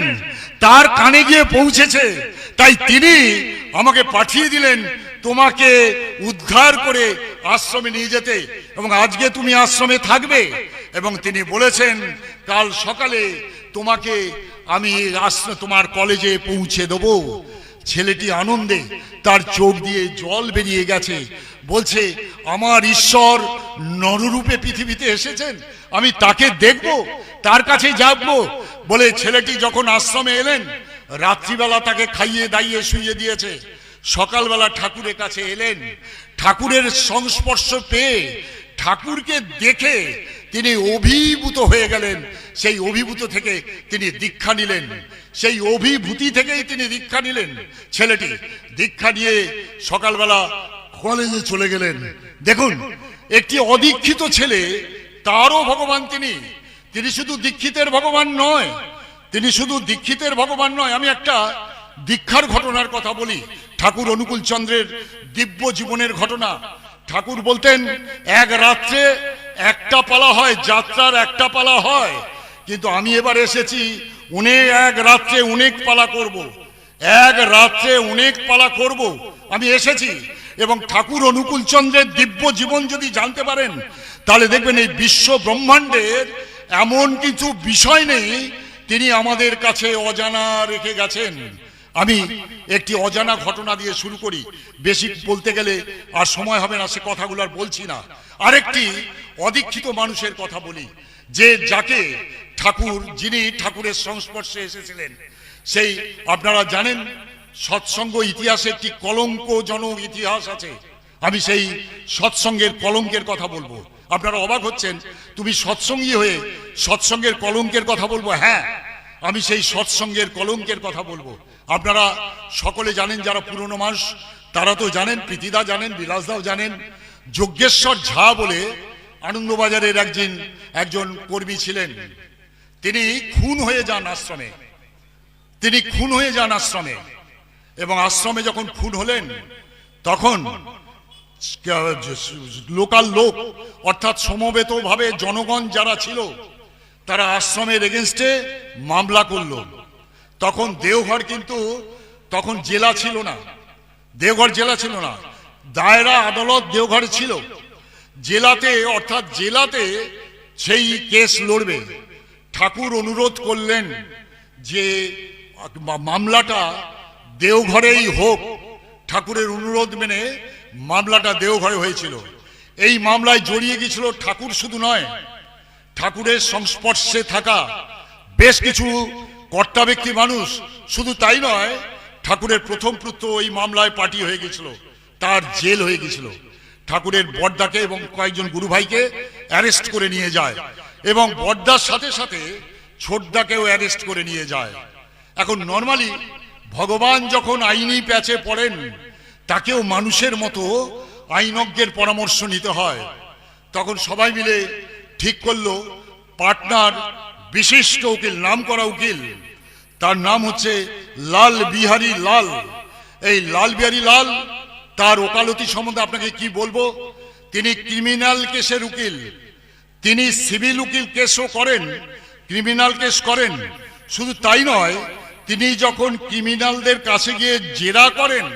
[SPEAKER 3] তার কানে গিয়ে পৌঁছেছে। তাই তিনি আমাকে পাঠিয়ে দিলেন তোমাকে উদ্ধার করে আশ্রমে নিয়ে যেতে, এবং আজকে তুমি আশ্রমে থাকবে। এবং তিনি বলেছেন কাল সকালে তোমাকে আমি তোমার কলেজে পৌঁছে দেবো। ছেলেটি আনন্দে তার চোখ দিয়ে জল বেরিয়ে গেছে। বলছে আমার ঈশ্বর নররূপে পৃথিবীতে এসেছেন, আমি তাকে দেখব, তার কাছে যাবো। বলে ছেলেটি যখন আশ্রমে এলেন, রাত্রিবেলা তাকে খাইয়ে দাইয়ে শুইয়ে দিয়েছে। সকালবেলা ঠাকুরের কাছে এলেন, ঠাকুরের সংস্পর্শ পেয়ে, ঠাকুরকে দেখে তিনি অভিভূত হয়ে গেলেন। সেই অভিভূত থেকে তিনি দীক্ষা নিলেন, সেই অভিভূতি থেকেই তিনি দীক্ষা নিলেন। ছেলেটি দীক্ষা নিয়ে সকালবেলা কলেজে চলে গেলেন। দেখুন, একটি অদীক্ষিত ছেলে, তারও ভগবান তিনি। তিনি শুধু দীক্ষিতের ভগবান নয়, তিনি শুধু দীক্ষিতের ভগবান নয়। আমি একটা দীক্ষার ঘটনার কথা বলি, ঠাকুর অনুকূল চন্দ্রের দিব্য জীবনের ঘটনা। ঠাকুর বলতেন এক রাত্রে একটা পালা হয়, যাত্রার একটা পালা হয়, কিন্তু আমি এবার এসেছি এক রাত্রে অনেক পালা করব, এক রাত্রে অনেক পালা করব, আমি এসেছি। এবং ঠাকুর অনুকূল চন্দ্রের দিব্য জীবন যদি জানতে পারেন, তাহলে দেখবেন এই বিশ্ব ব্রহ্মাণ্ডের এমন কিছু বিষয় নেই তিনি আমাদের কাছে অজানা রেখে গেছেন। আমি একটি অজানা ঘটনা দিয়ে শুরু করি, বেশি বলতে গেলে আর সময় হবে না, সে কথাগুলো আর বলছি না। আরেকটি অদীক্ষিত মানুষের কথা বলি, যে যাকে ঠাকুর, যিনি ঠাকুরের সংস্পর্শে এসেছিলেন, সেই আপনারা জানেন সৎসঙ্গ ইতিহাসে একটি কলঙ্কজনক ইতিহাস আছে। আমি সেই সৎসঙ্গের কলঙ্কের কথা বলবো। আপনারা অবাক হচ্ছেন, তুমি সৎসঙ্গী হয়ে সৎসঙ্গের কলঙ্কের কথা বলবো? হ্যাঁ, আমি সেই সৎসঙ্গের কলঙ্কের কথা বলবো। আপনারা সকলে জানেন, যারা পুরনো মানুষ তারা তো জানেন, প্রীতিদা জানেন, বিলাসদাও জানেন, যজ্ঞেশ্বর ঝা বলে আনন্দবাজারের একজন কর্মী ছিলেন। তিনি খুন হয়ে যান আশ্রমে, এবং আশ্রমে যখন খুন হলেন তখন লোকাল লোক অর্থাৎ সমবেতভাবে জনগণ যারা ছিল তারা আশ্রমের এগেনস্টে মামলা করলো। তখন দেওঘর কিন্তু তখন জেলা ছিল না, দায়রা আদালত দেওঘরে ছিল। জেলাতে সেই কেস লড়বে। ঠাকুর অনুরোধ করলেন যে মামলাটা দেওঘরেই হোক। ঠাকুরের অনুরোধ মেনে মামলাটা দেওঘরে হয়েছিল। এই মামলায় জড়িয়ে গিয়েছিল ঠাকুর শুধু নয়, ঠাকুরের সংস্পর্শে থাকা বেশ কিছু কর্তা ব্যক্তি মানুষ। শুধু তাই নয়, ঠাকুরের প্রথম পুত্র ওই মামলায় পার্টি হয়ে গেছিল, তার জেল হয়ে গেছিল। ঠাকুরের বড়দাকে এবং কয়েকজন গুরু ভাইকে অ্যারেস্ট করে নিয়ে যায়, এবং বড়দার সাথে সাথে ছোটদাকেও অ্যারেস্ট করে নিয়ে যায়। এখন নর্মালি ভগবান যখন আইনি প্যাচে পড়েন, তাকেও মানুষের মতো আইনজ্ঞের পরামর্শ নিতে হয়। তখন সবাই মিলে ঠিক করলো, পাটনার বিশিষ্ট উকিল, নামকরা উকিল, তার নাম হচ্ছে লাল বিহারী লাল। এই লাল বিহারী লাল, তার ওকালতি সম্বন্ধে আপনাকে কি বলবো, তিনি ক্রিমিনাল কেসের উকিল, তিনি সিভিল উকিল কেসও করেন, ক্রিমিনাল কেস করেন। শুধু তাই নয়, তিনি যখন ক্রিমিনালদের কাছে গিয়ে জেরা করেন,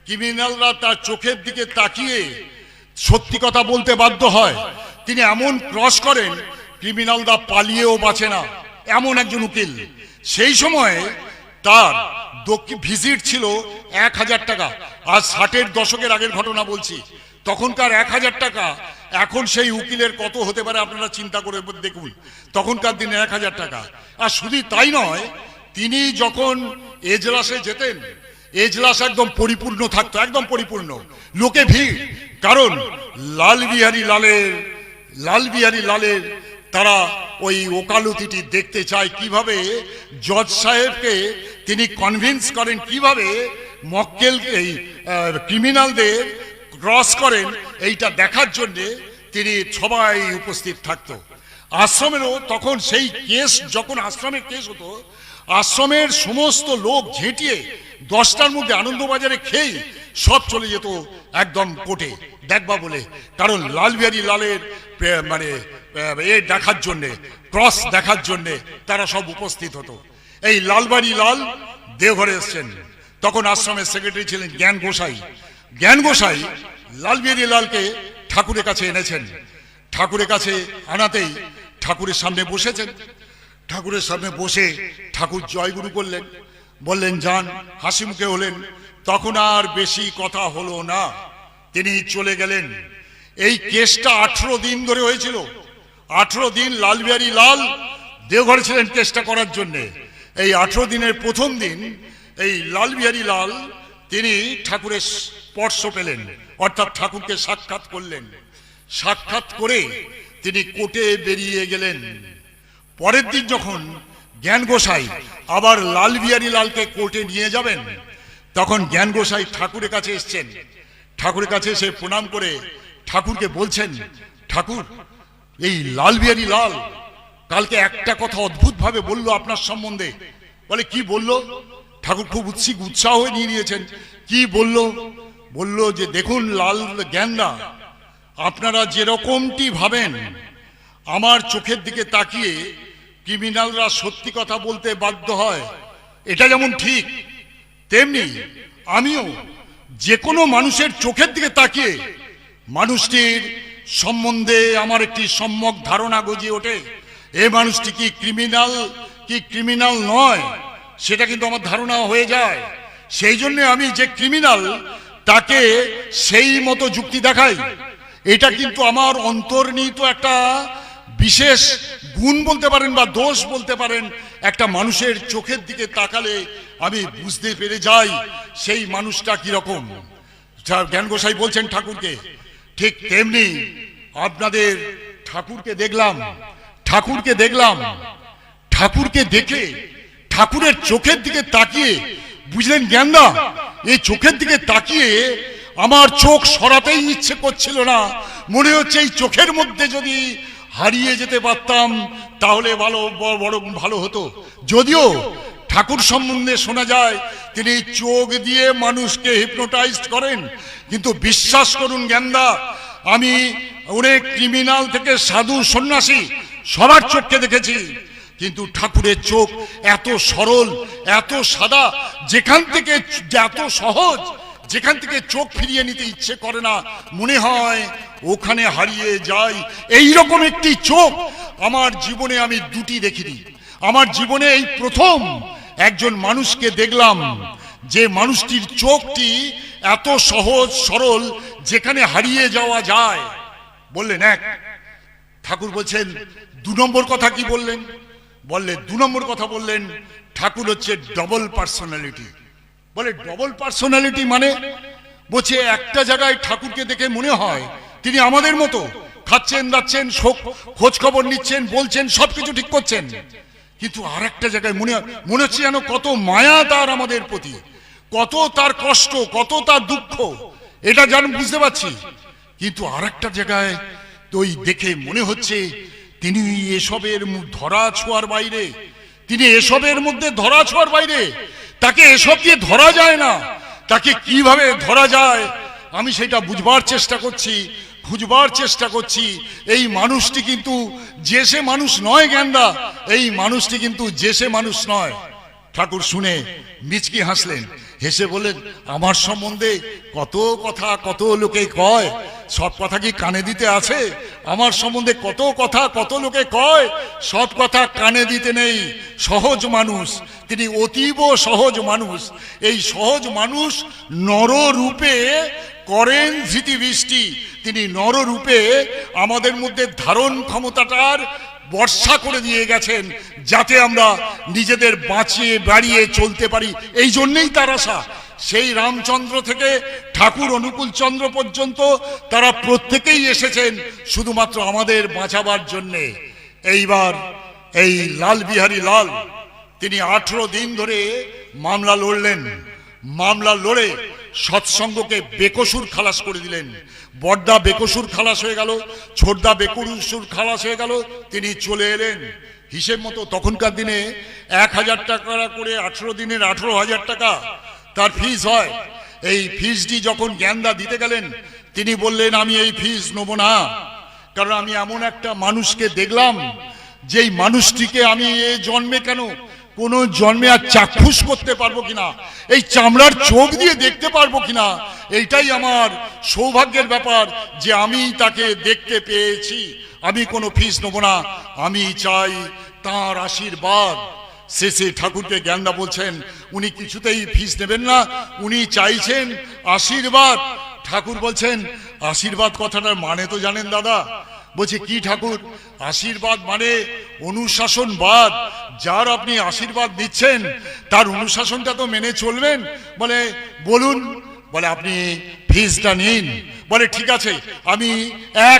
[SPEAKER 3] ক্রিমিনালরা তার চোখের দিকে তাকিয়ে সত্যি কথা বলতে বাধ্য হয়। তিনি এমন ক্রস করেন, ক্রিমিনালরা পালিয়েও বাঁচে না, এমন একজন উকিল। সেই সময় তার ভিজিট ছিল 1000 টাকা। আজ 60-এর দশকের আগের ঘটনা বলছি। তখনকার 1000 টাকা এখন সেই উকিলের কত হতে পারে আপনারা চিন্তা করে দেখুন। তখনকার দিনে 1000 টাকা। আর শুধু তাই নয়, তিনি যখন এজলাসে যেতেন, এজলাস একদম পরিপূর্ণ থাকতো, একদম পরিপূর্ণ, লোকে ভিড়। কারণ লাল বিহারী লালের তারা ওই ওকালতিটি দেখতে চায়, কিভাবে জজ সাহেবকে তিনি কনভিন্স করেন, কিভাবে মক্কেলকে ক্রিমিনালদের ক্রস করেন, এইটা দেখার জন্যে তিনি সবাই উপস্থিত থাকতো। আশ্রমেরও তখন সেই কেস, যখন আশ্রমের কেস হতো, আশ্রমের সমস্ত লোক ঝেঁটিয়ে 10টার মধ্যে আনন্দবাজারে খেয়ে সব চলে যেত একদম কোর্টে দেখবা বলে। কারণ লাল বিহারী লালের মানে দেখার জন্যে, ক্রস দেখার জন্যে তারা সব উপস্থিত হতো। এই লালবাড়ি লাল দেওঘরে এসছেন। তখন আশ্রমের সেক্রেটারি ছিলেন জ্ঞান গোসাই লাল বিহারী লালকে ঠাকুরের কাছে এনেছেন। ঠাকুরের কাছে আনাতেই ঠাকুরের সামনে বসেছেন। ঠাকুরের সামনে বসে ঠাকুর জয়গুরু করলেন, বললেন যান, হাসি মুখে হলেন। তখন আর বেশি কথা হলো না, তিনি চলে গেলেন। এই কেসটা 18 দিন ধরে হয়েছিল। 18 দিন লাল বিহারী লাল দেওঘরে ছিলেন কেসটা করার জন্য। এই 18 দিনের প্রথম দিন এই লাল বিহারী লাল তিনি ঠাকুরের স্পর্শ পেলেন, অর্থাৎ ঠাকুরকে সাক্ষাৎ করলেন। সাক্ষাৎ করে তিনি কোর্টে বেরিয়ে গেলেন। পরের দিন যখন জ্ঞান গোসাই আবার লাল বিহারী লালকে কোর্টে নিয়ে যাবেন, তখন জ্ঞান গোসাই ঠাকুরের কাছে এসছেন। ঠাকুরের কাছে এসে প্রণাম করে ঠাকুরকে বলছেন, ঠাকুর, এই লাল বিহারী লাল কালকে একটা কথা অদ্ভুত ভাবে বললো আপনার সম্বন্ধে। বলে কি বললো? ঠাকুর খুব উৎসাহ হয়ে নিয়ে নিয়েছেন। কি বললো? বললো যে দেখুন লাল জ্ঞানদা, আপনারা যেরকমটি ভাবেন আমার চোখের দিকে তাকিয়ে ক্রিমিনালরা সত্যি কথা বলতে বাধ্য হয়, এটা যেমন ঠিক, তেমনি আমিও যে কোনো মানুষের চোখের দিকে তাকিয়ে মানুষটির সম্বন্ধে আমার একটি সম্যক ধারণা গজিয়ে ওঠে। এ মানুষটি কি ক্রিমিনাল নয়, সেটা কিন্তু আমার ধারণা হয়ে যায়। সেই জন্য আমি যে ক্রিমিনাল তাকে সেই মতো যুক্তি দেখাই। এটা কিন্তু আমার অন্তর্নিহিত একটা বিশেষ গুণ বলতে পারেন বা দোষ বলতে পারেন। একটা মানুষের চোখের দিকে তাকালে আমি বুঝতে পেরে যাই সেই মানুষটা কিরকম। জ্ঞান গোসাই বলছেন ঠাকুরকে, ঠিক তেমনি আপনাদের ঠাকুরকে দেখলাম, ঠাকুরকে দেখে ঠাকুরের চোখের দিকে তাকিয়ে বুঝলেন জ্ঞানদা, এই চোখের দিকে তাকিয়ে আমার চোখ সরাতেই ইচ্ছে করছিল না। মনে হচ্ছে এই চোখের মধ্যে যদি হারিয়ে যেতে পারতাম তাহলে বড় ভালো হতো। যদিও ঠাকুর সম্বন্ধে শোনা যায় তিনি চোখ দিয়ে মানুষকে হিপনোটাইজড করেন, কিন্তু বিশ্বাস করুন জ্ঞানদা, আমি অনেক ক্রিমিনাল থেকে সাধু সন্ন্যাসী সবার চোখকে দেখেছি, কিন্তু ঠাকুরের চোখ এত সরল, এত সাদা, যেখান থেকে এত সহজ, যেখান থেকে চোখ ফিরিয়ে নিতে ইচ্ছে করে না, মনে হয় ওখানে হারিয়ে যাই। এইরকম একটি চোখ আমার জীবনে আমি দুটি দেখিনি। আমার জীবনে এই প্রথম একজন মানুষকে দেখলাম যে মানুষটির চোখটি এত সহজ সরল, যেখানে হারিয়ে যাওয়া যায়। বললেন এক, ঠাকুর বলছেন দু নম্বর কথা কি বললেন? বললে দু নম্বর কথা বললেন ঠাকুর হচ্ছে ডবল পার্সোনালিটি। বলে ডবল পার্সোনালিটি মানে? বলছে একটা জায়গায় ঠাকুরকে দেখে মনে হয় তিনি আমাদের মতো খাচ্ছেন, দাচ্ছেন, খোঁজ খবর নিচ্ছেন, বলছেন, সবকিছু ঠিক করছেন, কিন্তু আর একটা জায়গায় মনে হচ্ছে যেন কত মায়া তার আমাদের প্রতি, কত তার কষ্ট, কত তার দুঃখ, এটা যেন বুঝতে পারছি। কিন্তু আর একটা জায়গায় তো দেখে মনে হচ্ছে তিনি এসবের ধরা ছোঁয়ার বাইরে, তিনি এসবের মধ্যে ধরা ছোঁয়ার বাইরে। তাকে এসব দিয়ে ধরা যায় না, তাকে কিভাবে ধরা যায় আমি সেটা বুঝবার চেষ্টা করছি, খুঁজবার চেষ্টা করছি। এই মানুষটি কিন্তু যে সে মানুষ নয় জ্ঞানদা, এই মানুষটি কিন্তু যে সে মানুষ নয়। ঠাকুর শুনে মিচকি হাসলেন, হেসে বললেন আমার সম্বন্ধে কত কথা কত লোকে কয়, সব কথা কি কানে দিতে আছে? আমার সম্বন্ধে কত কথা কত লোকে কয়, সব কথা কানে দিতে নেই। সহজ মানুষ তিনি, অতীব সহজ মানুষ। এই সহজ মানুষ নররূপে করেন ধৃতিবৃষ্টি, তিনি নররূপে আমাদের মধ্যে ধারণ ক্ষমতাটার বর্ষা করে দিয়ে গেছেন, যাতে আমরা নিজেদের বাঁচিয়ে বাড়িয়ে চলতে পারি। এই জন্যেই তার আশা। সেই রামচন্দ্র থেকে ঠাকুর অনুকূল চন্দ্র পর্যন্ত তারা প্রত্যেকেই এসেছেন শুধুমাত্র আমাদের বাঁচাবার জন্যে। এইবার এই লাল বিহারী লাল তিনি 18 দিন ধরে মামলা লড়লেন। মামলা লড়ে সৎসঙ্গকে বেকসুর খালাস করে দিলেন। বড়দা বেকসুর খালাস হয়ে গেল, ছোটদা বেকসুর খালাস হয়ে গেল, তিনি চলে এলেন। হিসেব মতো তখনকার দিনে 1000 টাকা করে 18 দিনের 18,000 টাকা তার ফিস হয়। এই ফিসটি যখন জ্ঞানদা দিতে গেলেন তিনি বললেন আমি এই ফিস নেব না, কারণ আমি এমন একটা মানুষকে দেখলাম যেই মানুষটিকে আমি এই জন্মে কেন কোন জন্মে আর চাক্ষুষ করতে পারবো কিনা, এই চামড়ার চোখ দিয়ে দেখতে পারবো কিনা, এইটাই আমার সৌভাগ্যের ব্যাপার যে আমি তাকে দেখতে পেয়েছি। আমি কোনো ফিস নেব না, আমি চাই তাঁর আশীর্বাদ। শেষে ঠাকুরকে জ্ঞানদা বলছেন উনি কিছুতেই ফিস নেবেন না, উনি চাইছেন আশীর্বাদ। ঠাকুর বলছেন আশীর্বাদ কথাটার মানে তো জানেন দাদা? বলছে কি ঠাকুর? আশীর্বাদ মানে অনুশাসনবাদ। যার আপনি আশীর্বাদ দিচ্ছেন তার অনুশাসনটা তো মেনে চলবেন। বলে বলুন, বলে আপনি ফিসটা নিন। বলে ঠিক আছে আমি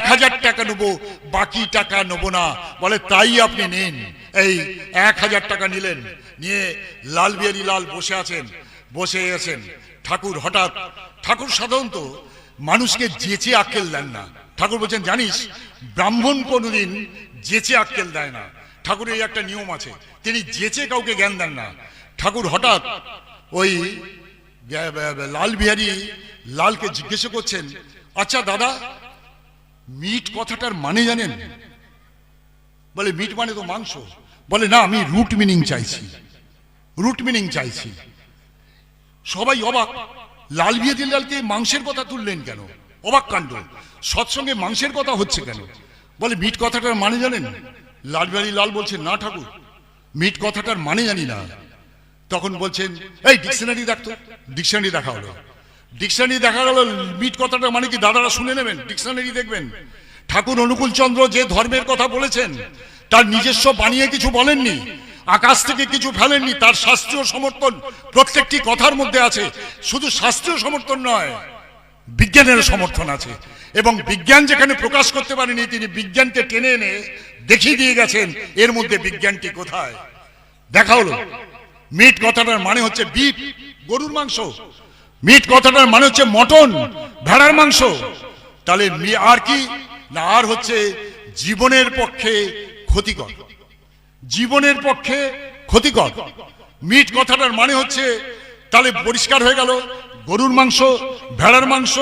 [SPEAKER 3] 1000 টাকা নেবো, বাকি টাকা নেবো না। বলে তাই আপনি নিন। এই 1000 টাকা নিলেন, নিয়ে লাল বিহারী লাল বসে আছেন। ঠাকুর হঠাৎ, ঠাকুর সাধারণত মানুষকে যেচে আক্কেল দেন না। ঠাকুর বলছেন জানিস ব্রাহ্মণ কোনোদিন যেচে আক্কেল দেয় না। ঠাকুরের এই একটা নিয়ম আছে, তিনি যেচে কাউকে জ্ঞান দেন না। ঠাকুর হঠাৎ ওই লাল বিহারী লালকে জিজ্ঞেস করছেন, আচ্ছা দাদা মিট কথাটার মানে জানেন? বলে মিট মানে তো মাংস। বলে না, আমি রুট মিনিং চাইছি। সবাই অবাক, লাল বিহারী লালকে মাংসের কথা তুললেন কেন? অবাক কাণ্ড, সৎসঙ্গে মাংসের কথা হচ্ছে কেন? বলে মিট কথাটার মানে জানেন? লাল বিহারী লাল বলছে না ঠাকুর, মিট কথাটার মানে জানি না। তখন বলছেন এই ডিকশনারি দেখতো, ডিকশনারি দেখা হলো, ডিকশনারি দেখা গেল মিট কথাটা মানে কি দাদারা শুনে নেবেন, ডিকশনারি দেখবেন। ঠাকুর অনুকূল চন্দ্র যে ধর্মের কথা বলেছেন তার নিজস্ব বানিয়ে কিছু বলেননি, আকাশ থেকে কিছু ফেলেননি, তার শাস্ত্রীয় সমর্থন প্রত্যেকটি কথার মধ্যে আছে। শুধু শাস্ত্রীয় সমর্থন নয়, বিজ্ঞানের সমর্থন আছে, এবং বিজ্ঞান যেখানে প্রকাশ করতে পারেনি তিনি বিজ্ঞানকে টেনে এনে দেখিয়ে দিয়ে গেছেন এর মধ্যে বিজ্ঞানটি কোথায়। দেখা হলো মিট কথাটার মানে হচ্ছে বিফ, গরুর মাংস, মিট কথাটার মানে হচ্ছে মটন, ভেড়ার মাংস। তাহলে আর কি না, আর হচ্ছে জীবনের পক্ষে ক্ষতিকর, জীবনের পক্ষে ক্ষতিকর। মিট কথাটার মানে হচ্ছে, তাহলে পরিষ্কার হয়ে গেল গরুর মাংস, ভেড়ার মাংস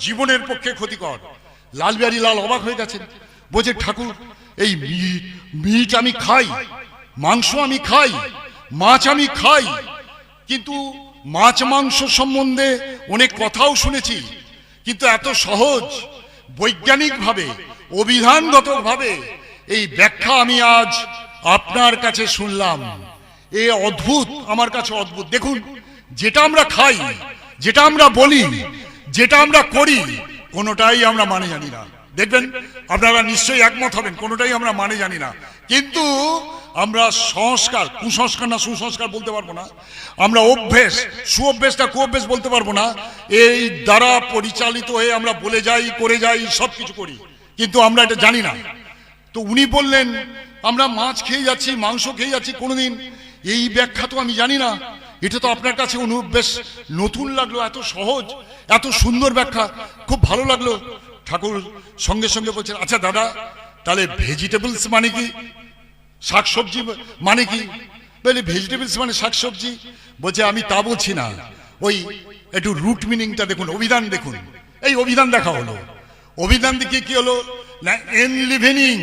[SPEAKER 3] জীবনের পক্ষে ক্ষতিকর। লালবিহারী লাল অবাক হয়ে গেছেন, বলছে ঠাকুর এই মিট আমি খাই, মাংস আমি খাই, মাছ আমি খাই, কিন্তু মাছ মাংস সম্বন্ধে অনেক কথাও শুনেছি, কিন্তু এত সহজ বৈজ্ঞানিকভাবে অভিধানগতভাবে এই ব্যাখ্যা আমি আজ আপনার কাছে শুনলাম। এ অদ্ভুত, আমার কাছে অদ্ভুত। দেখুন, যেটা আমরা খাই, যেটা আমরা বলি, যেটা আমরা করি, কোনোটাই আমরা মানে জানি না। দেখবেন আপনারা নিশ্চয়ই একমত হবেন, কোনোটাই আমরা মানে জানি না। কিন্তু আমরা সংস্কার, কুসংস্কার না সুসংস্কার বলতে পারবো না, আমরা অভ্যেস, সুঅভ্যেসটা কুঅভ্যেস বলতে পারবো না, এই দ্বারা পরিচালিত হয়ে আমরা বলে যাই, করে যাই, সব কিছু করি, কিন্তু আমরা এটা জানি না। তো উনি বললেন আমরা মাছ খেয়ে যাচ্ছি, মাংস খেয়ে যাচ্ছি, কোনোদিন এই ব্যাখ্যা তো আমি জানি না। এটা তো আপনার কাছে বেশ নতুন লাগলো, এত সহজ, এত সুন্দর ব্যাখ্যা, খুব ভালো লাগলো। ঠাকুর সঙ্গে সঙ্গে বলছেন, আচ্ছা দাদা, তাহলে ভেজিটেবলস মানে কি, শাকসবজি মানে কি? বলে ভেজিটেবলস মানে শাকসবজি। বলছে আমি তা বলছি না, ওই একটু রুট মিনিংটা দেখুন, অভিধান দেখুন। এই অভিধান দেখা হলো, অভিধান দেখে কি হলো না, এনলিভেনিং,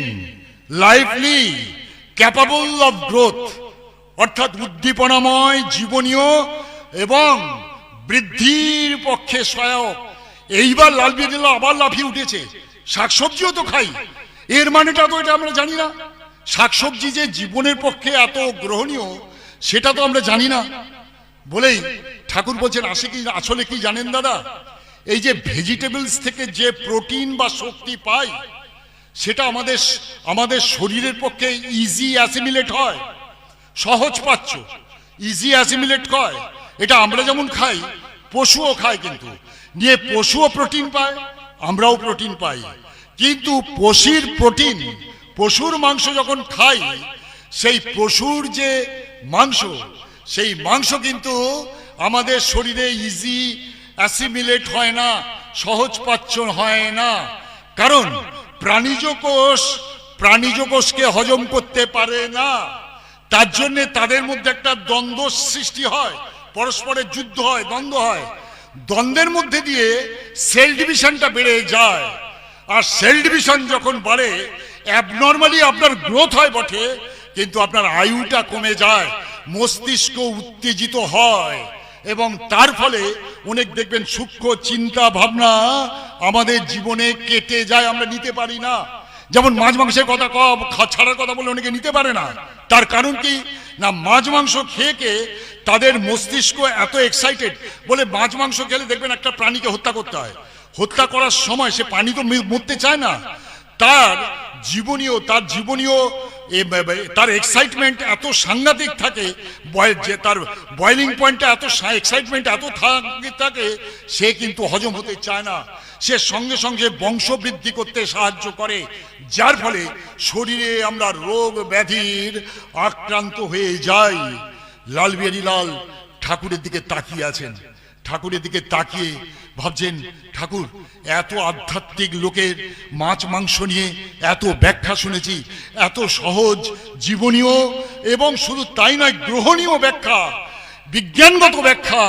[SPEAKER 3] লাইভলি, ক্যাপাবল অফ গ্রোথ, অর্থাৎ উদ্দীপনাময়, জীবনীয় এবং বৃদ্ধির পক্ষে সহায়ক। এইবার লালবিহারী আবার লাফিয়ে উঠেছে, শাকসবজিও তো খাই, এর মানেটা তো এটা আমরা জানি না। শাকসবজি যে জীবনের পক্ষে এত গ্রহণীয় সেটা তো আমরা জানি না। বলেই ঠাকুর বলছেন আসলে কি জানেন দাদা, এই যে ভেজিটেবলস থেকে যে প্রোটিন বা শক্তি পাই, সেটা আমাদের শরীরের পক্ষে ইজি অ্যাসিমিলেট হয়, সহজ পাচ্ছ, ইজি অ্যাসিমিলেট হয়। এটা আমরা যেমন খাই, পশুও খায়, কিন্তু নিয়ে পশুও প্রোটিন পায়, আমরাও প্রোটিন পাই। কিন্তু পশুর মাংস যখন খাই, সেই পশুর যে মাংস, সেই মাংস কিন্তু আমাদের শরীরে ইজি অ্যাসিমিলেট হয় না, সহজ পাচ্য হয় না। কারণ প্রাণীজ কোষকে হজম করতে পারে না। তার জন্য তাদের মধ্যে একটা দ্বন্দ্ব সৃষ্টি হয়, পরস্পরের যুদ্ধ হয়, দ্বন্দ্ব হয়। দ্বন্দ্বের মধ্যে দিয়ে সেল ডিভিশনটা বেড়ে যায়, আর সেল ডিভিশন যখন বাড়ে, অ্যাবনর্মালি আপনার গ্রোথ হয় বটে, কিন্তু আপনার আয়ুটা কমে যায়, মস্তিষ্ক উত্তেজিত হয়, এবং তার ফলে অনেক দেখবেন সূক্ষ্ম চিন্তা ভাবনা আমাদের জীবনে কেটে যায়, আমরা নিতে পারি না। যেমন মাছ মাংসের কথা ছাড়ার কথা বলে অনেকে নিতে পারে না। তার কারণ কি না, মাছ মাংস খেয়ে তাদের মস্তিষ্ক এত এক্সাইটেড। বলে মাছ মাংস খেলে দেখবেন একটা প্রাণীকে হত্যা করতে হয়, হত্যা করার সময় সে প্রাণী তো মরতে চায় না, তার তার এক্সাইটমেন্ট এত সাংঘাতিক থাকে, যে তার বয়লিং পয়েন্টটা এত এক্সাইটমেন্ট এত থাকে, সে কিন্তু হজম হতে চায় না। সে সঙ্গে সঙ্গে বংশ বৃদ্ধি করতে সাহায্য করে, যার ফলে শরীরে আমরা রোগ ব্যাধির আক্রান্ত হয়ে যাই। লালবিহারী লাল ঠাকুরের দিকে তাকিয়ে আছেন, ঠাকুরের দিকে তাকিয়ে ভাবছেন, ঠাকুর এত আধ্যাত্মিক লোকের মাছ মাংস নিয়ে এত ব্যাখ্যা শুনেছি, এত সহজ জীবনীয় এবং শুধু তাই নয় গ্রহণীয় ব্যাখ্যা, বিজ্ঞানগত ব্যাখ্যা,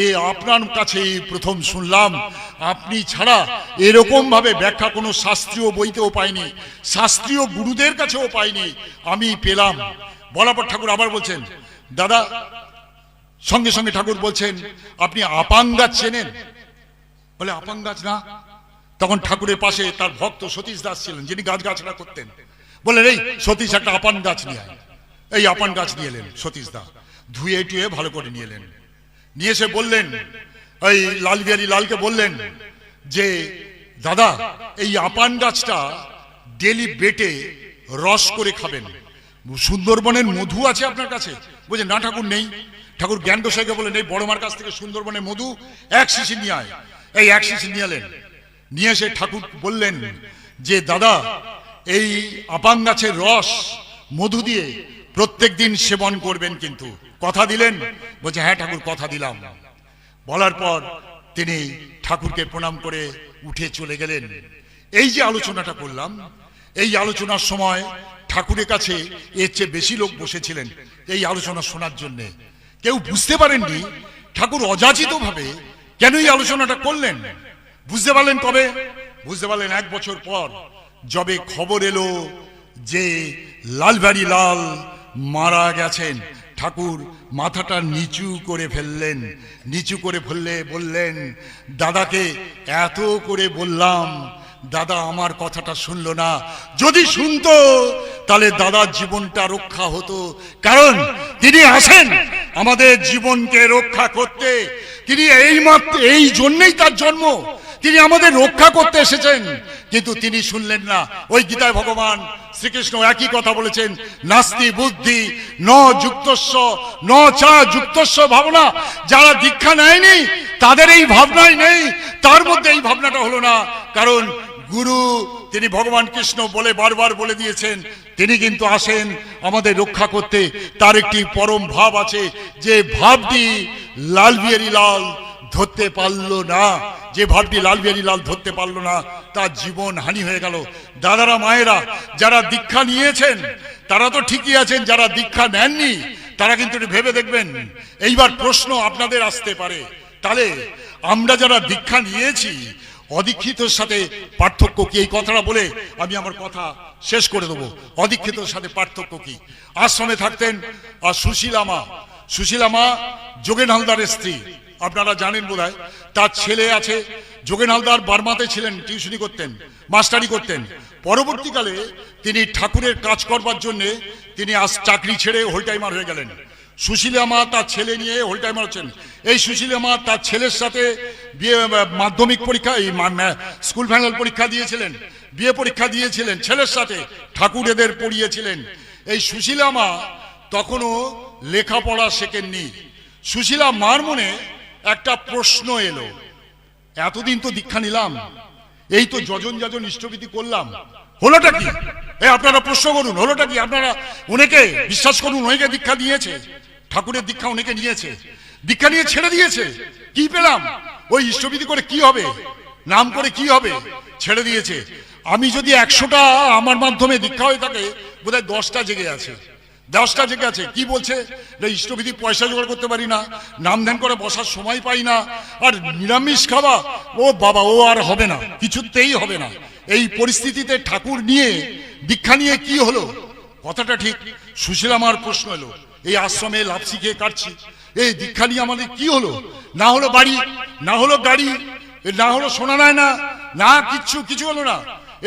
[SPEAKER 3] এ আপনার কাছে প্রথম শুনলাম। আপনি ছাড়া এরকম ভাবে ব্যাখ্যা কোনো শাস্ত্রীয় বইতেও পাইনি, শাস্ত্রীয় গুরুদের কাছেও পাইনি, আমি পেলাম। বলার পর ঠাকুর আবার বলছেন, দাদা, সঙ্গে সঙ্গে ঠাকুর বলছেন, আপনি আপাং গাছ চেনেন? বলে আপাং গাছ না। তখন ঠাকুরের পাশে তার ভক্ত সতীশ দাস ছিলেন, যিনি গাছগাছড়া করতেন। বললেন, এই সতীশ একটা আপান গাছ নিয়ে আয়। এই আপান গাছ নিয়ে এলেন সতীশ দা। ধুয়ে টুয়ে ভালো করে নিয়ে এলেন। নিয়ে এসে বললেন, ওই লাল বিহারী লালকে বললেন যে দাদা এই আপান গাছটা ডেলি বেটে রস করে খাবেন। সুন্দরবনের মধু আছে আপনার কাছে? বলছে না ঠাকুর নেই। ঠাকুর জ্ঞান গোসাইকে বললেন এই বড় মার কাছ থেকে সুন্দরবনের মধু 1 শিশি নিয়ে আয়। এই 1 শিশি নিয়ে এলেন। নিয়ে এসে ঠাকুর বললেন যে দাদা এই আপান গাছের রস মধু দিয়ে প্রত্যেক দিন সেবন করবেন, কিন্তু কথা দিলেন? বলছে হ্যাঁ ঠাকুর কথা দিলাম। বলার পর তিনি ঠাকুরকে প্রণাম করে উঠে চলে গেলেন। এই যে আলোচনাটা করলাম, এই আলোচনার সময় ঠাকুরের কাছে এর চেয়ে বেশি লোক বসেছিলেন এই আলোচনা শোনার জন্য। কেউ বুঝতে পারেননি ঠাকুর অযাচিত ভাবে কেন এই আলোচনাটা করলেন। বুঝতে পারলেন কবে? বুঝতে পারলেন 1 বছর পর, যবে খবর এলো যে লাল বিহারী লাল মারা গেছেন। ঠাকুর মাথাটা নিচু করে ফেললেন। নিচু করে ফেললে বললেন দাদাকে এত করে বললাম, দাদা আমার কথাটা শুনলো না। যদি শুনতো তাহলে দাদার জীবনটা রক্ষা হতো, কারণ তিনি আসেন আমাদের জীবনকে রক্ষা করতে। তিনি এই জন্যই তার জন্ম, তিনি আমাদের রক্ষা করতে এসেছেন, কিন্তু তিনি শুনলেন না। ওই গীতায় ভগবান শ্রীকৃষ্ণ একই কথা বলেছেন, নাস্তি বুদ্ধি ন যুক্তস্য ন চা যুক্তস্য ভাবনা। যারা দীক্ষা নেয়নি তাদের এই ভাবনাই নেই, তার মধ্যে এই ভাবনাটা হলো না। কারণ গুরু তিনি ভগবান কৃষ্ণ বলে বারবার বলে দিয়েছেন তিনি কিন্তু আসেন আমাদের রক্ষা করতে। তার একটি পরম ভাব আছে, যে ভাবটি লাল বিহারী লাল ধরতে পারলো না। যে ভাবটি লাল বিহারী লাল ধরতে পারলো না, তার জীবন হানি হয়ে গেল। দাদারা মায়েরা যারা দীক্ষা নিয়েছেন তারা তো ঠিকই আছেন, যারা দীক্ষা নেননি তারা কিন্তু ভেবে দেখবেন। এইবার প্রশ্ন আপনাদের আসতে পারে, তাহলে আমরা যারা দীক্ষা নিয়েছি অদীক্ষিতর সাথে পার্থক্য কি? এই কথাটা বলে আমি আমার কথা শেষ করে দেবো। অদীক্ষিতর সাথে পার্থক্য কি? আশ্রমে থাকতেন আর সুশীলা মা যোগেন হালদারের স্ত্রী, আপনারা জানেন বোধহয়। তার ছেলে আছে, যোগেন হালদার বার্মাতে ছিলেন, টিউশনি করতেন, মাস্টারি করতেন। পরবর্তীকালে তিনি ঠাকুরের কাজ করবার জন্য তিনি চাকরি ছেড়ে হোল টাইমার হয়ে গেলেন। সুশীলা মা তার ছেলে নিয়ে হোল টাইমার হচ্ছেন। এই সুশীলা মা তার ছেলের সাথে বিয়ে মাধ্যমিক পরীক্ষা স্কুল ফাইনাল পরীক্ষা দিয়েছিলেন, বিয়ে পরীক্ষা দিয়েছিলেন ছেলের সাথে, ঠাকুর এদের পড়িয়েছিলেন। এই সুশীলা মা তখনও লেখাপড়া শেখেননি। সুশীলা মার মনে একটা প্রশ্ন এলো, এতদিন তো দীক্ষা নিলাম, এই তো যজন ইষ্টবিধি করলাম, হলোটা কি? আপনারা প্রশ্ন করুন, হলোটা কি? আপনারা অনেকে বিশ্বাস করুন, অনেকে দীক্ষা দিয়েছে, ঠাকুরের দীক্ষা অনেকে নিয়েছে, দীক্ষা নিয়ে ছেড়ে দিয়েছে। কি পেলাম? ওই ইষ্টবিধি করে কি হবে, নাম করে কি হবে, ছেড়ে দিয়েছে। আমি যদি 100টা আমার মাধ্যমে দীক্ষা হয়ে থাকে, বোধহয় 10টা জেগে আছে, 10টা জেগে আছে। কি বলছে? ইষ্টবিধি পয়সা জোগাড় করতে পারি না, নাম ধ্যান করে বসার সময় পাই না, আর নিরামিষ খাওয়া ও বাবা ও আর হবে না, কিছুতেই হবে না। এই পরিস্থিতিতে ঠাকুর নিয়ে দীক্ষা নিয়ে কি হলো? কথাটা ঠিক। সুশীলা মার প্রশ্ন এলো, এই আশ্রমে লাভ শিখে কাটছি, এই দীক্ষা নিয়ে আমাদের কি হলো? না হলো বাড়ি, না হলো গাড়ি, না হলো সোনা নেয় না কিছু হলো না।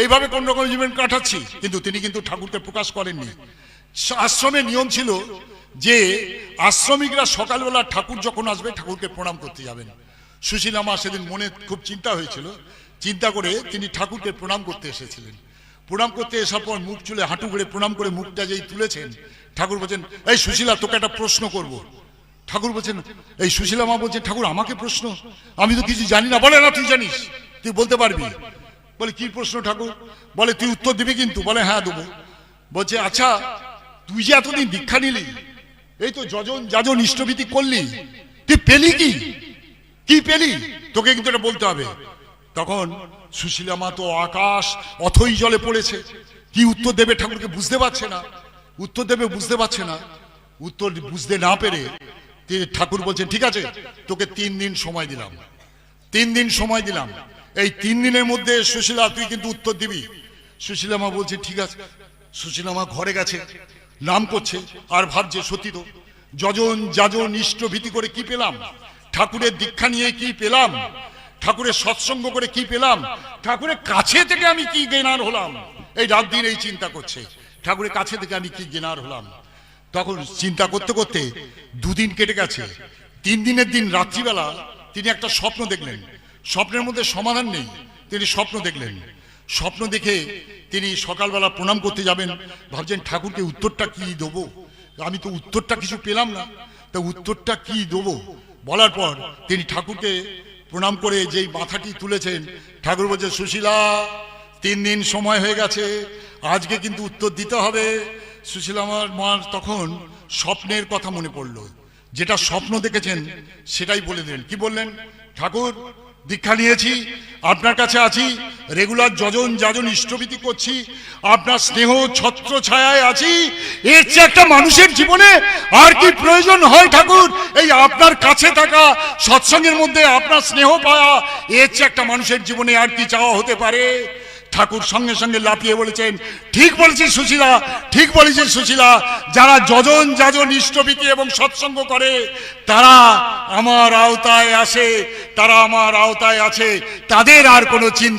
[SPEAKER 3] এইভাবে কোন রকম জীবন কাটাচ্ছি। কিন্তু তিনি কিন্তু ঠাকুরকে প্রকাশ করেননি। আশ্রমের নিয়ম ছিল যে আশ্রমিকরা সকালবেলা ঠাকুর যখন আসবে ঠাকুরকে প্রণাম করতে যাবেন। সুশীলা মা সেদিন মনে খুব চিন্তা হয়েছিল, চিন্তা করে তিনি ঠাকুরকে প্রণাম করতে এসেছিলেন। প্রণাম করতে আসার পর মুখ চুলে হাঁটু গড়ে প্রণাম করে মুখটা যেই তুলেছেন, ঠাকুর বলছেন এই সুশীলা তোকে একটা প্রশ্ন করব। ঠাকুর বলছেন, এই সুশীলা মা বলছেন ঠাকুর আমাকে প্রশ্ন? আমি তো কিছু জানি না। বলে না তুই জানিস, তুই বলতে পারবি। বলে কি প্রশ্ন ঠাকুর? বলে তুই উত্তর দিবি কিন্তু। বলে হ্যাঁ দেবো। বলছে আচ্ছা তুই যে এতদিন দীক্ষা নিলি, এই তো যাজন ইষ্টভীতি করলি, তুই পেলি কি পেলি? তোকে কিন্তু এটা বলতে হবে। তখন সুশীলা মা তো আকাশ অথই জলে পড়েছে, কি উত্তর দেবে ঠাকুরকে বুঝতে পারছে না, উত্তর দেবে বুঝতে পারছে না। উত্তর বুঝতে না পেরে ঠাকুর বলছেন ঠিক আছে তোকে 3 দিন সময় দিলাম, 3 দিন সময় দিলাম, এই 3 দিনের মধ্যে সুশীলা তুই কিন্তু উত্তর দিবি। সুশীলা মা বলছে ঠিক আছে। সুশীলা মা ঘরে গেছে, নাম করছে আর ভাবছে সত্যি তো যাজন ইষ্টভীতি করে কি পেলাম, ঠাকুরের দীক্ষা নিয়ে কি পেলাম, ঠাকুরের সৎসঙ্গ করে কি পেলাম, ঠাকুরের কাছে থেকে আমি কি জ্ঞানার হলাম। এই রাত দিন এই চিন্তা করছে, ঠাকুরের কাছে থেকে আমি কি জ্ঞানার হলাম। তখন চিন্তা করতে করতে 2 দিন কেটে গেছে। 3 দিনের দিন রাত্রিবেলা তিনি একটা স্বপ্ন দেখলেন। স্বপ্নের মধ্যে সমাধান নেই, তিনি স্বপ্ন দেখলেন। স্বপ্ন দেখে তিনি সকালবেলা প্রণাম করতে যাবেন, ভাবছেন ঠাকুরকে উত্তরটা কি দেবো, আমি তো উত্তরটা কিছু পেলাম না, তা উত্তরটা কি দেবো। বলার পর তিনি ঠাকুরকে প্রণাম করে যেই মাথাটি তুলেছেন, ঠাকুর বলছে, সুশীলা 3 দিন সময় হয়ে গেছে, আজকে কিন্তু উত্তর দিতে হবে। সুশীলা আমার মা তখন স্বপ্নের কথা মনে পড়লো, যেটা স্বপ্ন দেখেছেন সেটাই বলে দিলেন। কি বললেন? ঠাকুর দীক্ষা নিয়েছি, আপনার কাছে আছি, রেগুলার যজন যাজন ইষ্টভীতি করছি, আপনার স্নেহ ছত্র ছায়ায় আছি, এর চেয়ে একটা মানুষের জীবনে আর কি প্রয়োজন হয় ঠাকুর? এই আপনার কাছে থাকা, সৎসঙ্গের মধ্যে আপনার স্নেহ পাওয়া, এর চেয়ে একটা মানুষের জীবনে আর কি চাওয়া হতে পারে? ঠাকুর সঙ্গে সঙ্গে লাফিয়ে বলেছেন, ঠিক বলেছিস সুশীলা, ঠিক বলেছিস সুশীলা, যারা যজন যাজন ইষ্টভীতি এবং সৎসঙ্গ করে তারা আমার আওতায় আসে, তারা আমার আওতায় আছে, তাদের আর কোনো চিন্তা